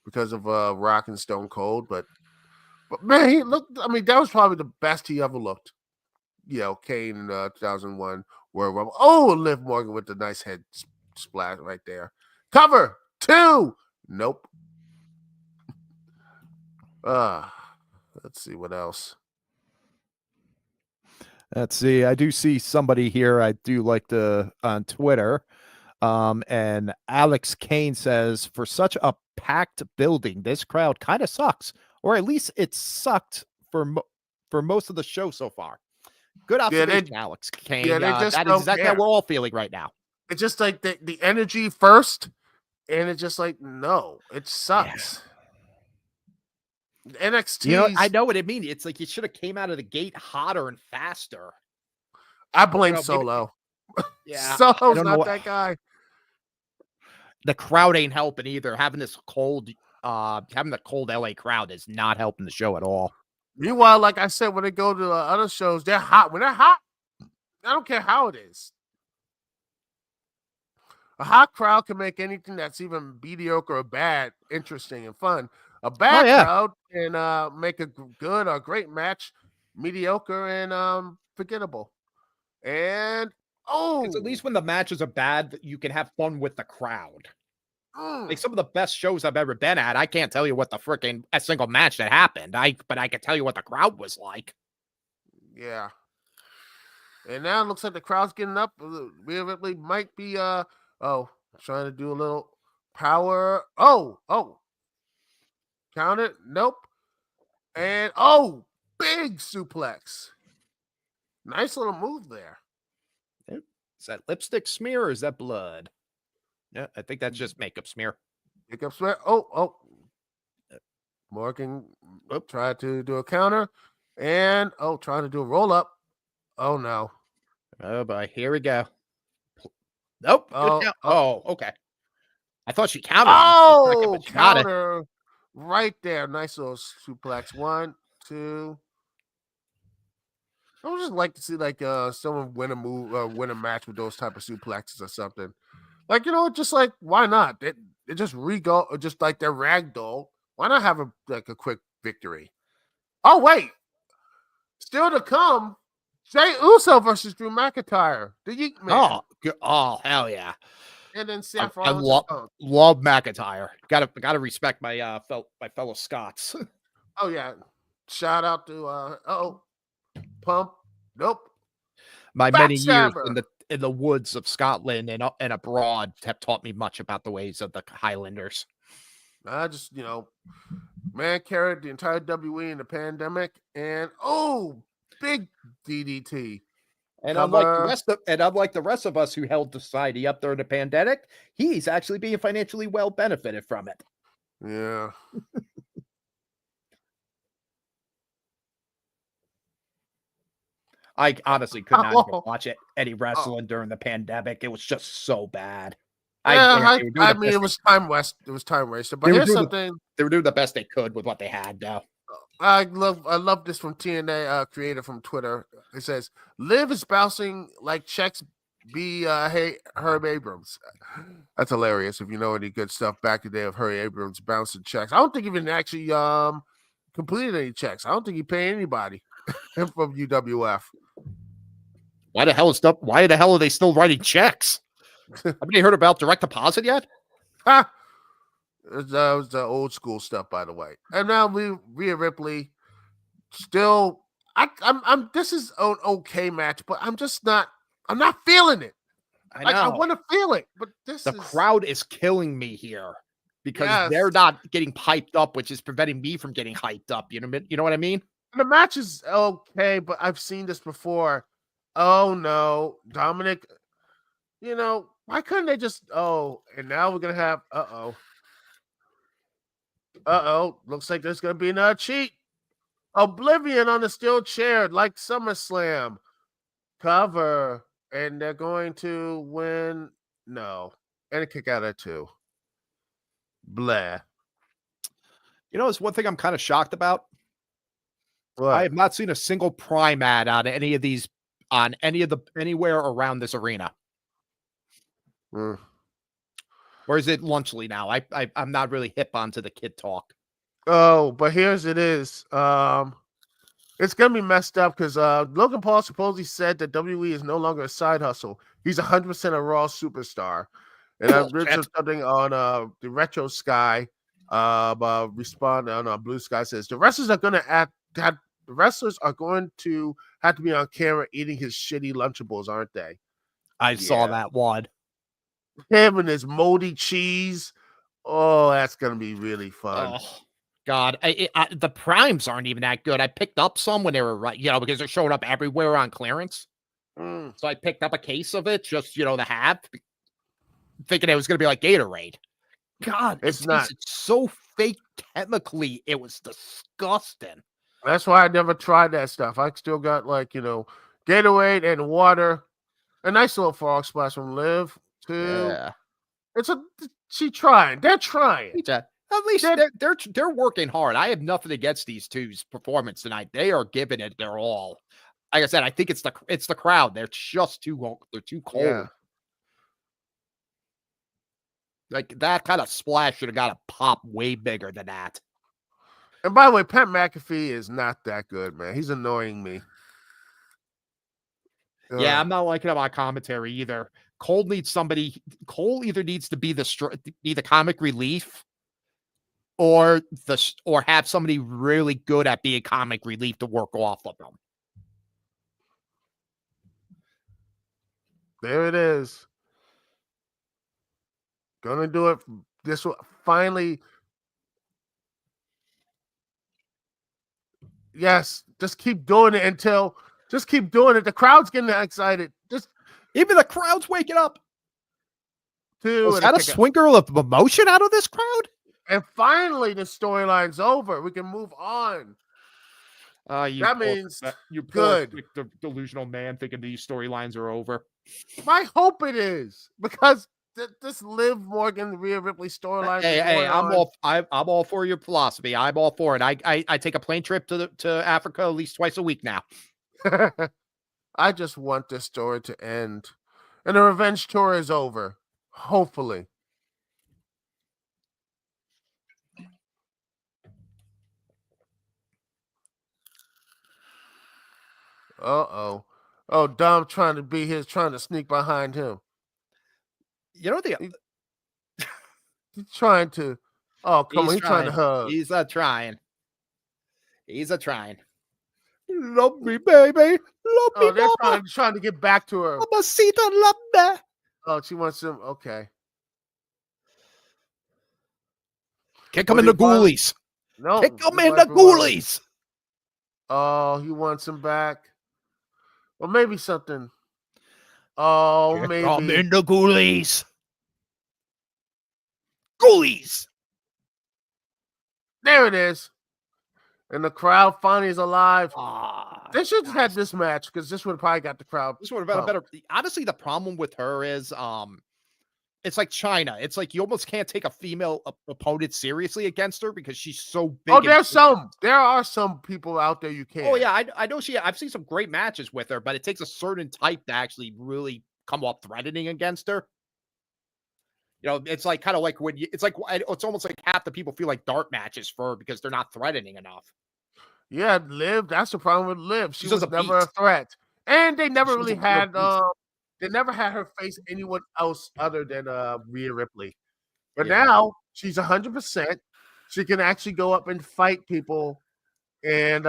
because of Rock and Stone Cold, but man, he looked. I mean, that was probably the best he ever looked. Kane in 2001 World Rumble. Oh, Liv Morgan with the nice head splash right there. Cover 2. Nope. Let's see what else. Let's see. I do see somebody here. I do like on Twitter. And Alex Kane says, for such a packed building, this crowd kind of sucks, or at least it sucked for most of the show so far. Good observation, Alex Kane. Yeah, they just that is don't exactly care. how we're all feeling right now. It's just like the energy first, and it's just like, no, it sucks. Yeah. NXT. I know what it means. It's like you should have came out of the gate hotter and faster. I blame Solo. Yeah, Solo's not that guy. The crowd ain't helping either. Having the cold LA crowd is not helping the show at all. Meanwhile, like I said, when they go to other shows, they're hot. When they're hot, I don't care how it is. A hot crowd can make anything that's even mediocre or bad interesting and fun. A bad crowd can make a good or great match mediocre and forgettable. And it's at least when the matches are bad, you can have fun with the crowd. Like some of the best shows I've ever been at, I can't tell you what a single match that happened. But I can tell you what the crowd was like. Yeah. And now it looks like the crowd's getting up. We might be trying to do a little power. Oh. Count it. Nope. And big suplex. Nice little move there. Is that lipstick smear or is that blood? Yeah, I think that's just makeup smear. Makeup smear. Oh. Morgan tried to do a counter. And trying to do a roll up. Oh no. Oh boy, here we go. Nope. Good Oh, count. oh, Oh, okay. I thought she counted one for a second, oh, but she got it. counter right there. Nice little suplex. 1, 2. I would just like to see like someone win a move, win a match with those type of suplexes or something. Like just like why not? It just re-go, just like their ragdoll. Why not have a quick victory? Oh wait, still to come. Jay Uso versus Drew McIntyre, the Yeet Man, Oh, hell yeah! and then I, Seth I Rollins and love Punk. love McIntyre. Gotta respect my my fellow Scots. Oh yeah, shout out to Pump. Nope, My many years Backstabber. in the woods of Scotland and abroad have taught me much about the ways of the Highlanders. I just man carried the entire WE in the pandemic, and big DDT And cover. unlike the rest of us who held society up during the pandemic, he's actually being financially well benefited from it. Yeah. I honestly could not even Oh, watch any oh. wrestling during the pandemic. It was just so bad. Yeah, They were doing I the mean best. it was time west. It was time wasted. But They were here's doing something they were doing the best they could with what they had. Though I love. I love this from TNA creator from Twitter. It says, "Liv is bouncing like checks." Hey Herb Abrams. That's hilarious. If you know any good stuff back in the day of Herb Abrams bouncing checks, I don't think he even actually completed any checks. I don't think he paid anybody from UWF. why the hell are they still writing checks? Haven't you heard about direct deposit yet? Ha! That was the old school stuff, by the way. And now Rhea Ripley still. I'm. This is an okay match, but I'm just not. I'm not feeling it. I Like I know want to feel it, but this the is crowd is killing me here because yes. they're not getting hyped up, which is preventing me from getting hyped up. You know what I mean? The match is okay, but I've seen this before. Oh no, Dominic. Why couldn't they just? Oh, and now we're gonna have. Looks like there's gonna be another cheat. Oblivion on the steel chair, like SummerSlam. Cover, and they're going to win. No, and a kick out of 2. Blah. It's one thing I'm kind of shocked about. I What? have not seen a single Prime ad on any of these on anywhere around this arena. Mm. Or is it Lunchly now? I'm not really hip onto the kid talk. Oh, but here's it is. It's gonna be messed up because Logan Paul supposedly said that WWE is no longer a side hustle. He's 100% a Raw superstar. And I read Bullshit. something on the Retro Sky. Respond on Blue Sky says the wrestlers are gonna the wrestlers are going to have to be on camera eating his shitty Lunchables, aren't they? I saw that one. Him and his moldy cheese. Oh, that's gonna be really fun. Oh God, the primes aren't even that good. I picked up some when they were because they're showing up everywhere on clearance. Mm. So I picked up a case of it just to have, thinking it was going to be like Gatorade. God, It's not. tasted so fake chemically. It was disgusting. That's why I never tried that stuff. I still got Gatorade and water. A nice little frog splash from Liv too. Yeah. She trying. They're trying. At least they're working hard. I have nothing against these two's performance tonight. They are giving it their all. Like I said, I think it's the crowd. They're just too cold. Yeah. Like that kind of splash should have got a pop way bigger than that. And by the way, Pat McAfee is not that good, man. He's annoying me. Yeah, I'm not liking him on commentary either. Cole either needs to be the comic relief, or have somebody really good at being comic relief to work off of them. There it is. Gonna do it. This will finally. Yes, just keep doing it until. Just keep doing it. The crowd's getting excited. Even the crowd's waking up. Was that a swinger of emotion out of this crowd? And finally, the storyline's over. We can move on. That means You poor good. sick, delusional man thinking these storylines are over. I hope it is because this Liv Morgan Rhea Ripley storyline Hey, been hey, going on. I'm all for your philosophy. I'm all for it. I take a plane trip to Africa at least twice a week now. I just want this story to end, and the revenge tour is over. Hopefully. Uh-oh. Oh, Dom trying to be his, trying to sneak behind him. You know the He, he's trying to. Oh, come on. he's He's trying to trying. hug. He's trying. He's a trying. Love me, baby. Love me, Oh, they're mama. trying to get back to her. Mamacita, love me. Oh, she wants him. Okay. Kick him What in do the you finally? ghoulies. Kick No, him he in might the be running. ghoulies. Oh, he wants him back. Well, maybe something. Oh, Kick him maybe. in the ghoulies. Ghoulies. There it is. And the crowd finally is alive. Ah, They should have had nice. this match because this would have probably got the crowd. This would have been a better. Honestly, the problem with her is, it's like China. It's like you almost can't take a female opponent seriously against her because she's so Oh, big and there's some. There are some people out there you oh can. yeah, I know I've seen some great matches with her, but it takes a certain type to actually really come off threatening against her. You know, it's like kind of like when you, it's like it's almost like half the people feel like dart matches for her because they're not threatening enough. Yeah, Liv. That's the problem with Liv. She She's just a was never a beast. threat, and they never She's really a pure had. beast. They never had her face anyone else other than Rhea Ripley. But Yeah. now she's 100%. She can actually go up and fight people, and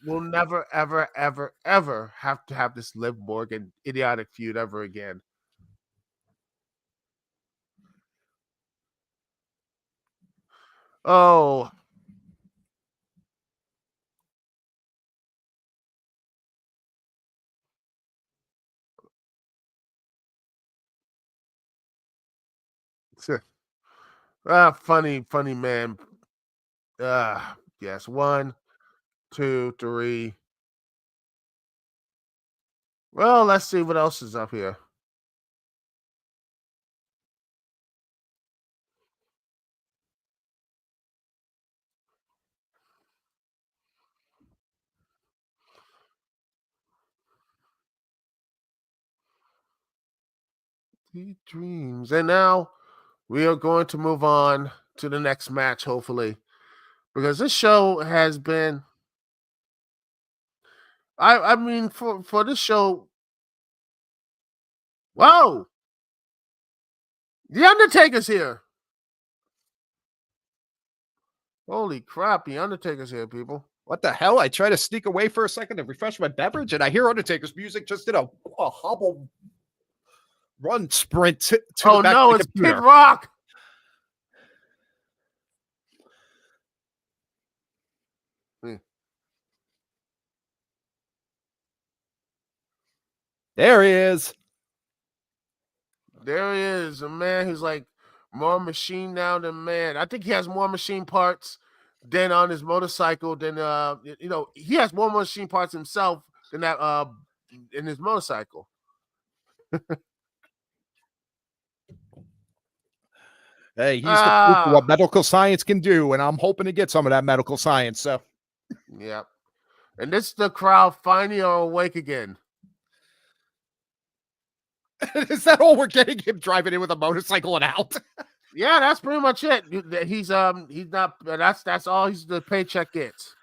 we'll never, ever, ever, ever have to have this Liv Morgan idiotic feud ever again. Oh, funny, funny man. Yes, one, two, three. Well, let's see what else is up here. Sweet dreams. And now we are going to move on to the next match, hopefully, because this show has been. I mean, for this show. Whoa, the Undertaker's here. Holy crap, the Undertaker's here, people. What the hell? I try to sneak away for a second to refresh my beverage, and I hear Undertaker's music just did a hobble run sprint to the Oh back of no, the it's Kid computer. Rock. Hmm. There he is. There he is, a man who's like more machine now than man. I think he has more machine parts than on his motorcycle than he has more machine parts himself than that in his motorcycle. Hey, he's the proof of what Ah, medical science can do, and I'm hoping to get some of that medical science. So, yeah. And this the crowd finally are awake again. is that all we're getting? Him driving in with a motorcycle and out? Yeah, that's pretty much it. He's not. That's all. He's the paycheck gets.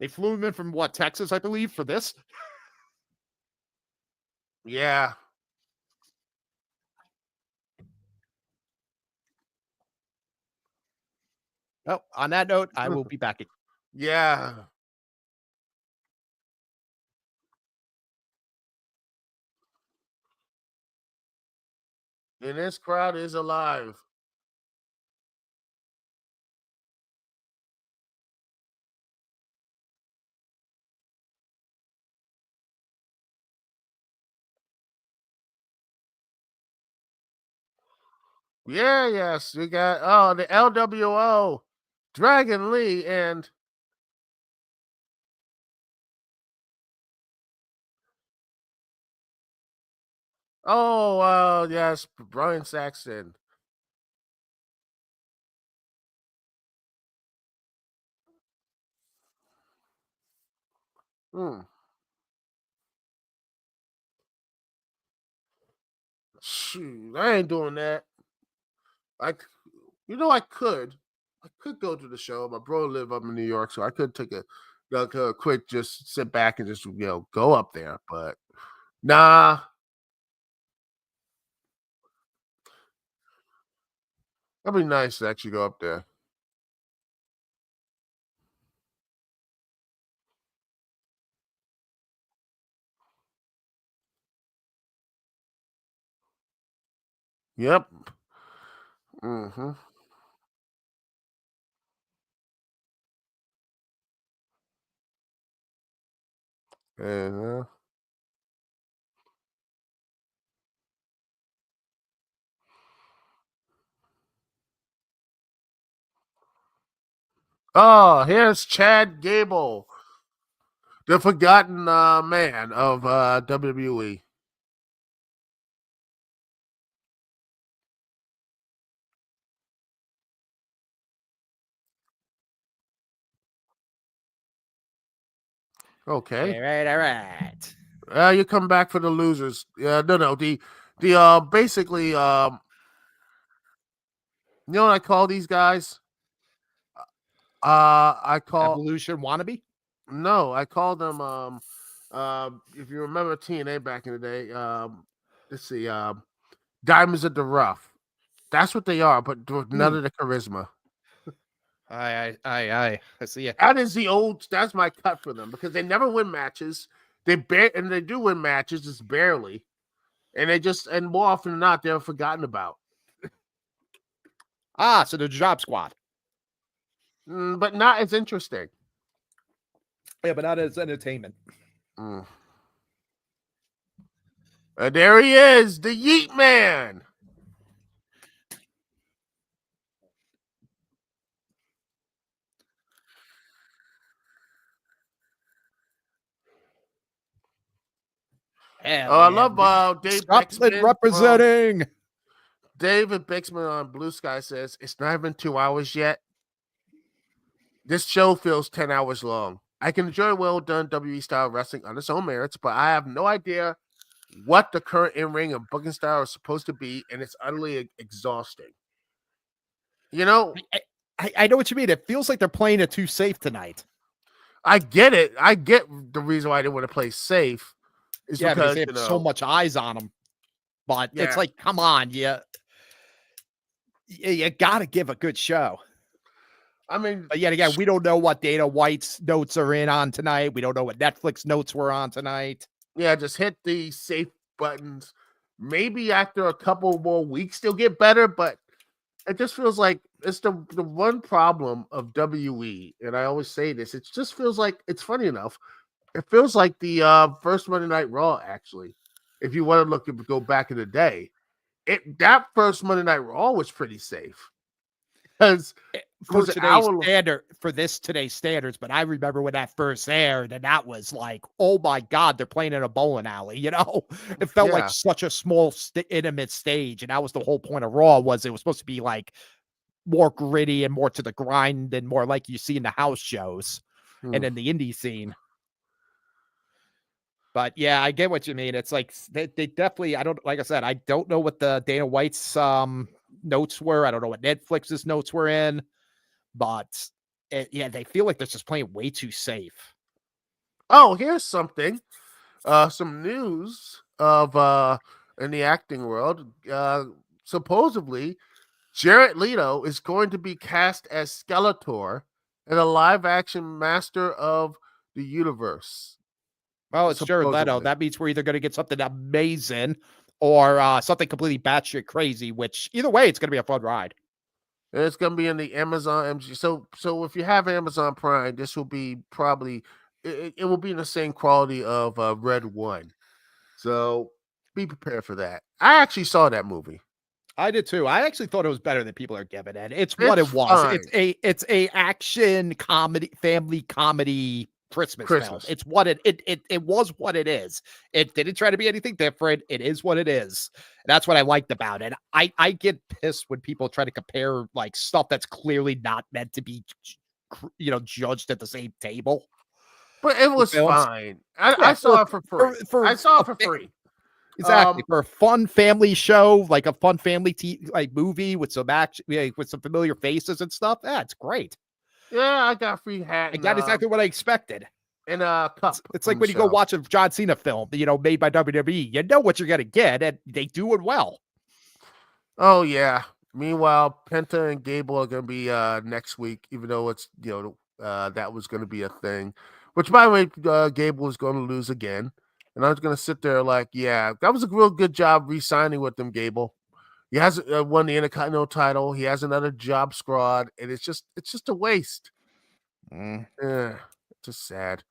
They flew him in from what, Texas, I believe, for this. Yeah. Well, on that note, I will be back. Yeah. And this crowd is alive. Yeah, yes. We got the LWO. Dragon Lee and yes, Brian Saxton. Hmm. Shoot, I ain't doing that. I, I could. I could go to the show. My bro live up in New York, so I could take a quick, just sit back and just go up there. But nah, that'd be nice to actually go up there. Yep. Mm-hmm. And oh, here's Chad Gable, the forgotten man of WWE. Okay. All right. You come back for the losers. No. The basically you know what I call these guys? I call Evolution wannabe. no, I call them if you remember TNA back in the day, let's see, Diamonds of the Rough. That's what they are, but with none of the charisma. I see it. That is the old. That's my cut for them because they never win matches. And they do win matches, just barely. And they just and more often than not, they're forgotten about. Ah, so the Job Squad. But not as interesting. Yeah, but not as entertainment. Mm. And there he is, the Yeet Man. Hell Oh, I yeah. love Dave Scotland Bixman. representing. David Bixman on Blue Sky says it's not even 2 hours yet. This show feels 10 hours long. I can enjoy well done WE style wrestling on its own merits, but I have no idea what the current in ring and booking style is supposed to be, and it's utterly exhausting. You know, I know what you mean. It feels like they're playing it too safe tonight. I get it. I get the reason why they want to play safe is Yeah, because because they have so much eyes on them. But it's like, come on, you got to give a good show. I mean, but yet again, we don't know what Dana White's notes are in on tonight. We don't know what Netflix notes were on tonight. Yeah, just hit the safe buttons. Maybe after a couple more weeks, they'll get better, but it just feels like it's the one problem of WE, and I always say this. It just feels like it's funny enough. It feels like the first Monday Night Raw. Actually, if you want to go back in the day, that first Monday Night Raw was pretty safe because for today's standards, but I remember when that first aired, and that was like, oh my god, they're playing in a bowling alley. It felt like such a small, intimate stage, and that was the whole point of Raw. Was it was supposed to be like more gritty and more to the grind, and more like you see in the house shows and in the indie scene. But yeah, I get what you mean. It's like they definitely. I don't like I said. I don't know what the Dana White's notes were. I don't know what Netflix's notes were in. But they feel like they're just playing way too safe. Oh, here's something. Some news of in the acting world. Supposedly, Jared Leto is going to be cast as Skeletor in a live-action Master of the Universe. Well, it's Jared Leto. That means we're either going to get something amazing or something completely batshit crazy. Which either way, it's going to be a fun ride. And it's going to be in the Amazon MG. So if you have Amazon Prime, this will be probably it will be in the same quality of Red One. So be prepared for that. I actually saw that movie. I did too. I actually thought it was better than people are giving it. It's what It's it was. fine. It's a action comedy, family comedy Christmas film. Christmas. It's what it was what it is. It didn't try to be anything different. It is what it is. That's what I liked about it. I get pissed when people try to compare like stuff that's clearly not meant to be judged at the same table. But it The was films. fine. Yeah, I saw it for free. I saw it for free. exactly, for a fun family show, like a fun family like movie with some action, with some familiar faces and stuff. Yeah, it's great. Yeah, I got free hat I got exactly what I expected. and a cup It's from like the when you go show. watch a John Cena film, made by WWE. You know what you're gonna get, and they do it well. Oh yeah. Meanwhile, Penta and Gable are gonna be next week, even though it's that was gonna be a thing. Which by the way, Gable is gonna lose again. And I was gonna sit there like, yeah, that was a real good job re-signing with them, Gable. He hasn't won the Intercontinental title. He has another job squad, and it's just a waste. It's just sad.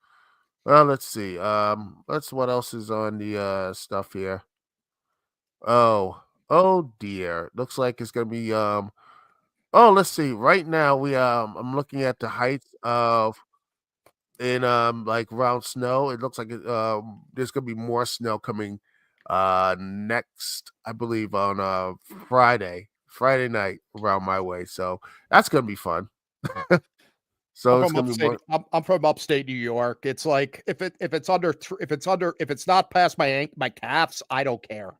Well, let's see. What else is on the stuff here? Oh dear. Looks like it's gonna be oh, let's see. Right now I'm looking at the heights of in like around snow. It looks like there's gonna be more snow coming next, I believe, on Friday night around my way. So that's gonna be fun. I'm So it's from gonna be more. upstate. I'm from upstate New York. It's like if it's not past my calves, I don't care.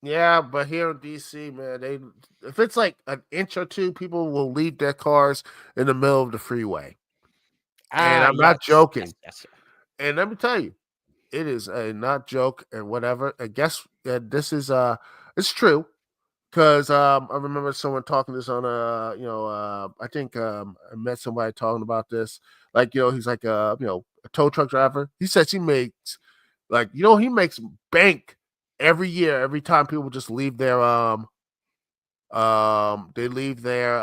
Yeah, but here in DC, man, if it's like an inch or two, people will leave their cars in the middle of the freeway. And Ah, I'm not yes, yes, joking. yes. And let me tell you, it is a not joke and whatever. I guess this is it's true because I remember someone talking this on I think I met somebody talking about this. Like, he's like a tow truck driver. He says he makes like he makes bank every year every time people just leave their they leave their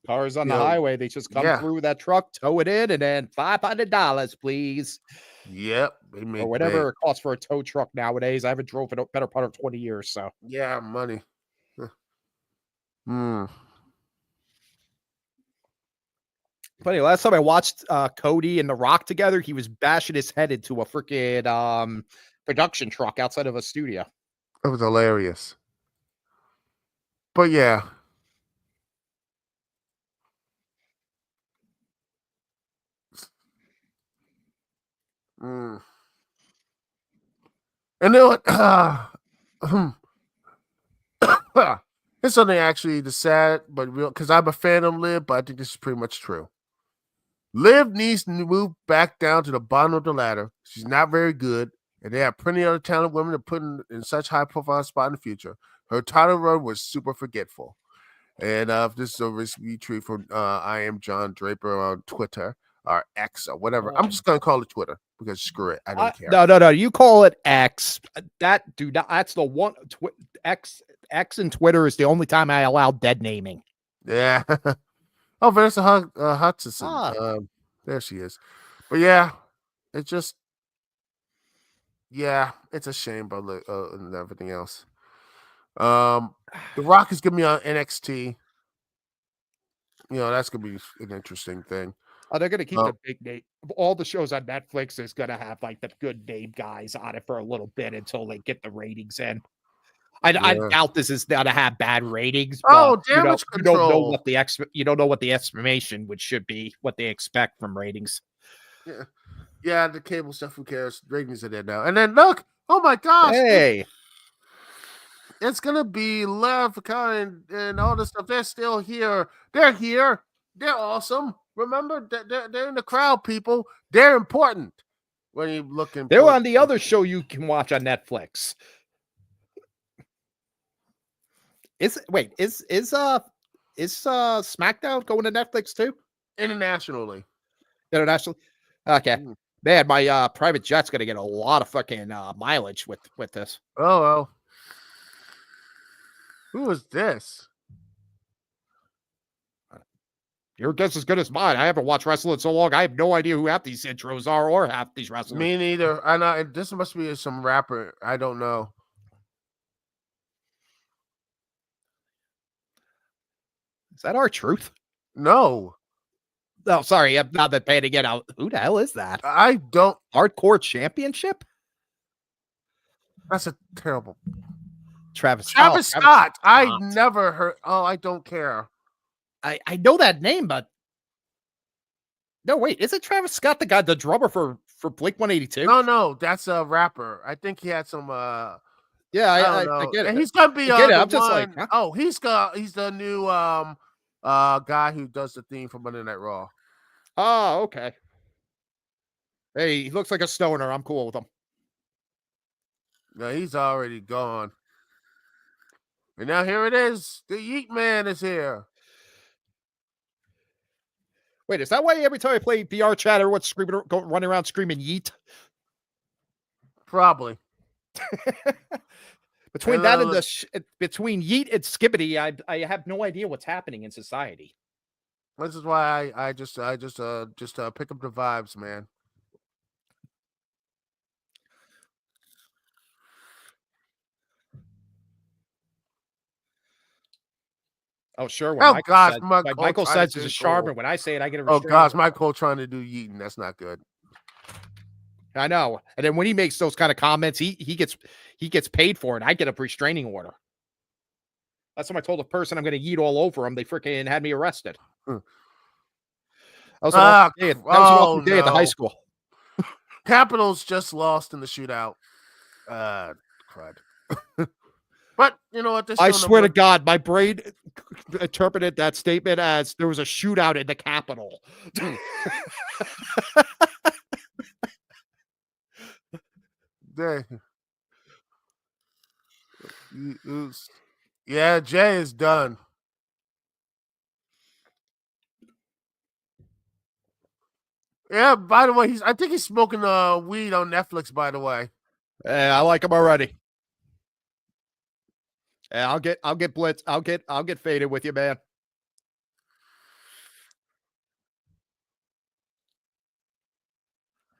Cars on the highway, they just come yeah. through with that truck, tow it in, and then $500, please, Yep, they or make bank. whatever it costs for a tow truck nowadays. I haven't drove it a better part of 20 years, so. Yeah, money. Hmm. Funny, last time I watched Cody and The Rock together, he was bashing his head into a freaking production truck outside of a studio. It was hilarious. But yeah. Mm. And then what? It's something actually the sad but real because I'm a fan of Liv, but I think this is pretty much true. Liv needs to move back down to the bottom of the ladder. She's not very good, and they have plenty of other talented women to put in such high profile spot in the future. Her title run was super forgetful. And this is a risky tweet from I am John Draper on Twitter or X or whatever. I'm just gonna call it Twitter because screw it, I don't care. No. You call it X. That's the one. X and Twitter is the only time I allow dead naming. Yeah. Oh, Vanessa Hutchinson. There she is. But yeah, it just it's a shame, but and everything else. The Rock is gonna be on NXT. That's gonna be an interesting thing. Oh, they're gonna keep the big name. All the shows on Netflix is gonna have like the good name guys on it for a little bit until they get the ratings in. I doubt this is gonna have bad ratings, but Damage you don't know Control. what the estimation should be, what they expect from ratings. Yeah, the cable stuff. Who cares? Ratings are there now. And then look, oh my gosh, Hey, it's gonna be Love and all this stuff. They're still here. They're here. They're awesome. Remember, they're in the crowd, people. They're important. When you look important. They're on the other show you can watch on Netflix. Is SmackDown going to Netflix too? Internationally. Okay. Man, my private jet's gonna get a lot of fucking mileage with this. Oh well. Who is this? Your guess is as good as mine. I haven't watched wrestling so long. I have no idea who half these intros are or half these wrestlers. Me neither. I know this must be some rapper. I don't know. Is that our truth? No, Oh, sorry. I'm not that paying again. Who the hell is that? I don't. Hardcore Championship? That's a terrible. Travis. Oh, Travis Travis Scott. I Scott. never heard. Oh, I don't care. I know that name, but no, wait. Isn't Travis Scott the drummer for Blink 182? No, that's a rapper. I think he had some. Yeah, I don't I know. get And it. he's gonna be I get it. the I'm just like, one huh? oh he's the new guy who does the theme for Monday Night Raw. Oh, okay. Hey, he looks like a stoner. I'm cool with him. No, he's already gone. And now here it is. The Yeet Man is here. Wait, is that why every time I play VR chat, everyone's screaming, running around screaming "yeet"? Probably. Between that and between yeet and skibbity, I have no idea what's happening in society. This is why I just pick up the vibes, man. Oh, sure. When Oh Michael gosh, says, Michael Michael trying to says is do a charm, cool. and when I say it, I get a Oh restraining gosh, order. Michael trying to do yeeting. That's not good. I know. And then when he makes those kind of comments, he gets paid for it. I get a restraining order. Last time I told a person I'm going to yeet all over him, they freaking had me arrested. Hmm. That was an awful day. That was an awful day at the high no. school. Capitals just lost in the shootout. Crud. But you know what? I swear to God, my brain interpreted that statement as there was a shootout in the Capitol. Yeah, Jay is done. Yeah, by the way, I think he's smoking weed on Netflix, by the way. I like him already. Yeah, I'll get blitz. I'll get faded with you, man.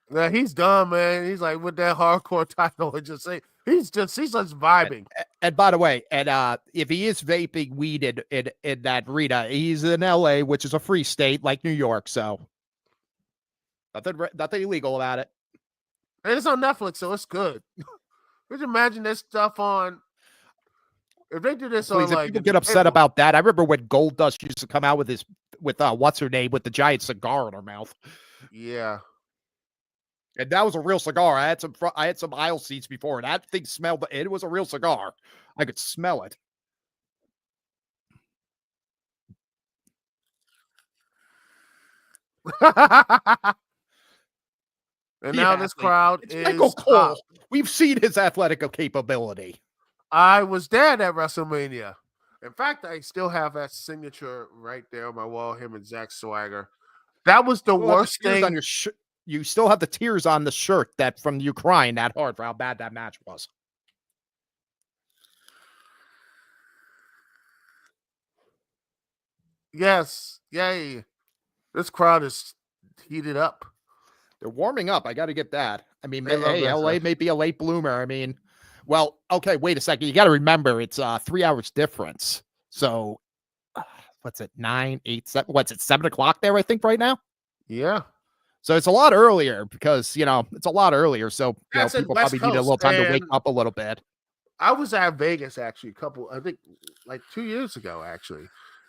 Yeah, he's done, man. He's like with that hardcore title and just say he's just vibing. And by the way, and if he is vaping weed in that arena, he's in LA, which is a free state like New York, so nothing illegal about it. And it's on Netflix, so it's good. Could you imagine this stuff on? If they do this Please, on, if people get upset about that, I remember when Goldust used to come out with what's her name with the giant cigar in her mouth. Yeah, and that was a real cigar. I had some aisle seats before, and that thing smelled. It was a real cigar. I could smell it. and now this crowd is Michael Cole. We've seen his athletic capability. I was there at WrestleMania. In fact, I still have that signature right there on my wall. Him and Zack Swagger. That was the worst thing. On your you still have the tears on the shirt that from you crying that hard for how bad that match was. Yes, yay! This crowd is heated up. They're warming up. I got to get that. I mean, hey, LA may be a late bloomer. I mean, well, okay, wait a second. You got to remember it's 3 hours difference. So what's it? 9, 8, 7. What's it? 7 o'clock there, I think, right now. Yeah. So it's a lot earlier because it's a lot earlier. So people probably need a little time to wake up a little bit. I was at Vegas actually I think like 2 years ago actually.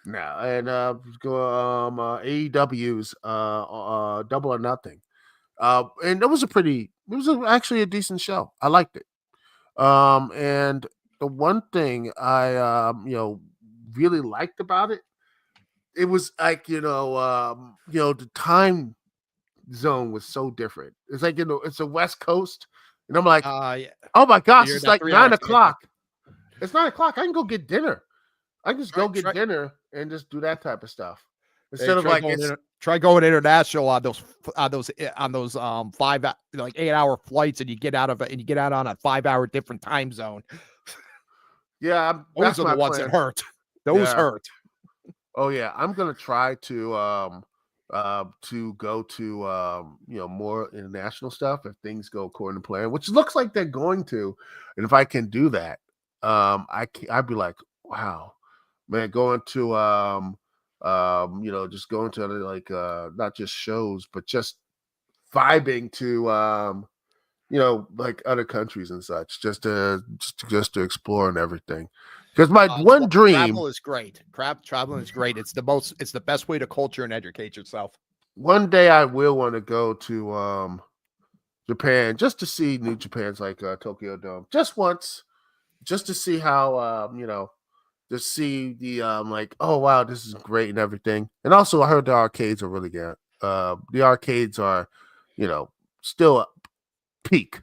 Now and AEW's Double or Nothing. And it was actually a decent show. I liked it. And the one thing I really liked about it, it was like the time zone was so different. It's like it's the West Coast, and I'm like, yeah. Oh my gosh, it's like 9 o'clock. It's 9 o'clock. I can go get dinner. I can just go get dinner and just do that type of stuff instead of like try going international on those 5 8 hour flights, and you get out on a 5 hour different time zone. Yeah, those are the ones that hurt. Those hurt. Oh yeah, I'm gonna try to go to more international stuff if things go according to plan, which looks like they're going to. And if I can do that, I'd be like, wow, man, going to Just going to other like not just shows, but just vibing to like other countries and such, just to explore and everything. Because my one dream, Travel is great. Traveling is great. It's the best way to culture and educate yourself. one day I will want to go to Japan just to see New Japan's like Tokyo Dome just once, just to see how to see the like, oh wow, this is great and everything. And also I heard the arcades are really good. The arcades are, you know, still peak.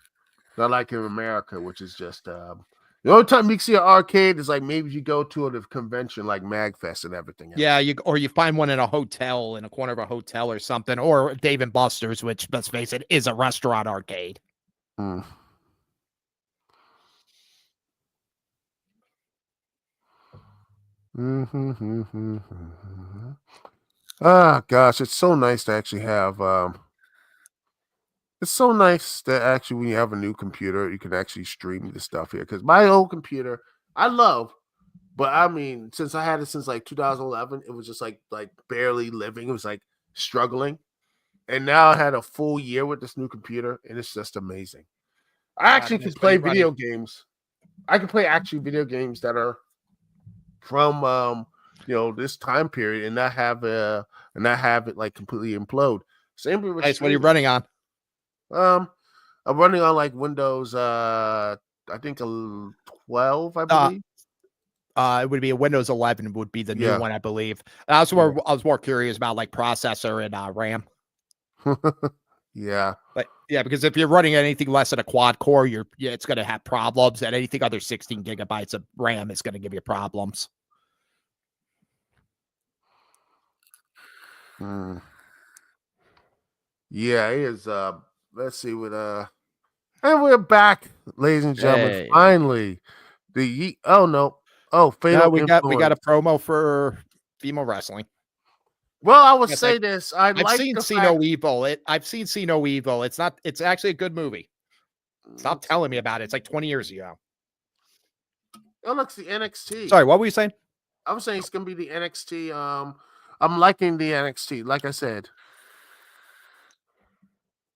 Not like in America, which is just the only time you can see an arcade is like maybe if you go to a convention like MagFest and everything Yeah, else. you find one in a hotel, in a corner of a hotel or something, or Dave and Buster's, which let's face it, is a restaurant arcade. Hmm. Mm-hmm. Ah, gosh, it's so nice to actually have. It's so nice that actually when you have a new computer, you can actually stream the stuff here. Because my old computer, I love, but I mean, since I had it since like 2011, it was just like barely living. It was like struggling, and now I had a full year with this new computer, and it's just amazing. I actually can That's when play you're running. video games. I can play actually video games that are from this time period and not have it like completely implode. Same thing with Nice. What are you streaming. running on? Um, I'm running on like Windows. I think 12, I Uh, believe. it would be a Windows 11 would be the new Yeah, one, I believe. I was more curious about like processor and RAM. yeah. But yeah, because if you're running anything less than a quad core, it's going to have problems, and anything under 16 gigabytes of RAM is going to give you problems. Hmm. Yeah, it is. Let's see what. And we're back, ladies and gentlemen. Hey, Finally, oh no, oh now Fatal we got a Influence. promo for female wrestling. Well, I would Yes, say this. I I've like seen the See fact. No Evil. I've seen See No Evil. It's actually a good movie. Stop telling me about it. It's like 20 years ago. It looks the NXT. Sorry, what were you saying? I was saying it's gonna be the NXT. I'm liking the NXT. Like I said,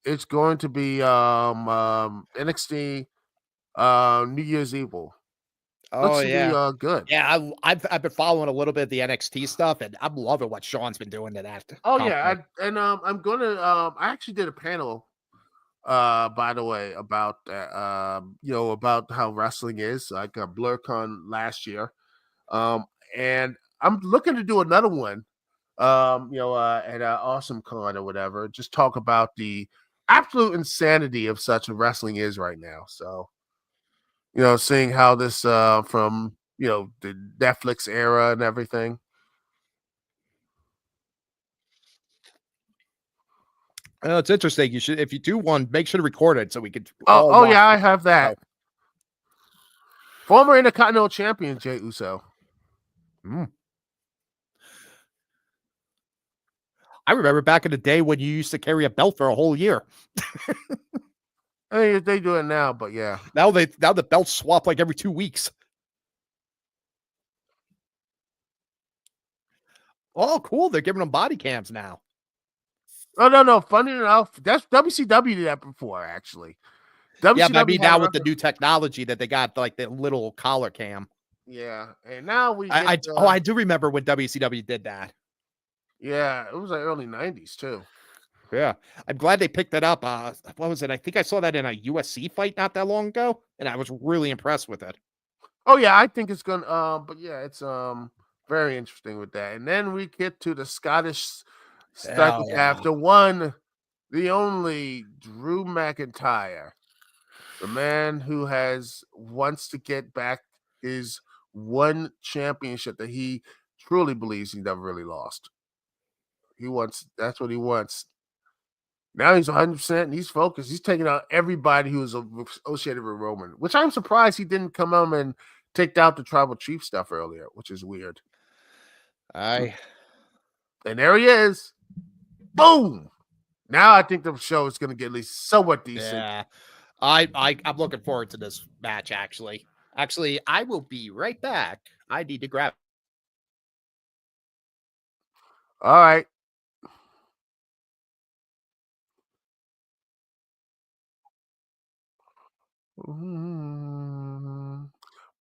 it's going to be NXT New Year's Evil. Oh Looks to be yeah. good. Yeah, I've been following a little bit of the NXT stuff, and I'm loving what Sean's been doing to that Oh yeah, company. I'm gonna I actually did a panel by the way about about how wrestling is like a BlurCon last year. And I'm looking to do another one at Awesome Con or whatever. Just talk about the absolute insanity of such a wrestling is right now. So, seeing how this from the Netflix era and everything. It's interesting. You should, if you do one, make sure to record it so we could Oh, all oh watch yeah, I it. have that. So, Former Intercontinental Champion Jay Uso. mm. I remember back in the day when you used to carry a belt for a whole year. I mean, they do it now, but yeah. Now the belts swap like every 2 weeks. Oh, cool! They're giving them body cams now. Oh no. Funny enough, that's WCW did that before actually. Yeah, but I WCW mean had a now with the record. new technology that they got, like the little collar cam. Yeah, and now we get I do remember when WCW did that. yeah, it was like early '90s too. Yeah, I'm glad they picked that up. What was it? I think I saw that in a USC fight not that long ago, and I was really impressed with it. Oh yeah, I think it's gonna. But yeah, it's very interesting with that. And then we get to the Scottish Hell psychopath, yeah! the one, the only Drew McIntyre, the man who has wants to get back his one championship that he truly believes he never really lost. He wants. That's what he wants. Now he's 100% and he's focused. He's taking out everybody who was associated with Roman, which I'm surprised he didn't come home and take out the tribal chief stuff earlier, which is weird. I And there he is. Boom. Now I think the show is going to get at least somewhat decent. yeah, I'm looking forward to this match. Actually, I will be right back. I need to grab All right.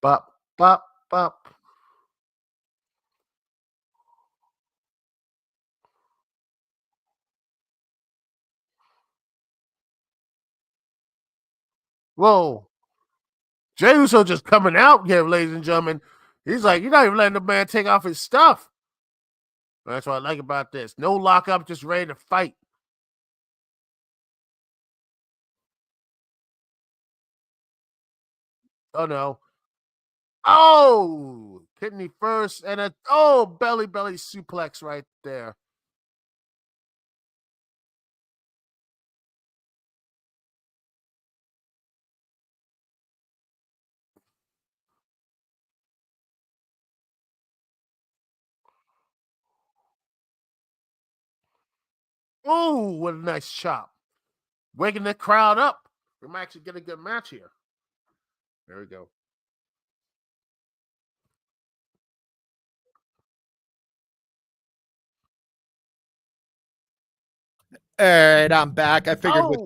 Bop, bop, bop. Whoa. Jey Uso just coming out here, ladies and gentlemen. He's like, you're not even letting the man take off his stuff. That's what I like about this. No lockup, just ready to fight. Oh no. Oh, kidney first and a belly suplex right there. Oh, what a nice chop. Waking the crowd up. We might actually get a good match here. There we go. And I'm back. I figured with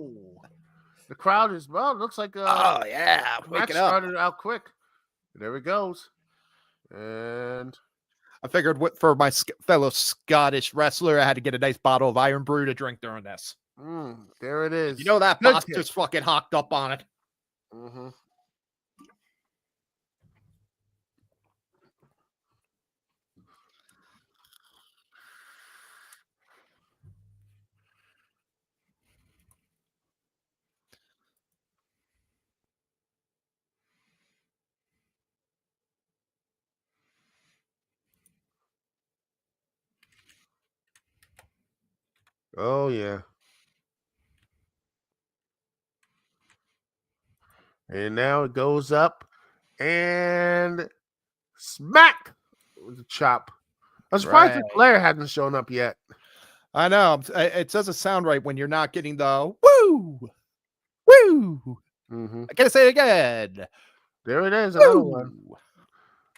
the crowd is it looks like oh yeah, the wake match it up. started out quick. There it goes. And I figured for my fellow Scottish wrestler, I had to get a nice bottle of Iron Brew to drink during this. There it is. You know that boss just fucking hocked up on it. Mm-hmm. Oh yeah. And now it goes up and smack with the chop. I'm surprised the Flair hasn't shown up yet. I know. It doesn't sound right when you're not getting the woo, woo. Mm-hmm. I gotta say it again. There it is, another one.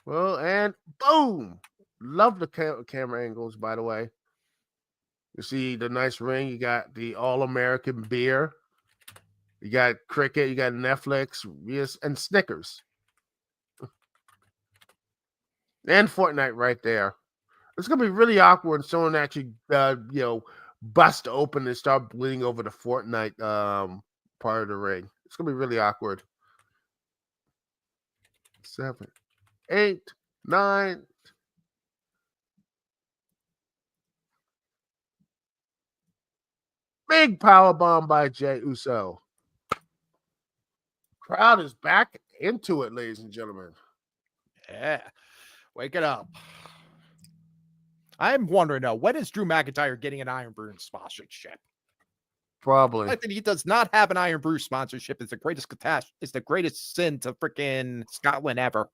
Well, and boom. Love the camera angles, by the way. You see the nice ring. You got the All-American beer. You got cricket. You got Netflix. Yes, and Snickers. And Fortnite right there. It's gonna be really awkward when someone actually, bust open and start bleeding over the Fortnite part of the ring. It's gonna be really awkward. 7, 8, 9. Big power bomb by Jey Uso. Crowd is back into it, ladies and gentlemen. Yeah, wake it up. I'm wondering now, when is Drew McIntyre getting an Iron Brew sponsorship? Probably. I think he does not have an Iron Brew sponsorship. It's the greatest catastrophe. It's the greatest sin to freaking Scotland ever.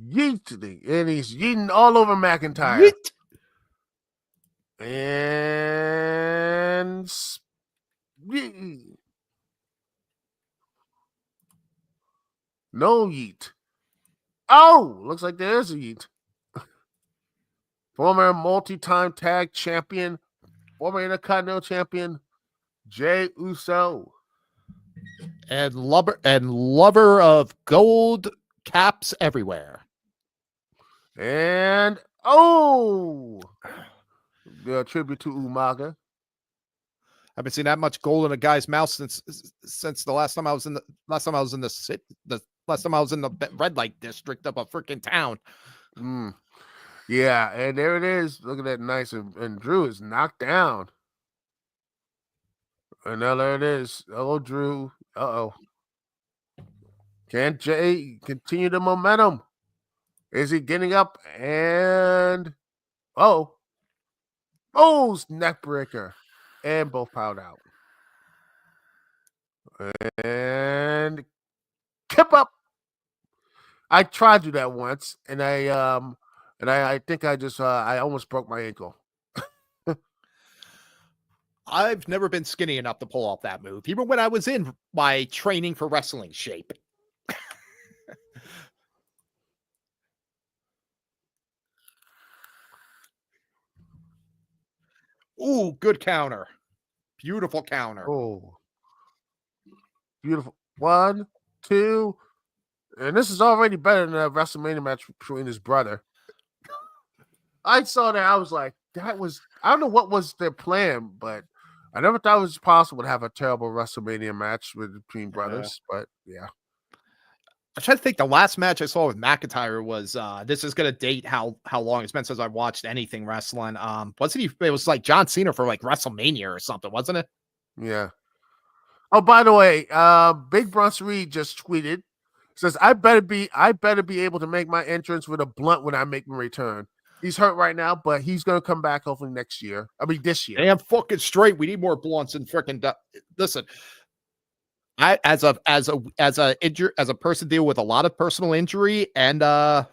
Yeet, and he's yeeting all over McIntyre. Yeet. And no yeet. Oh, looks like there is a yeet. Former multi-time tag champion, former Intercontinental champion, Jey Uso. And lover of gold caps everywhere. And the tribute to Umaga. I haven't seen that much gold in a guy's mouth since the last time I was in the red light district of a freaking town. Yeah, and there it is. Look at that nice, and Drew is knocked down. And now there it is. Oh, Drew. Uh-oh. Can Jey continue the momentum? Is he getting up? And neck breaker. And both piled out. And kip up. I tried to do that once, and I think I just I almost broke my ankle. I've never been skinny enough to pull off that move, even when I was in my training for wrestling shape. Ooh, good counter. Beautiful counter. Oh, beautiful. 1, 2, and this is already better than a WrestleMania match between his brother. I saw that. I was like, that was. I don't know what was their plan, but I never thought it was possible to have a terrible WrestleMania match between brothers. But yeah. I'm trying to think. The last match I saw with McIntyre was this is gonna date how long it's been since I watched anything wrestling. Wasn't he? It was like John Cena for like WrestleMania or something, wasn't it? Yeah. Oh, by the way, Big Bronson Reed just tweeted, says, I better be able to make my entrance with a blunt when I make my return. He's hurt right now, but he's gonna come back hopefully next year. I mean this year. Damn fucking straight. We need more blunts and freaking. Listen, I as a person deal with a lot of personal injury and can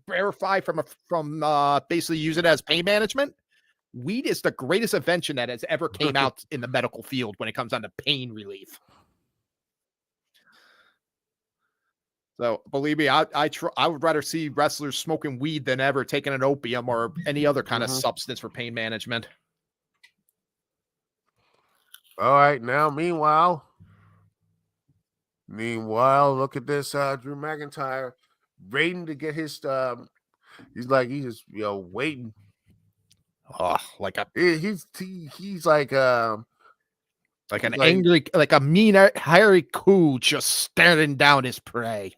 verify from basically use it as pain management. Weed is the greatest invention that has ever came out in the medical field when it comes down to pain relief. So believe me, I would rather see wrestlers smoking weed than ever taking an opium or any other kind of substance for pain management. All right, now meanwhile, look at this Drew McIntyre waiting to get his he's just waiting. Oh, like a he's like an angry, like a mean hairy coup just staring down his prey.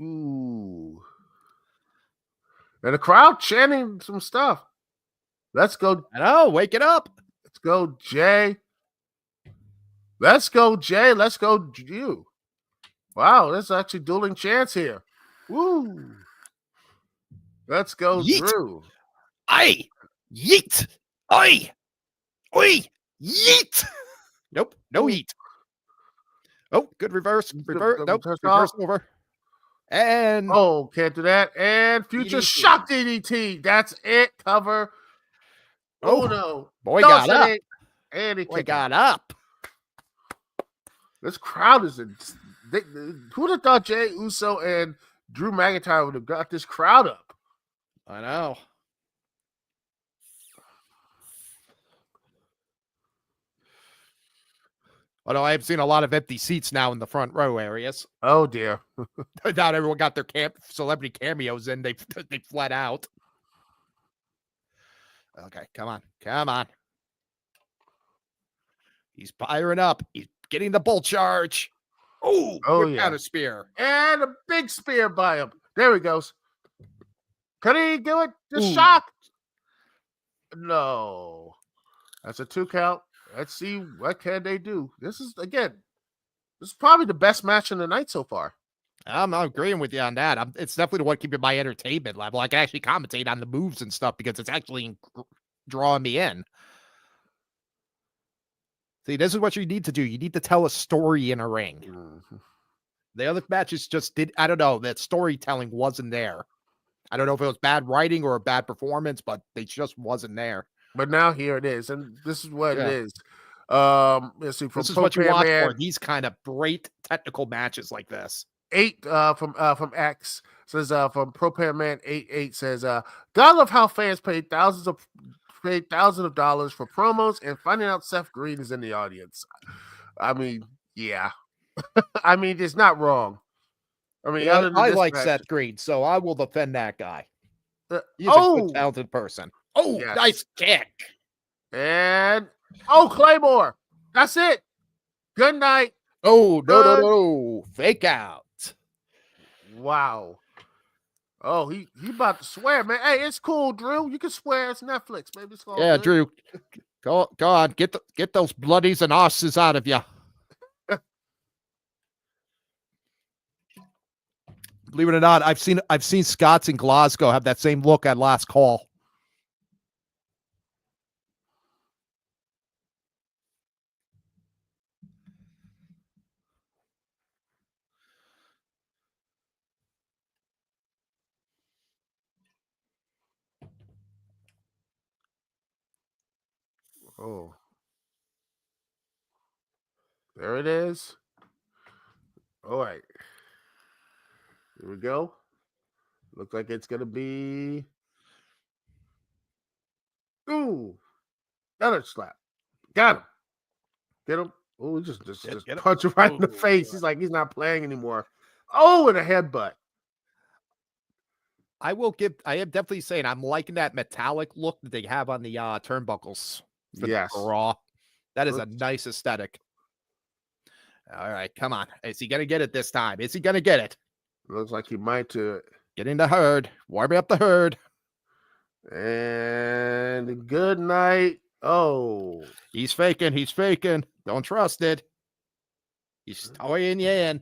Ooh. And the crowd chanting some stuff. Let's go. I know, wake it up. Let's go, Jay. Let's go, Jay. Let's go, you. Wow, there's actually dueling chants here. Woo. Let's go, Yeet. Drew. Aye. Yeet. Aye. Oi. Yeet. Nope. No yeet. Oh, good reverse. Reverse. Nope. Reverse over. And can't do that. And future DDT. Shock DDT. That's it. Cover. Oh no. Boy got up. And he got up. This crowd is who would have thought Jay Uso and Drew McIntyre would have got this crowd up? I know. Although I have seen a lot of empty seats now in the front row areas. Oh dear. Not everyone got their celebrity cameos in. They fled out. Okay, come on. He's firing up. He's getting the bull charge. Oh yeah. Counter spear. And a big spear by him. There he goes. Can he do it? The shock. No. That's a 2 count. Let's see what can they do. This is probably the best match of the night so far. I'm agreeing with you on that. It's definitely the one keeping my entertainment level. I can actually commentate on the moves and stuff because it's actually drawing me in. See, this is what you need to do. You need to tell a story in a ring. Mm-hmm. The other matches just I don't know, that storytelling wasn't there. I don't know if it was bad writing or a bad performance, but they just wasn't there. But now here it is, and this is what it is. Let's see. This is what you watch for these kind of great technical matches like this. 8 from X says from Propare Man 88 says God love how fans paid thousands of dollars for promos and finding out Seth Green is in the audience. I mean, yeah. I mean, it's not wrong. I mean, I like Seth Green, so I will defend that guy. He's a good, talented person. Oh, yes. Nice kick. And Claymore. That's it. Good night. Oh, no. Fake out. Wow. Oh, he about to swear, man. Hey, it's cool, Drew. You can swear. It's Netflix. Maybe it's all good. Drew. Go on. Get those bloodies and asses out of you. Believe it or not, I've seen Scots in Glasgow have that same look at last call. Oh, there it is. All right, here we go. Looks like it's gonna be. Ooh, another slap. Got him. Get him. Oh, just Get him. punch him right in the Oh, face. He's like he's not playing anymore. Oh, and a headbutt. I am definitely saying I'm liking that metallic look that they have on the turnbuckles for Yes. Raw. That is a Looks, nice aesthetic. All right, come on. Is he gonna get it this time? Is he gonna get it? looks like he might to it. Getting the herd. Warming up the herd. And good night. Oh, He's faking. He's faking. Don't trust it. He's toying you in.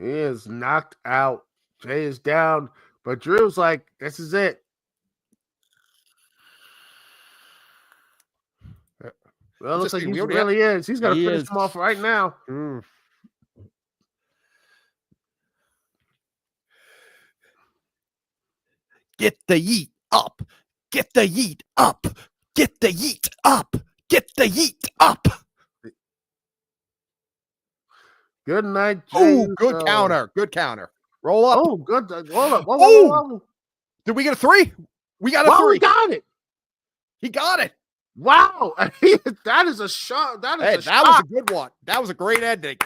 he is knocked out. Jay is down, but Drew's like, this is it. Well, it looks like he really is. He's gonna He finish is. him off right now. Get the yeet up. Get the yeet up. Get the yeet up. Get the yeet up. Good night, Jay. Oh, good counter. Good counter. Roll up. Oh, good. Hold up. Whoa, whoa, Oh, whoa, whoa. did we get a 3? We got a Wow, 3. he got it. He got it. Wow. That is a shot. That is Hey, a that shot. was a good one. That was a great ending.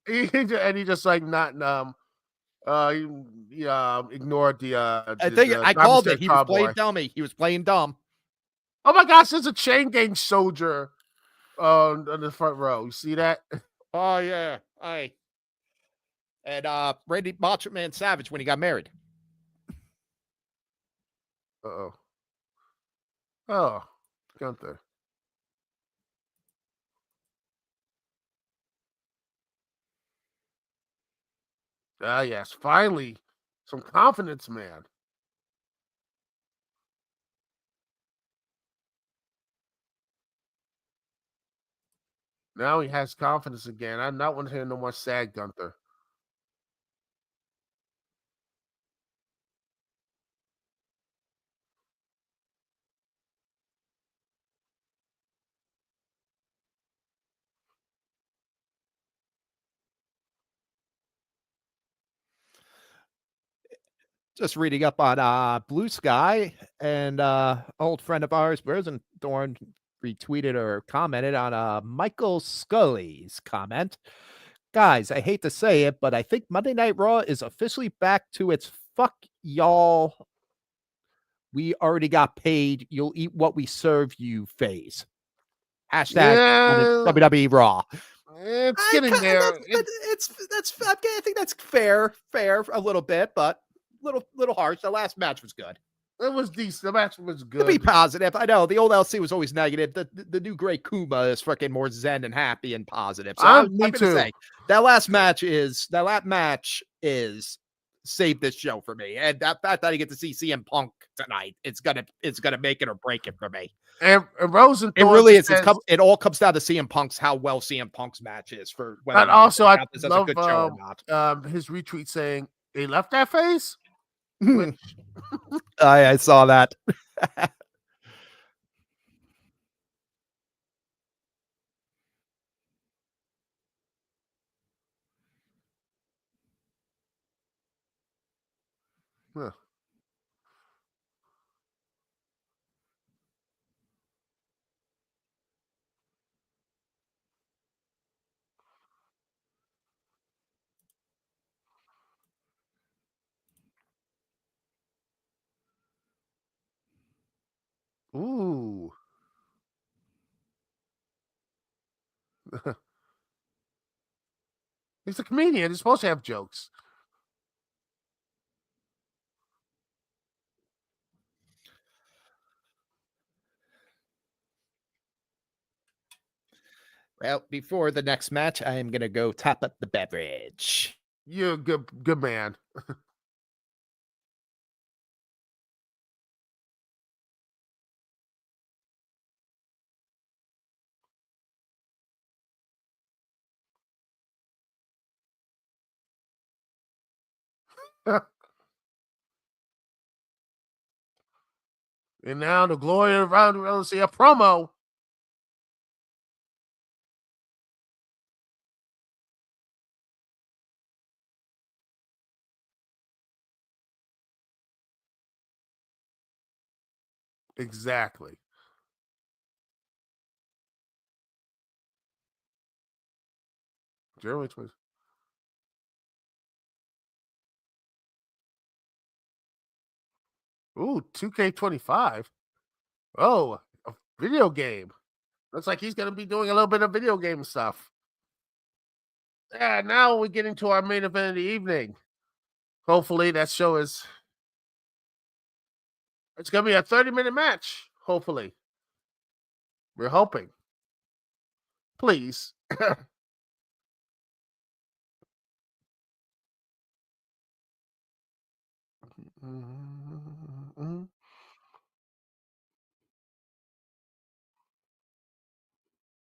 And he just like not ignored the I think I called it. He was cowboy. playing dummy. He was playing dumb. Oh my gosh, there's a chain gang soldier on the front row. You see that? Oh yeah. Hey. And Randy Macho Man Savage when he got married. Uh-oh. Oh, Gunther. Ah, yes, finally, some confidence, man. Now he has confidence again. I'm not want to hear no more sad Gunther. Just reading up on Blue Sky, and old friend of ours, Thorn, retweeted or commented on Michael Scully's comment. Guys, I hate to say it, but I think Monday Night Raw is officially back to its fuck y'all. We already got paid. You'll eat what we serve you phase. Hashtag Yeah, WWE Raw. it's getting there. I think that's fair a little bit, but little harsh. The last match was good. It was decent. The match was To good. be positive, I know the old LC was always negative. The new Great Kuma is fucking more zen and happy and positive. So I'm Me gonna too. say that last match is save this show for me. And that fact that I get to see CM Punk tonight, it's gonna make it or break it for me. And Rosen, it really is. It all comes down to CM Punk's how well CM Punk's match is for whether. And also, I love a good show or not. His retweet saying they left that face. Which... I saw that. Huh. Ooh. He's a comedian. He's supposed to have jokes. Well, before the next match, I am going to go top up the beverage. You're a good man. And now the glory around the world, see a promo. Exactly. Jeremy Twist. Ooh, 2K25. Oh, a video game. Looks like he's going to be doing a little bit of video game stuff. Yeah, now we're getting to our main event of the evening. Hopefully, that show is. It's going to be a 30-minute match. Hopefully. We're hoping. Please.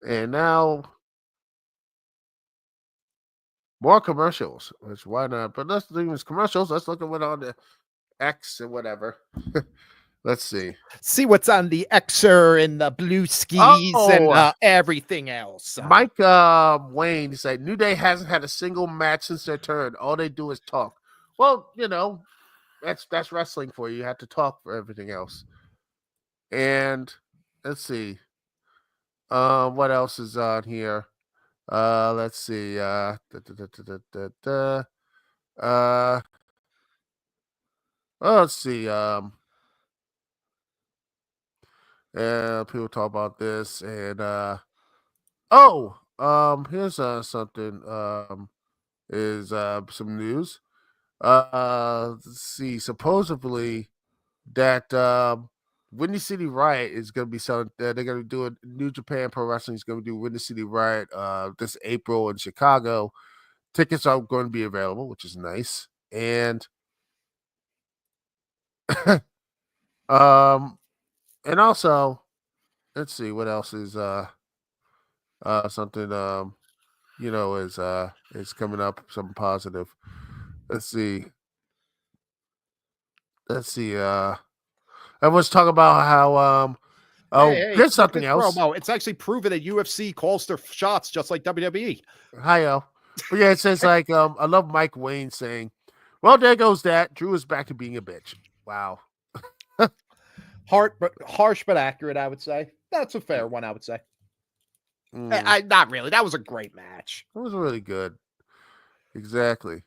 And now more commercials. Which why not? But let's do these commercials. Let's look at what on the X and whatever. Let's see. See what's on the Xer and the blue skis and Oh, everything else. Mike Wayne said New Day hasn't had a single match since their turn. All they do is talk. Well, that's wrestling for you. You have to talk for everything else. And let's see. What else is on here? Let's see. Let's see. People talk about this, and here's something. Is some news. Let's see. Supposedly that Windy City Riot is going to be selling. They're going to do it. New Japan Pro Wrestling is going to do Windy City Riot this April in Chicago. Tickets are going to be available, which is nice. And and also, let's see what else is something is coming up. Something positive. Let's see. Everyone's talking about how Hey, here's look at something this else. promo. It's actually proven that UFC calls their shots just like WWE. Hi, but yeah, it says like I love Mike Wayne saying, "Well, there goes that. Drew is back to being a bitch." Wow. Harsh but accurate, I would say. That's a fair one, I would say. I not really. That was a great match. It was really good. Exactly.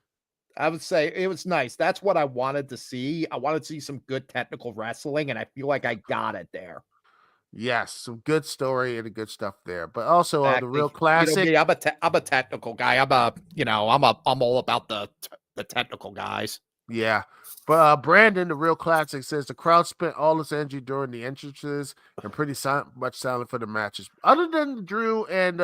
I would say it was nice. That's what I wanted to see. I wanted to see some good technical wrestling, and I feel like I got it there. Yes, some good story and good stuff there. But also the Exactly. real classic. Me, I'm a technical guy. I'm all about the technical guys. Yeah. But Brandon, the real classic, says the crowd spent all its energy during the entrances and pretty much silent for the matches. Other than Drew and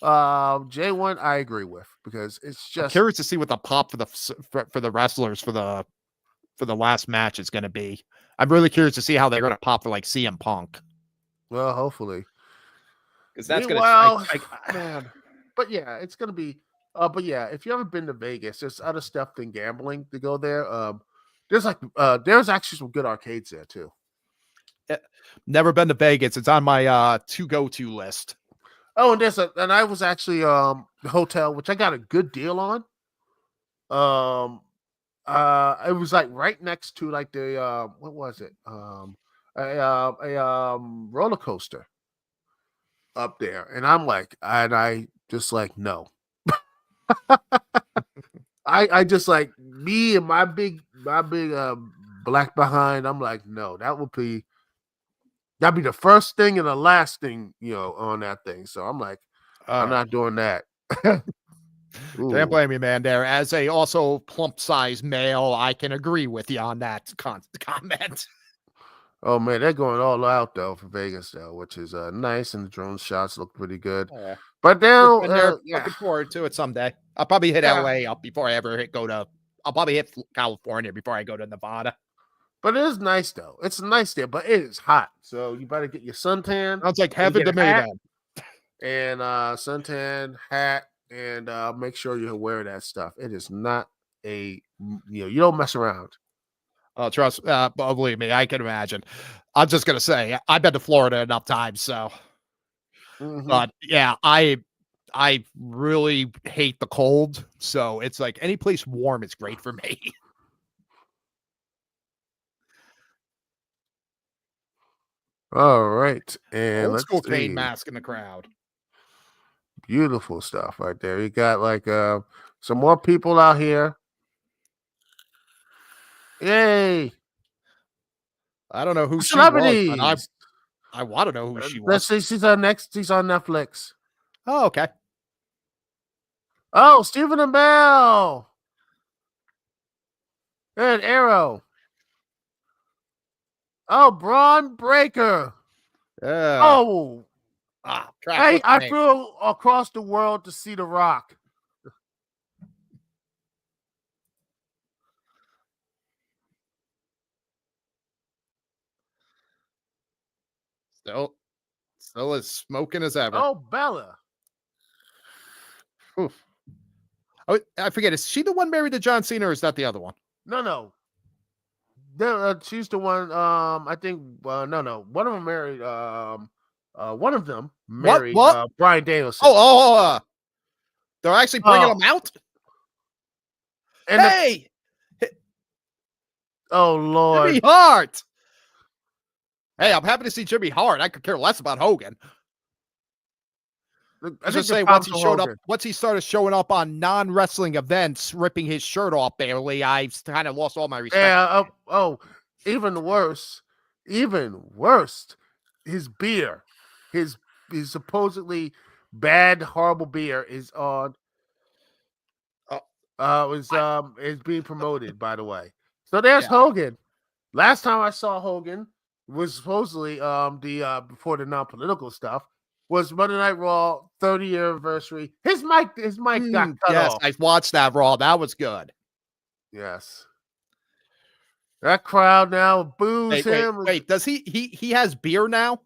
J1, I agree with because it's just I'm curious to see what the pop for the wrestlers for the last match is going to be. I'm really curious to see how they're going to pop for like CM Punk. Well, hopefully. Because that's Meanwhile, man. But yeah, it's gonna be. But yeah, if you haven't been to Vegas, there's other stuff than gambling to go there. There's actually some good arcades there too. Never been to Vegas. It's on my to go to list. Oh, and I was actually the hotel, which I got a good deal on. It was like right next to like the what was it? A roller coaster up there, and I just like no. I just like me and my big black behind. I'm like, no, that'd be the first thing and the last thing, on that thing. So I'm like, I'm not doing that. Can't blame me, man. There, as a also plump sized male, I can agree with you on that comment. Oh man, they're going all out though for Vegas though, which is nice, and the drone shots look pretty good. Oh, yeah. But now, looking forward to it someday. I'll probably hit LA up before I ever I'll probably hit California before I go to Nevada. But it is nice though. It's nice there, but it is hot, so you better get your suntan. Sounds like heaven to me, man. And suntan hat, and make sure you wear that stuff. It is not you don't mess around. Oh, trust, believe me, I can imagine. I'm just gonna say, I've been to Florida enough times, so. But yeah, I really hate the cold, so it's like any place warm is great for me. All right, and Old let's school Kane see. mask in the crowd. Beautiful stuff right there. You got like some more people out here. Yay! I don't know who she was, but Celebrities. I want to know who she Let's was. see. She's on next. She's on Netflix. Oh, okay. Oh, Stephen Amell and Arrow. Oh, Braun Breaker. Yeah. Oh, Crap. hey, What's her I name? flew across the world to see The Rock. Still as smoking as ever. Oh, Bella. Oof. Oh, I forget. Is she the one married to John Cena, or is that the other one? No. She's the one. I think. No. One of them married. One of them married. What? Brian Danielson. They're actually bringing him out. And hey, oh Lord, Jimmy Hart. Hey, I'm happy to see Jimmy Hart. I could care less about Hogan. I just say once he started showing up on non-wrestling events, ripping his shirt off barely, I kind of lost all my respect. Yeah. Even worse. His beer, his supposedly bad, horrible beer is on. Is being promoted, by the way. So there's Hogan. Last time I saw Hogan was supposedly before the non-political stuff was Monday Night Raw 30-year anniversary. His mic got cut off. Yes, I watched that Raw. That was good. Yes. That crowd now boos him. Wait, does he has beer now?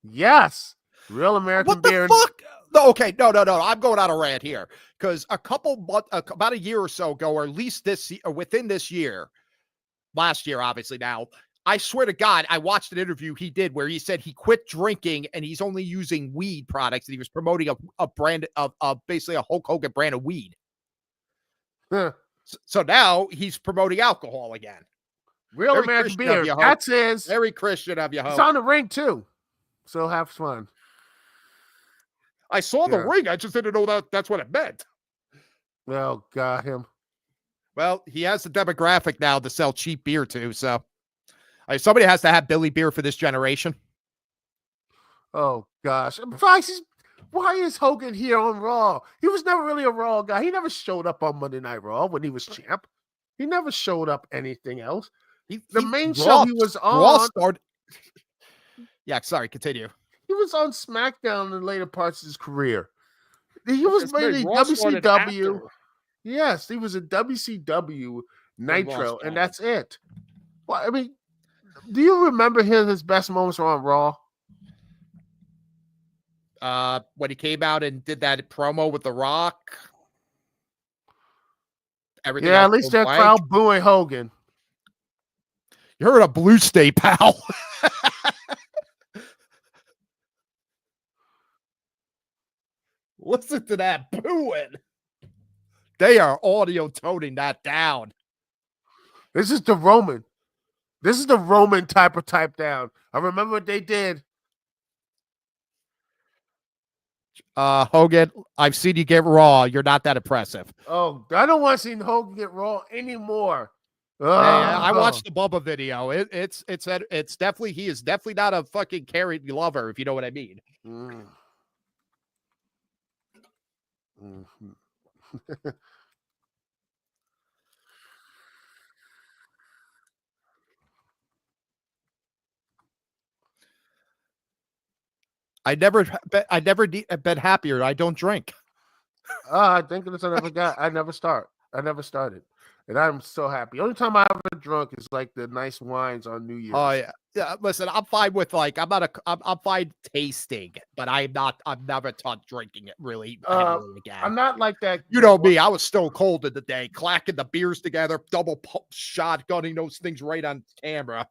Yes. Real American beer. What the fuck? No, okay, no. I'm going on a rant here because about a year or so ago, or at least within this year, last year, obviously now, I swear to God, I watched an interview he did where he said he quit drinking and he's only using weed products and he was promoting a brand of basically a Hulk Hogan brand of weed. Huh. So now he's promoting alcohol again. Real Very American Christian beer. That's his. Very Christian of you. It's on the ring too. So have fun. I saw the ring. I just didn't know that's what it meant. Well, got him. Well, he has the demographic now to sell cheap beer too. So somebody has to have Billy beer for this generation. Oh gosh. Why is Hogan here on Raw? He was never really a Raw guy. He never showed up on Monday Night Raw when he was champ. He never showed up anything else. The main show he was on. Yeah, sorry, continue. He was on SmackDown in the later parts of his career. He was mainly WCW. Yes, he was a WCW Nitro, and that's it. Well, I mean, do you remember his best moments were on Raw? When he came out and did that promo with The Rock. Everything at least that crowd booing Hogan. You're in a blue state, pal. Listen to that booing. They are audio toning that down. This is the Roman. This is the Roman type down. I remember what they did. Hogan, I've seen you get Raw. You're not that impressive. Oh, I don't want to see Hogan get Raw anymore. Hey, I watched the Bubba video. It's definitely, he is definitely not a fucking carried lover, if you know what I mean. I never been happier. I don't drink. I think that's I never started, and I'm so happy. The only time I ever drunk is like the nice wines on New Year's. Oh yeah, Yeah, listen, I'm fine with I'm fine tasting, but I'm never taught drinking it really heavily again. I'm not like that. You know me, I was stone cold in the day, clacking the beers together, double shotgunning those things right on camera.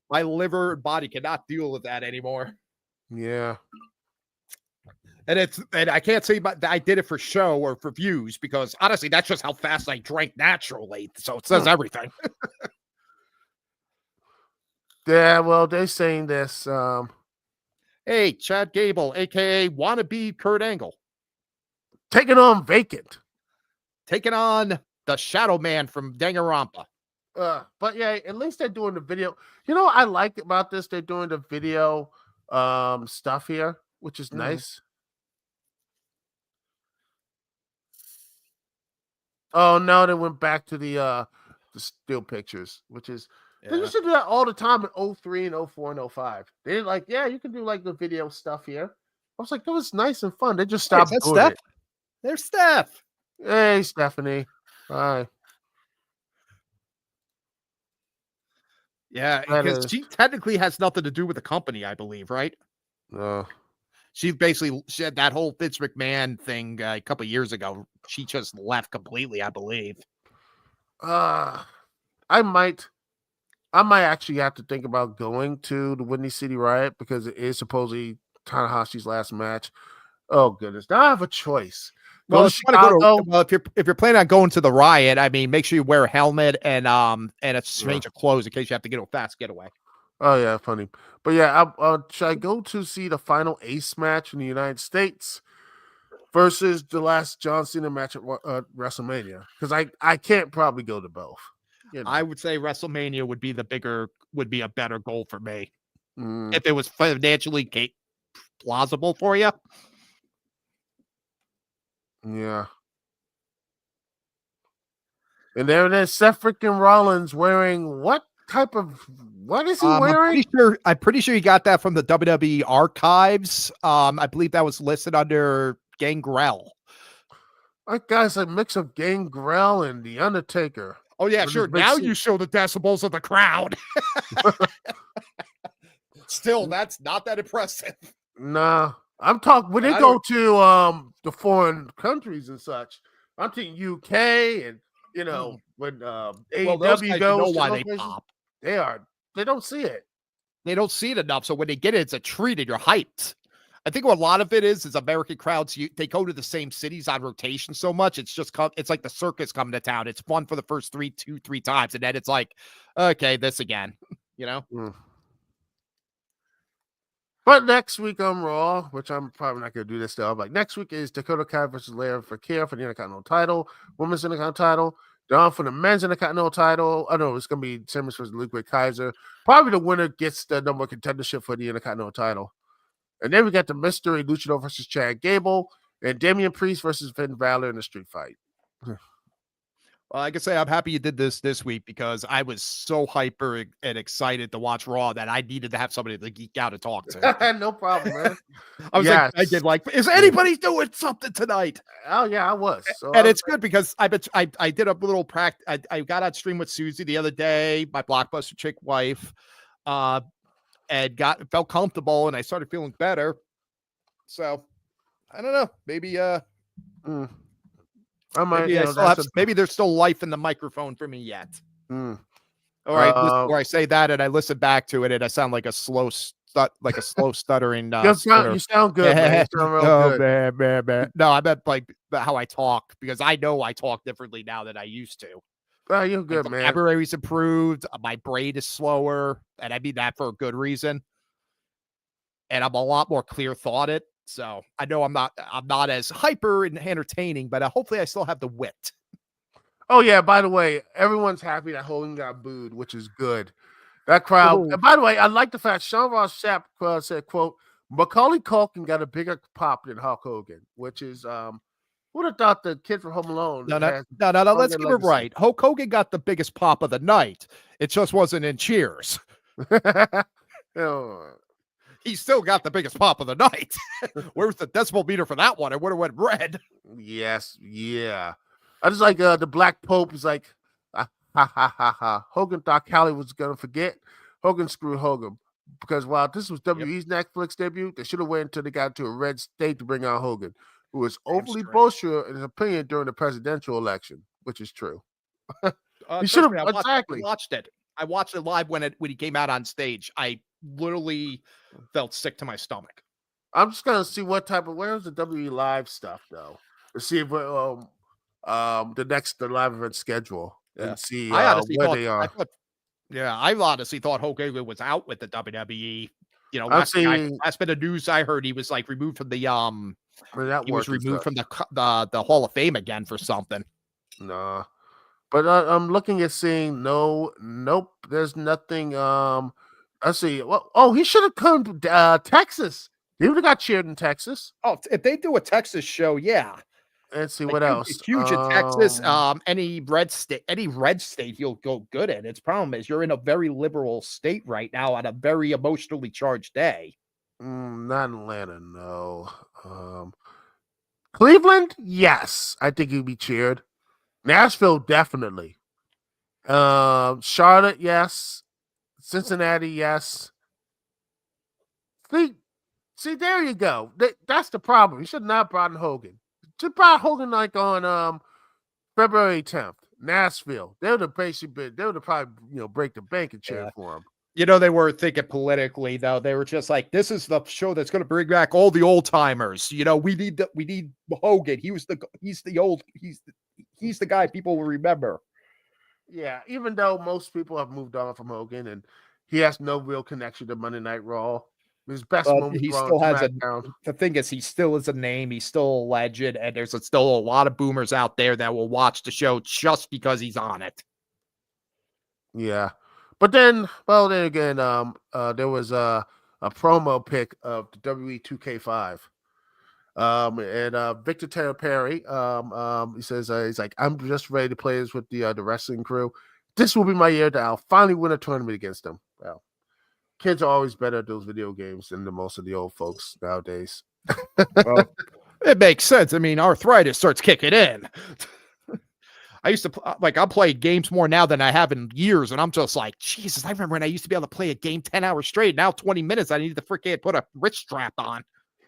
My liver and body cannot deal with that anymore. Yeah. And I can't say that I did it for show or for views because honestly, that's just how fast I drank naturally. So it says everything. Yeah, well, they're saying this. Hey, Chad Gable, aka wannabe Kurt Angle, Taking on Vacant. taking on the Shadow Man from Danganronpa. But yeah, at least they're doing the video. You know what I like about this? They're doing the video stuff here, which is nice. Oh no, they went back to the still pictures, which is they used to do that all the time in 03 and 04 and 05. They're like, yeah, you can do like the video stuff here. I was like, that was nice and fun. They just stopped doing Steph? it. There's Steph. Hey, Stephanie. Hi. Yeah, because she technically has nothing to do with the company, I believe, right? She had that whole Vince McMahon thing a couple years ago. She just left completely, I believe. I might actually have to think about going to the Windy City Riot because it is supposedly Tanahashi's last match. Oh goodness, now I have a choice. Well, if you're planning on going to the Riot, I mean, make sure you wear a helmet and a change of clothes in case you have to get a fast getaway. Oh yeah, funny. But yeah, should I go to see the final Ace match in the United States versus the last John Cena match at WrestleMania? Because I can't probably go to both. You know? I would say WrestleMania would be a better goal for me if it was financially plausible for you. Yeah. And there it is, Seth freaking Rollins wearing what is he wearing? I'm pretty sure he got that from the WWE archives. I believe that was listed under Gangrel. That guy's a mix of Gangrel and The Undertaker. Oh yeah, sure. Now you show the decibels of the crowd. Still, that's not that impressive. Nah. I'm talking when they go to the foreign countries and such. I'm thinking UK and when AEW goes, why they pop. They don't see it. They don't see it enough. So when they get it, it's a treat and you're hyped. I think what a lot of it is American crowds, they go to the same cities on rotation so much. It's like the circus coming to town. It's fun for the first three times. And then it's like, okay, this again, But next week on Raw, which I'm probably not going to do this though. Like next week is Dakota Kai versus Lara Fakir for the Intercontinental title, Women's Intercontinental title. Down for the Men's Intercontinental title. I know it's going to be Simmons versus Ludwig Kaiser. Probably the winner gets the number one contendership for the Intercontinental title. And then we got the Mystery Luchador versus Chad Gable and Damian Priest versus Finn Balor in the street fight. Well, I can say I'm happy you did this week because I was so hyper and excited to watch Raw that I needed to have somebody to geek out and talk to. No problem, man. I was is anybody doing something tonight? Oh yeah, I was. So and it's good because I did a little practice. I got on stream with Susie the other day, my Blockbuster chick wife, and felt comfortable, and I started feeling better. So I don't know, maybe I might. Maybe there's still life in the microphone for me yet. All right, before I say that, and I listen back to it, and I sound like a slow stuttering. You sound good. Man. You sound real good. Man. No, I meant like how I talk because I know I talk differently now than I used to. Oh, you're good, man. My vocabulary's improved. My brain is slower, and I mean that for a good reason. And I'm a lot more clear thoughted. So I know I'm not as hyper and entertaining, but hopefully I still have the wit. Oh yeah, by the way, everyone's happy that Hogan got booed, which is good. That crowd. And by the way, I like the fact Sean Ross Sapp said, "quote Macaulay Culkin got a bigger pop than Hulk Hogan," which is who would have thought the kid from Home Alone? No. Let's get it right. Hulk Hogan got the biggest pop of the night. It just wasn't in Cheers. He still got the biggest pop of the night. Where's the decibel meter for that one? It would have went red. Yes, yeah. I just like the Black Pope is like, ha ha ha ha. Hogan thought Callie was gonna forget. Hogan screwed Hogan. because while this was WWE's Netflix debut, they should have waited until they got to a red state to bring out Hogan, who was overly boisterous in his opinion during the presidential election, which is true. He should Trust have me, I exactly. watched it. I watched it live when he came out on stage. I literally felt sick to my stomach. I'm just gonna see what type of where's the WWE live stuff though. To see if the live event schedule and see I honestly where thought they are. I honestly thought Hulk Hogan was out with the WWE. You know, I'm seeing last bit of news I heard, he was like removed from the that he was work and removed stuff. from the Hall of Fame again for something. Nah. But I'm looking at seeing nope. There's nothing. I see. Well, oh, he should have come to Texas. He would have got cheered in Texas. Oh, if they do a Texas show, yeah. Let's see Like, what else. huge in Texas. Any red state you'll go good in. Its problem is you're in a very liberal state right now on a very emotionally charged day. Not Atlanta, no. Cleveland, yes, I think he'd be cheered. Nashville, definitely. Charlotte, yes. Cincinnati, yes. See, there you go. That's the problem. You should not brought in Hogan. Should brought Hogan like on February 10th. Nashville. They would have probably break the bank and cheer for him. You know, they were thinking politically though. They were just like, this is the show that's going to bring back all the old timers. You know, we need Hogan. He's the guy people will remember. Yeah, even though most people have moved on from Hogan and he has no real connection to Monday Night Raw. His best moment. He still has the thing is, he still is a name. He's still a legend, and there's still a lot of boomers out there that will watch the show just because he's on it. Yeah, but then again, there was a promo pic of the WWE 2K5. And Victor Terra Perry, he says he's like, I'm just ready to play this with the wrestling crew. This will be my year that I'll finally win a tournament against them. Well, kids are always better at those video games than the most of the old folks nowadays. Well, it makes sense. I mean, arthritis starts kicking in. I used to I'm playing games more now than I have in years, and I'm just like, Jesus, I remember when I used to be able to play a game 10 hours straight. Now 20 minutes, I need to freaking put a wrist strap on.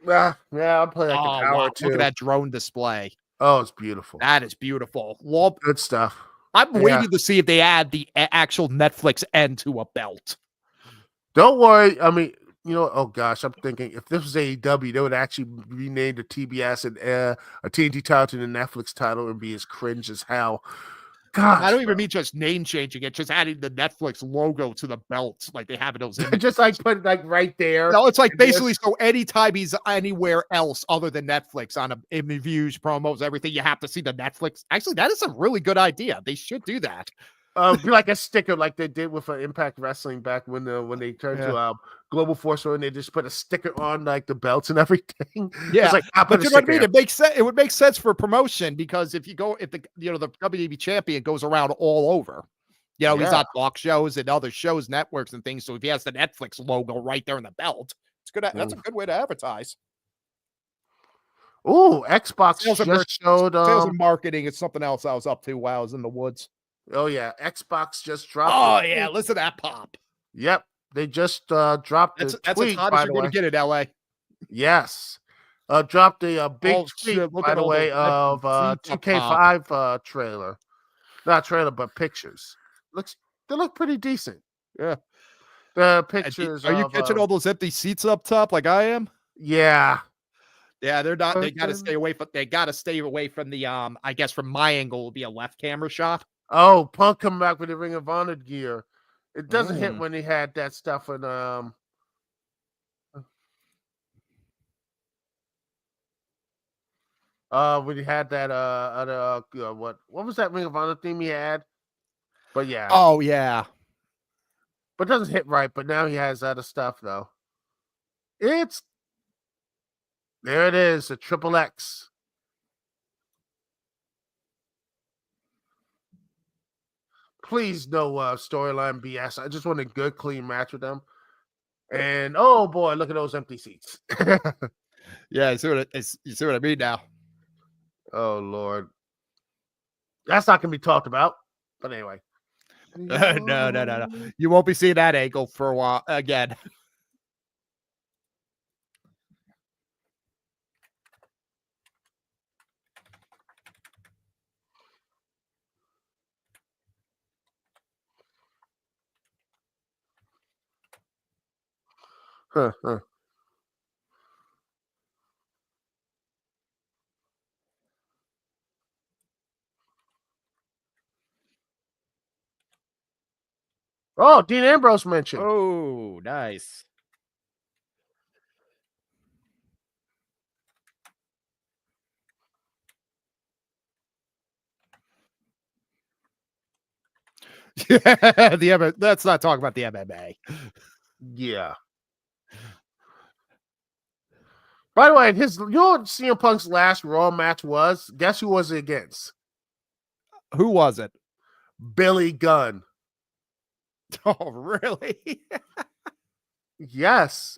Yeah, I'll play like an hour or two. Look at that drone display. Oh, it's beautiful. That is beautiful. Good stuff. I'm waiting to see if they add the actual Netflix end to a belt. Don't worry. I mean, oh gosh, I'm thinking if this was AEW, they would actually rename the TBS and a TNT title to the Netflix title and be as cringe as hell. Gosh, I don't even mean just name changing it, just adding the Netflix logo to the belt like they have in those images. Just like put it like right there. No, it's like basically so anytime he's anywhere else other than Netflix on reviews, promos, everything, you have to see the Netflix. Actually, that is a really good idea. They should do that. Be like a sticker like they did with Impact Wrestling back when they turned to Global Force and they just put a sticker on like the belts and everything. Yeah, it's like, but you know what I mean? It makes sense. It would make sense for promotion because if the WWE champion goes around all over, he's on talk shows and other shows, networks and things. So if he has the Netflix logo right there in the belt, it's good. That's a good way to advertise. Oh, Xbox just showed sales and marketing. It's something else I was up to while I was in the woods. Oh yeah, Xbox just dropped. Oh yeah, listen to that pop. Yep, they just dropped. That's as hot as you're going to get in LA. Yes, dropped a big tweet by the way of 2K5 trailer, not trailer but pictures. They look pretty decent. Yeah, the pictures. Are you catching all those empty seats up top like I am? Yeah. Yeah, they're not. They got to stay away from. They got to stay away from the. I guess from my angle, will be a left camera shot. Oh, Punk coming back with the Ring of Honor gear. It doesn't hit when he had that stuff in when he had that what was that Ring of Honor theme he had? But yeah. Oh yeah. But it doesn't hit right, but now he has other stuff though. There it is, a triple X. Please no storyline BS. I just want a good, clean match with them. And oh boy, look at those empty seats. Yeah, you see what I mean now. Oh Lord, that's not gonna be talked about. But anyway, no. You won't be seeing that angle for a while again. Huh. Oh, Dean Ambrose mentioned. Oh, nice. Yeah, let's not talk about the MMA. Yeah. By the way, you know what CM Punk's last Raw match was? Guess who was it against? Who was it? Billy Gunn. Oh, really? Yes.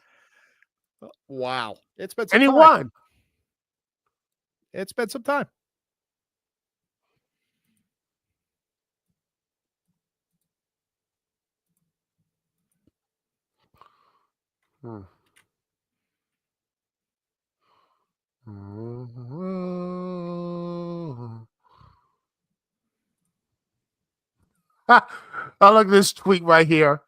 Wow. It's been some And he time. won. It's been some time. Hmm. Oh, look at this tweet right here.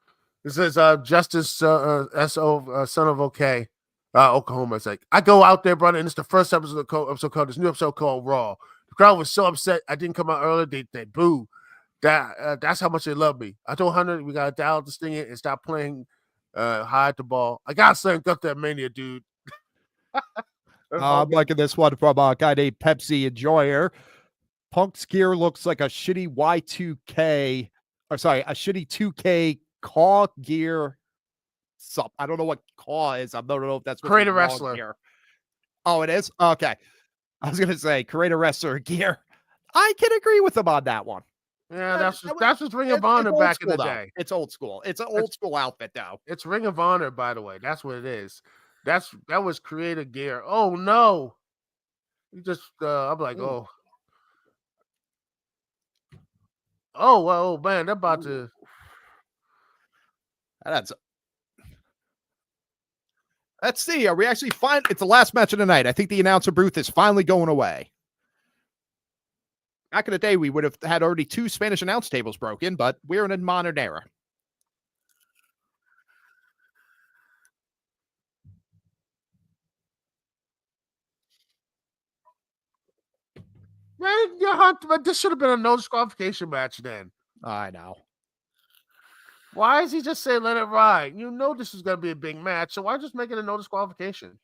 It says, Justice S.O. Son of OK, Oklahoma. It's like, I go out there, brother, and it's the first episode called this new episode called Raw. The crowd was so upset I didn't come out early. They boo. That's how much they love me. I told Hunter we gotta dial this thing in and stop playing hide the ball. I got something got that mania, dude. I'm liking this one from a guy named Pepsi Enjoyer. Punk's gear looks like a shitty Y2K, or sorry, a shitty 2K Caw gear. I don't know what Caw is. I don't know if that's Creator Wrestler gear. Oh, it is? Okay. I was gonna say Creator Wrestler gear. I can agree with him on that one. Yeah, that's just Ring of Honor back in the day. It's old school. It's an old school outfit, though. It's Ring of Honor, by the way. That's what it is. That was Creator gear. Oh no! You just I'm like, oh, well, man, they're about to. That's. Let's see. Are we actually fine? It's the last match of the night. I think the announcer booth is finally going away. Back in the day, we would have had already 2 Spanish announce tables broken, but we're in a modern era. Man, but this should have been a no disqualification match then. I know. Why is he just saying let it ride? You know this is going to be a big match, so why just make it a no disqualification?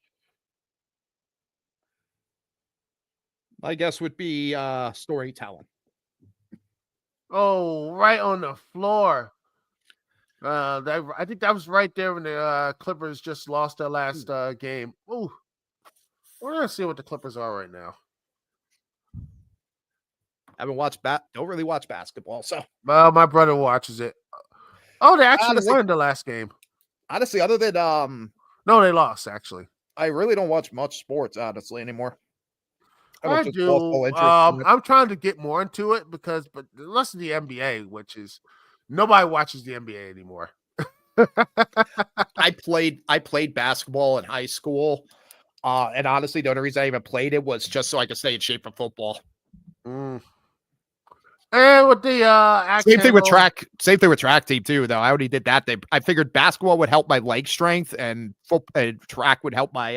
My guess would be storytelling. Oh, right on the floor. I think that was right there when the Clippers just lost their last game. Ooh, we're gonna see what the Clippers are right now. I haven't watched don't really watch basketball, so. Well, my brother watches it. Oh, they actually won the last game. Honestly, other than no, they lost actually. I really don't watch much sports honestly anymore. I do. I'm trying to get more into it but less of the NBA, which is nobody watches the NBA anymore. I played basketball in high school, and honestly, the only reason I even played it was just so I could stay in shape for football. And with the same thing with track team too. Though I already did that. I figured basketball would help my leg strength, and track would help my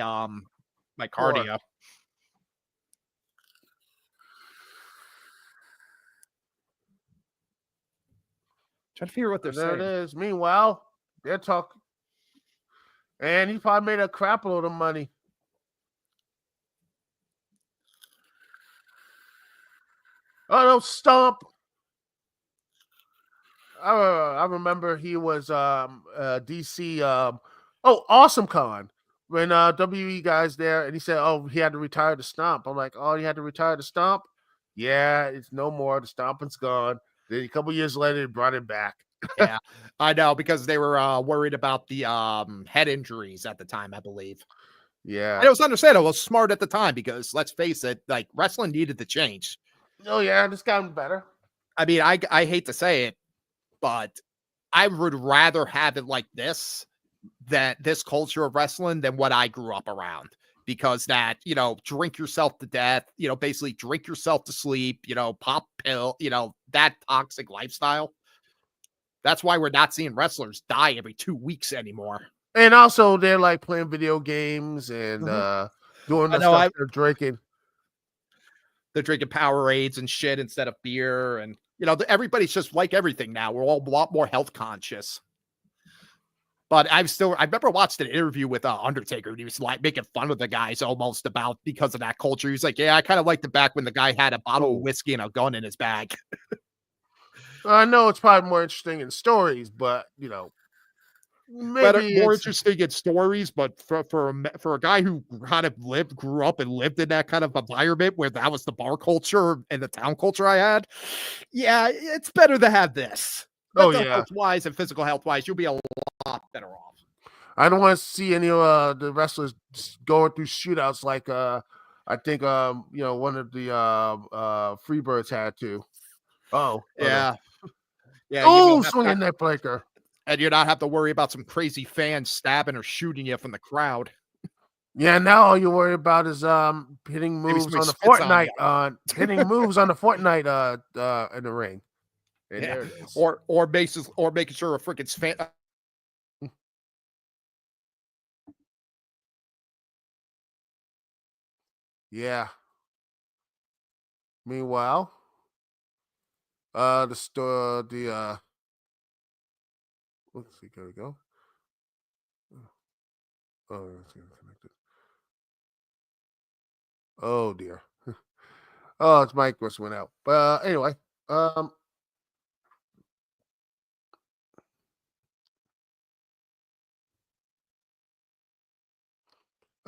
my cardio. Trying to figure what they're saying. There it is. Meanwhile, they're talking. And he probably made a crap load of money. Oh, no, stomp. I remember he was DC. Awesome Con. When WE guys there, and he said, oh, he had to retire to stomp. I'm like, oh, he had to retire to stomp? Yeah, it's no more. The stomping's gone. Then a couple years later, they brought it back. Yeah, I know, because they were worried about the head injuries at the time, I believe. Yeah, and it was understandable. It was smart at the time because let's face it, like wrestling needed to change. Oh yeah, it's gotten better. I mean, I hate to say it, but I would rather have it like this culture of wrestling than what I grew up around. Because that, drink yourself to death, basically drink yourself to sleep, pop pill, that toxic lifestyle. That's why we're not seeing wrestlers die every 2 weeks anymore. And also, they're like playing video games and doing I the know. stuff they're drinking. They're drinking Powerades and shit instead of beer, and everybody's just like everything now. We're all a lot more health conscious. But I remember watching an interview with Undertaker, and he was like making fun of the guys almost about because of that culture. He was like, "Yeah, I kind of liked it back when the guy had a bottle of whiskey and a gun in his bag." I know it's probably more interesting in stories, but maybe More it's interesting in stories, but for a guy who kind of grew up and lived in that kind of environment where that was the bar culture and the town culture I had, yeah, it's better to have this. Mental health wise and physical health wise, you'll be a lot better off. I don't want to see any of the wrestlers going through shootouts like I think one of the Freebirds had to. Oh yeah. Yeah, oh, swinging that breaker. And you not have to worry about some crazy fans stabbing or shooting you from the crowd. Yeah, now all you worry about is hitting moves on the Fortnite hitting moves on the Fortnite in the ring. And there it is. Or making sure a freaking fan. Yeah. Meanwhile, let's see, there we go. Oh, it's connected. Oh dear. Oh, its mic just went out. But anyway, oh,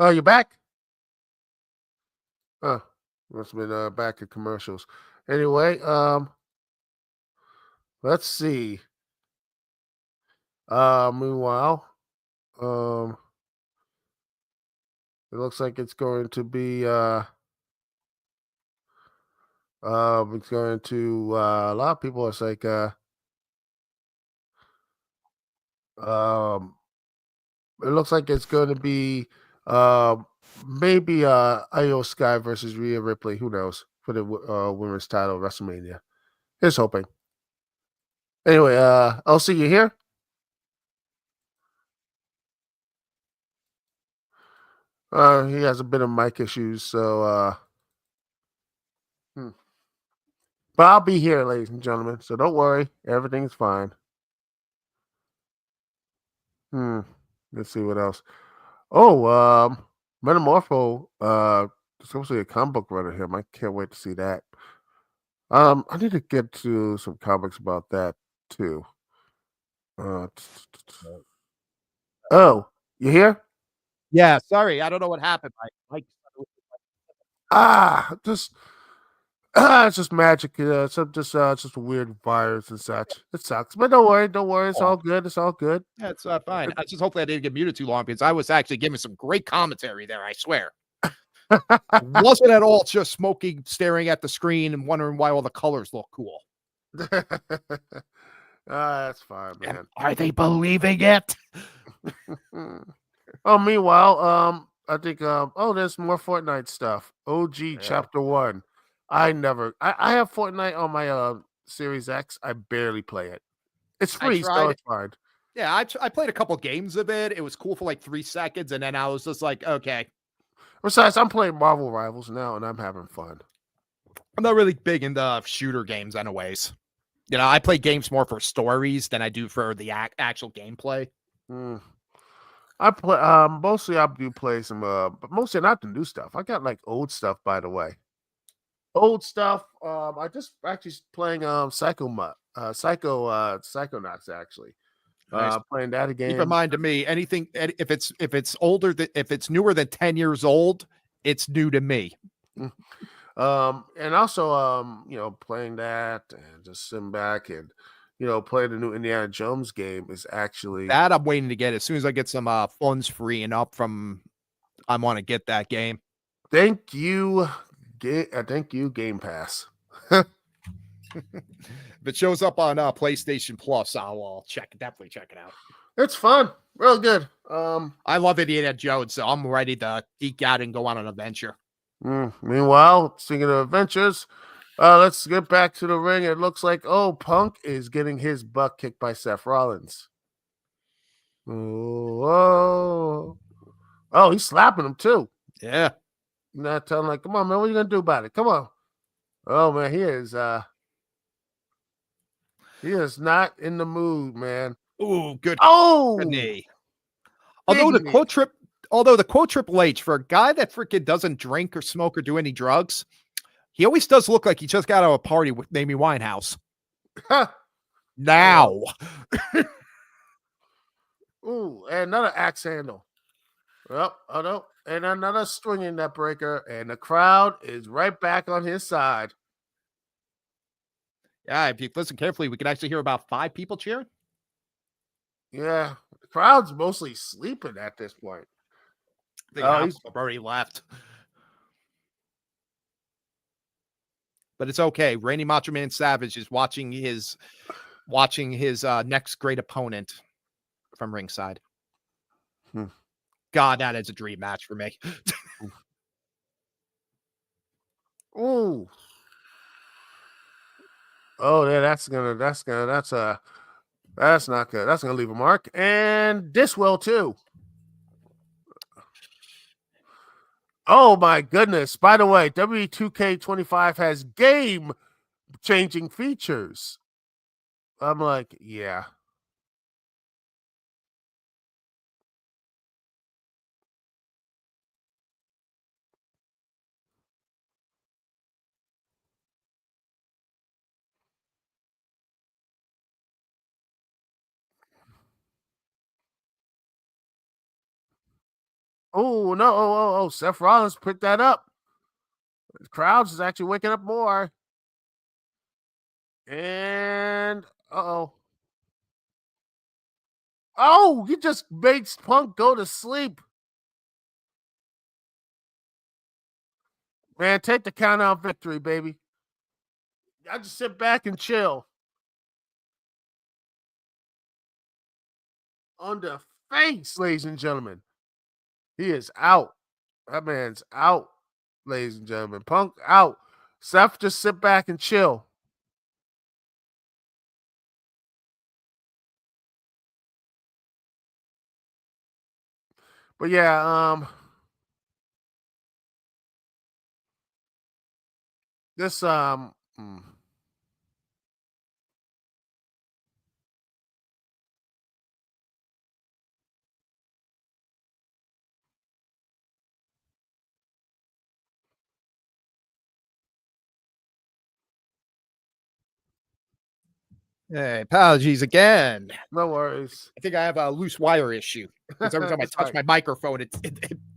you're back? Oh, must have been back at commercials. Anyway, let's see. Meanwhile, it looks like it's going to be it's going to a lot of people. It's like it looks like it's going to be maybe Io Sky versus Rhea Ripley. Who knows for the women's title WrestleMania? Here's hoping. Anyway, I'll see you here. He has a bit of mic issues, so but I'll be here, ladies and gentlemen. So don't worry, everything's fine. Let's see what else. Oh, Metamorpho. There's actually a comic book runner here. I can't wait to see that. I need to get to some comics about that too. Oh, you here? Yeah, sorry, I don't know what happened. Just it's just magic. It's just a weird virus and such. It sucks, but don't worry, It's all good. It's all good. That's fine. I just hopefully I didn't get muted too long because I was actually giving some great commentary there. I swear. Wasn't at all just smoking, staring at the screen, and wondering why all the colors look cool. That's fine, man. And are they believing it? Oh, meanwhile, I think there's more Fortnite stuff. OG Chapter 1. I have Fortnite on my Series X. I barely play it. It's free, so it's fine. Yeah, I played a couple games of it. It was cool for like 3 seconds, and then I was just like, okay. Besides, I'm playing Marvel Rivals now, and I'm having fun. I'm not really big into shooter games anyways. I play games more for stories than I do for the actual gameplay. I play mostly I do play some but mostly not the new stuff. I got like old stuff, by the way. Old stuff. I just actually playing Psychonauts actually. Nice. Playing that again. Keep in mind to me, anything if it's older than if it's newer than 10 years old, it's new to me. And also playing that and just sitting back and playing the new Indiana Jones game is actually that I'm waiting to get as soon as I get some funds freeing up from. I want to get that game. Thank you, Game Pass. If it shows up on PlayStation Plus, I'll definitely check it out. It's fun, real good. I love Indiana Jones, so I'm ready to geek out and go on an adventure. Meanwhile, speaking of adventures, let's get back to the ring. It looks like Punk is getting his butt kicked by Seth Rollins. Oh, oh, he's slapping him too. Yeah. You're not telling like, come on, man, what are you gonna do about it? Come on. Oh man, he is not in the mood, man. Ooh, good Oh, knee. big Although the knee. quote Triple H, for a guy that freaking doesn't drink or smoke or do any drugs, he always does look like he just got out of a party with Amy Winehouse. Now. Ooh, and another axe handle. Yep, oh no, and another swinging net breaker, and the crowd is right back on his side. Yeah, if you listen carefully, we can actually hear about 5 people cheering. Yeah, the crowd's mostly sleeping at this point. I think he's already left. But it's okay. Randy Macho Man Savage is watching his next great opponent from ringside. God, that is a dream match for me. Ooh. Oh, yeah, that's not good. That's gonna leave a mark. And this will too. Oh my goodness. By the way, W2K25 has game changing features. I'm like, yeah. Oh no! Oh! Seth Rollins picked that up. The crowds is actually waking up more. And oh, he just made Punk go to sleep. Man, take the count out victory, baby. I just sit back and chill. On the face, ladies and gentlemen. He is out. That man's out, ladies and gentlemen. Punk out. Seth, just sit back and chill. But yeah, this Hey, apologies again. no worries. I think I have a loose wire issue. Because every time I touch my microphone, it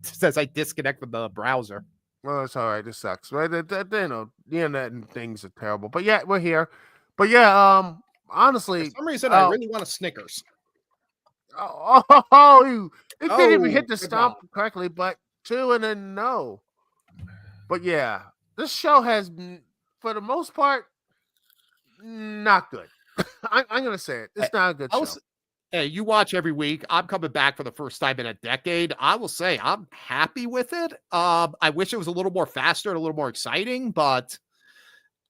says I disconnect from the browser. Well, it's all right. This sucks, right? The internet and things are terrible. But yeah, we're here. But yeah, honestly, for some reason, I really want a Snickers. He didn't even hit the stomp correctly, but 2 and then no. But yeah, this show has, for the most part, not good. I'm gonna say it. It's not a good show. Hey, you watch every week. I'm coming back for the first time in a decade. I will say I'm happy with it. I wish it was a little more faster and a little more exciting, but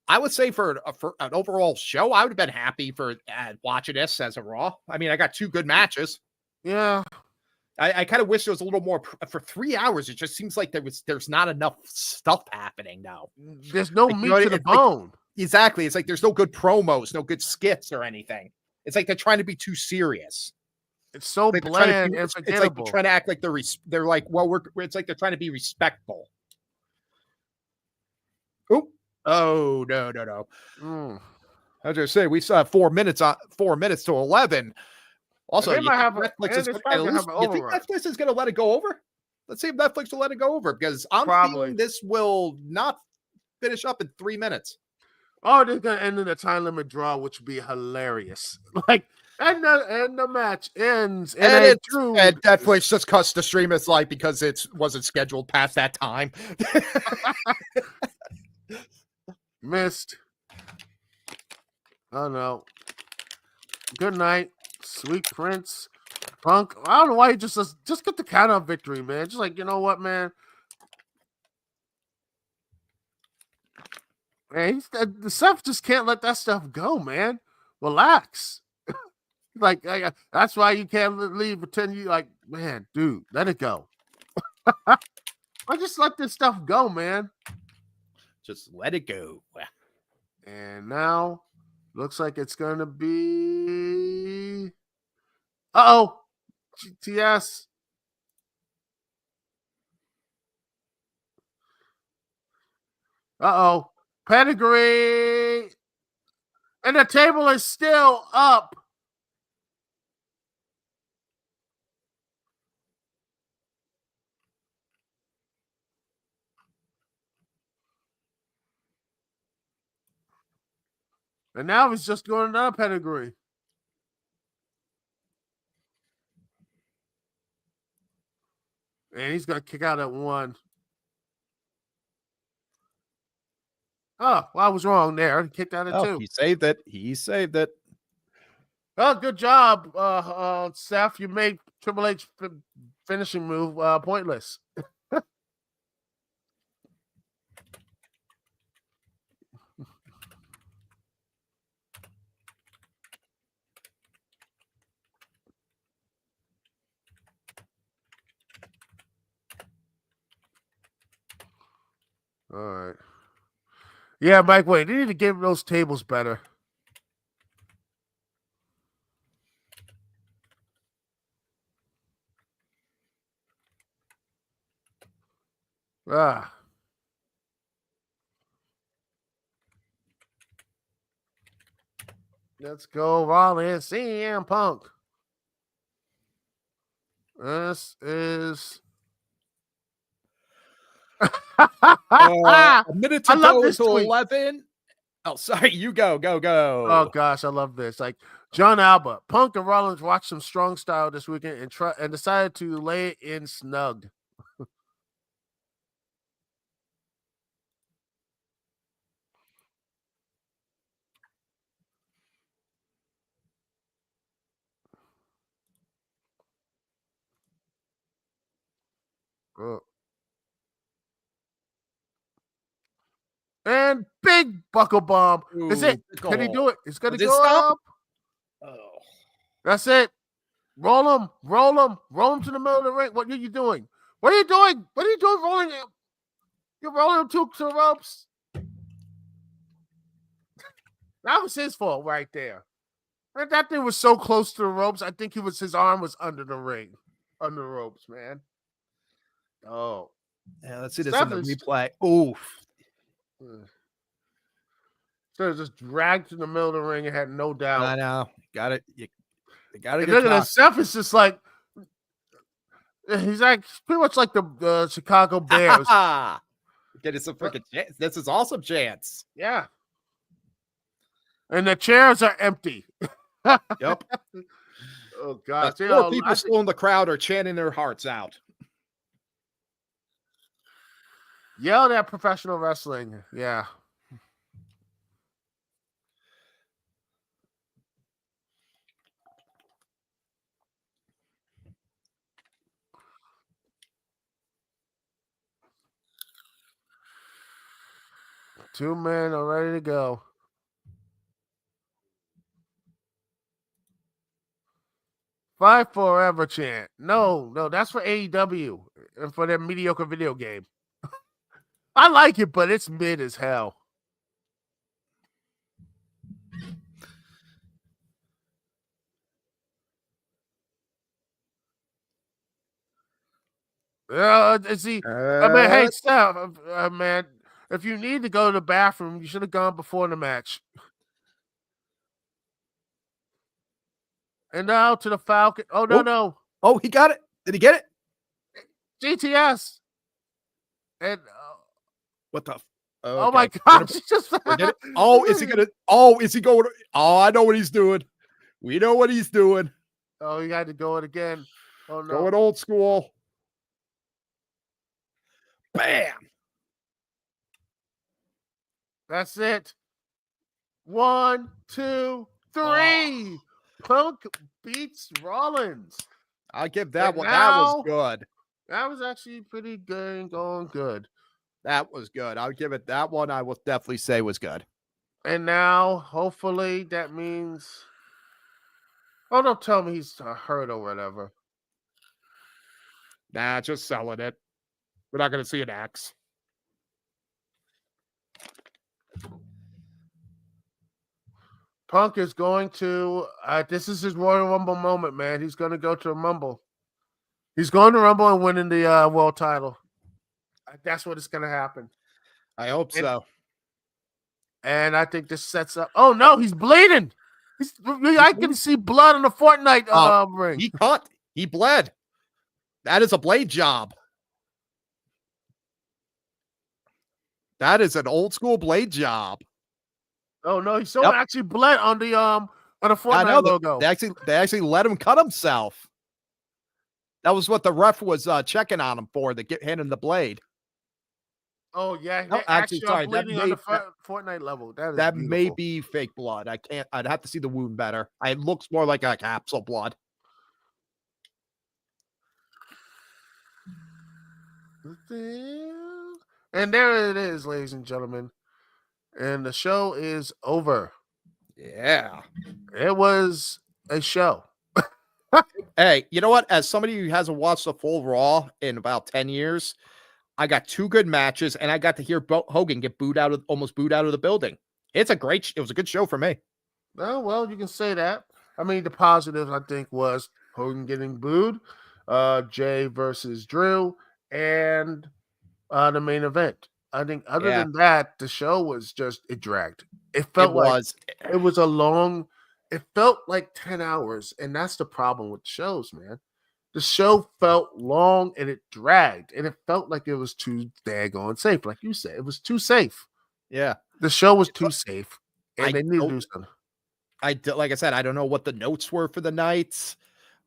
I would say for an overall show, I would have been happy for watching this as a Raw. I mean, I got 2 good matches. Yeah. I kind of wish there was a little more for 3 hours. It just seems like there's not enough stuff happening now. There's no meat to the bone. Exactly. It's like there's no good promos, no good skits or anything. It's like they're trying to be too serious. It's so like bland and forgettable. It's like they're trying to act like they're like, well, it's like they're trying to be respectful. Oh, no. I was going to say, we still have 4 minutes to 11. Also, you think Netflix is going to let it go over? Let's see if Netflix will let it go over, because I'm feeling this will not finish up in 3 minutes. Oh, they're going to end in a time limit draw, which would be hilarious. Like, and the match ends. And Netflix just cuts the stream. It's like, because it wasn't scheduled past that time. Missed. Oh, no. Good night, sweet Prince. Punk. I don't know why he just get the count out victory, man. Just like, you know what, man? Man, the Seth just can't let that stuff go, man. Relax. Like that's why you can't leave for 10 years. Like, man, dude, let it go. I just let this stuff go, man. Just let it go. And now looks like it's gonna be GTS. Pedigree. And the table is still up. And now he's just going another pedigree. And he's going to kick out at 1. Oh, well, I was wrong there. He kicked out at 2. He saved it. He saved it. Well, good job, Seth. You made Triple H finishing move pointless. All right. Yeah, Mike, wait. They need to give those tables better. Let's go, Rollins, CM Punk. This is a minute to go until tweet. 11. Oh, sorry. You go. Oh gosh, I love this. Like John Alba, Punk and Rollins watched some strong style this weekend and decided to lay it in snug. And big buckle bomb. Is it? Can he do it? It's gonna go up. Oh, that's it. Roll him to the middle of the ring. What are you doing? What are you doing? Rolling him? You're rolling him to the ropes. That was his fault right there. And that thing was so close to the ropes. I think his arm was under the ring, under the ropes, man. Oh, yeah. Let's see this in the replay. Oof. So just dragged to the middle of the ring and had no doubt. I know. Got it. You got to get look at this. Seth is just like he's like pretty much like the Chicago Bears. Getting some freaking chance. This is awesome chance. Yeah. And the chairs are empty. Yep. Oh gosh. More people still in the crowd are chanting their hearts out. Yelled at professional wrestling. Yeah. Two men are ready to go. Fight forever chant. No, that's for AEW and for their mediocre video game. I like it, but it's mid as hell. See, I mean, hey, Steph, man, if you need to go to the bathroom, you should have gone before the match. And now to the Falcon. Oh, no. Oh, he got it. Did he get it? GTS. And what the? Oh my gosh! Oh, is he gonna? Oh, is he going? Oh, I know what he's doing. We know what he's doing. Oh, he had to go it again. Oh no! Going old school. Bam! That's it. 1, 2, 3. Punk beats Rollins. I'll give that one. That was good. That was actually pretty good and going good. That was good. I'll give it that one. I will definitely say was good. And now, hopefully, that means Oh, don't tell me he's hurt or whatever. Nah, just selling it. We're not going to see an X. Punk is going to. This is his Royal Rumble moment, man. He's going to go to a Rumble. He's going to Rumble and winning the world title. That's what is going to happen. I hope so. And I think this sets up. Oh no, he's bleeding. I can see blood on the Fortnite ring. He cut. He bled. That is a blade job. That is an old school blade job. Oh no, he's actually bled on the Fortnite logo. They actually let him cut himself. That was what the ref was checking on him for, to get him the blade. Oh yeah, no, actually, sorry, bleeding on the Fortnite level. That may be fake blood. I'd have to see the wound better. It looks more like a capsule blood. And there it is, ladies and gentlemen. And the show is over. Yeah. It was a show. Hey, you know what? As somebody who hasn't watched the full Raw in about 10 years, I got 2 good matches, and I got to hear Hogan get almost booed out of the building. It was a good show for me. Oh, well, you can say that. I mean, the positives, I think, was Hogan getting booed, Jay versus Drew, and the main event. I think other than that, the show was just, it dragged. It felt it was a long, it felt like 10 hours, and that's the problem with shows, man. The show felt long and it dragged, and it felt like it was too daggone safe. Like you said, it was too safe. Yeah. The show was too safe, and they need to do something. Like I said, I don't know what the notes were for the nights,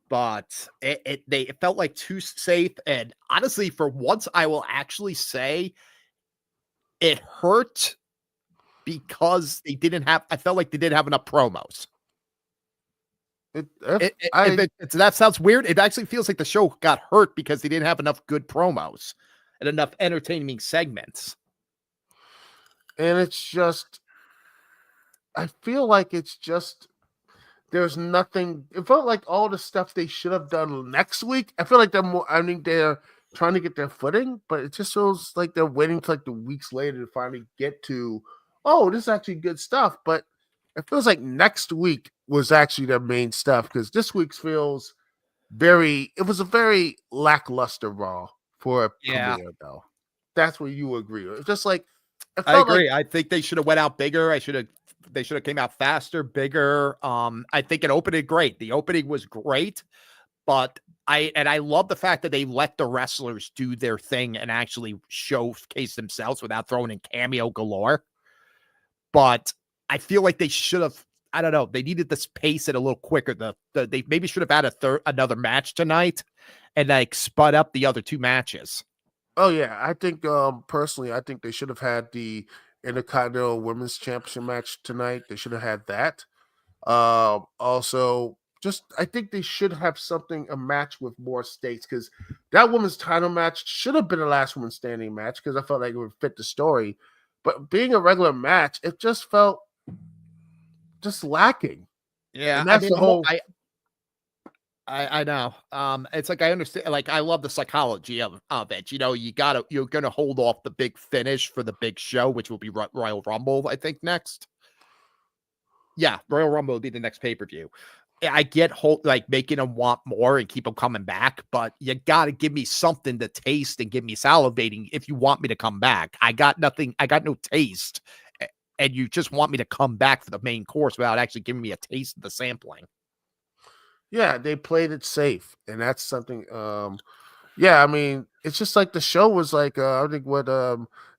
but it felt like too safe. And honestly, for once, I will actually say it hurt because I felt like they didn't have enough promos. That sounds weird. It actually feels like the show got hurt because they didn't have enough good promos and enough entertaining segments. And it's just, I feel like it's just, there's nothing. It felt like all the stuff they should have done next week. I feel like they're trying to get their footing, but it just feels like they're waiting for like the weeks later to finally get to, oh, this is actually good stuff. But it feels like next week was actually their main stuff, because this week's feels it was a very lackluster Raw for a premiere, though. That's what you agree with. It's just like, I agree. I think they should have went out bigger. They should have came out faster, bigger. I think it opened great. The opening was great, but I love the fact that they let the wrestlers do their thing and actually showcase themselves without throwing in cameo galore. But I feel like they should have, I don't know, they needed to pace it a little quicker. They maybe should have had another match tonight and like spud up the other 2 matches. Oh yeah, I think personally, I think they should have had the Intercontinental Women's Championship match tonight. They should have had that. Also, I think they should have a match with more stakes, because that women's title match should have been a last woman standing match, because I felt like it would fit the story. But being a regular match, it just felt just lacking. Yeah, and that's the whole. I know. It's like, I understand. Like, I love the psychology of it. You know, you're gonna hold off the big finish for the big show, which will be Royal Rumble, I think, next. Yeah, Royal Rumble will be the next pay-per-view. I get making them want more and keep them coming back, but you got to give me something to taste and give me salivating if you want me to come back. I got nothing. I got no taste, and you just want me to come back for the main course without actually giving me a taste of the sampling. Yeah, they played it safe, and that's something. Yeah, I mean, it's just like the show was like, I think what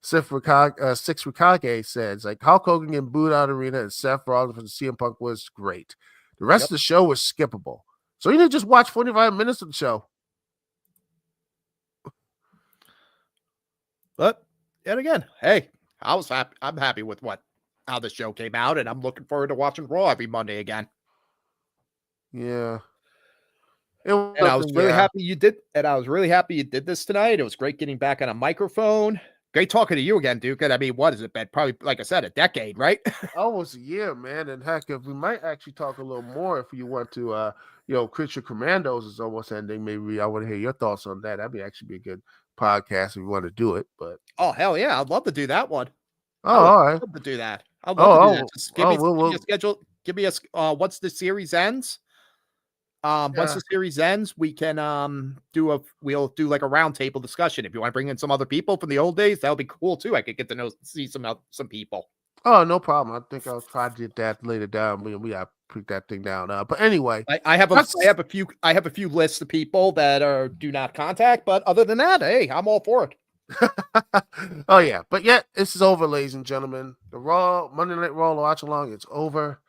Six Rikage said. It's like Hulk Hogan getting booed out of the arena and Seth Rollins and CM Punk was great. The rest of the show was skippable. So you didn't just watch 45 minutes of the show. But yet again, hey, I was happy. I'm happy with how the show came out, and I'm looking forward to watching Raw every Monday again. Yeah. I was really happy you did. And I was really happy you did this tonight. It was great getting back on a microphone, Great talking to you again, Duke. And I mean, what has it been? Probably, like I said, a decade, right? Almost a year, man. And heck, if we might actually talk a little more if you want to, Creature Commandos is almost ending. Maybe I want to hear your thoughts on that. That'd be actually be a good podcast if you want to do it. But Oh, hell yeah. I'd love to do that one. oh, I would all right. love to do that. I'd love to do that. Oh, Just oh, give me we'll a schedule. Give me once the series ends. Once yeah. the series ends, we'll do like a roundtable discussion. If you want to bring in some other people from the old days, that would be cool too. I could get to see some people. Oh, no problem. I think I'll try to get that later down. We got to put that thing down. But anyway, I have a few lists of people that are do not contact, but other than that, hey, I'm all for it. Oh yeah, but yet this is over, ladies and gentlemen. The Raw Monday Night Raw watch along, it's over.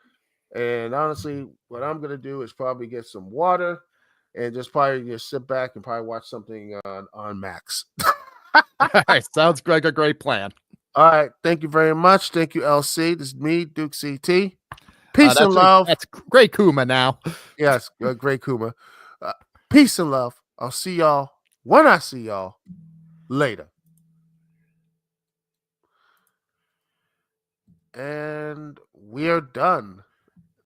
And honestly, what I'm gonna do is probably get some water and just probably just sit back and probably watch something on Max. All right, sounds like a great plan. All right, thank you very much. Thank you, LC. This is me, Duke CT. Peace and love. That's great Kuma now. Yes, great Kuma. Peace and love. I'll see y'all when I see y'all later. And we're done.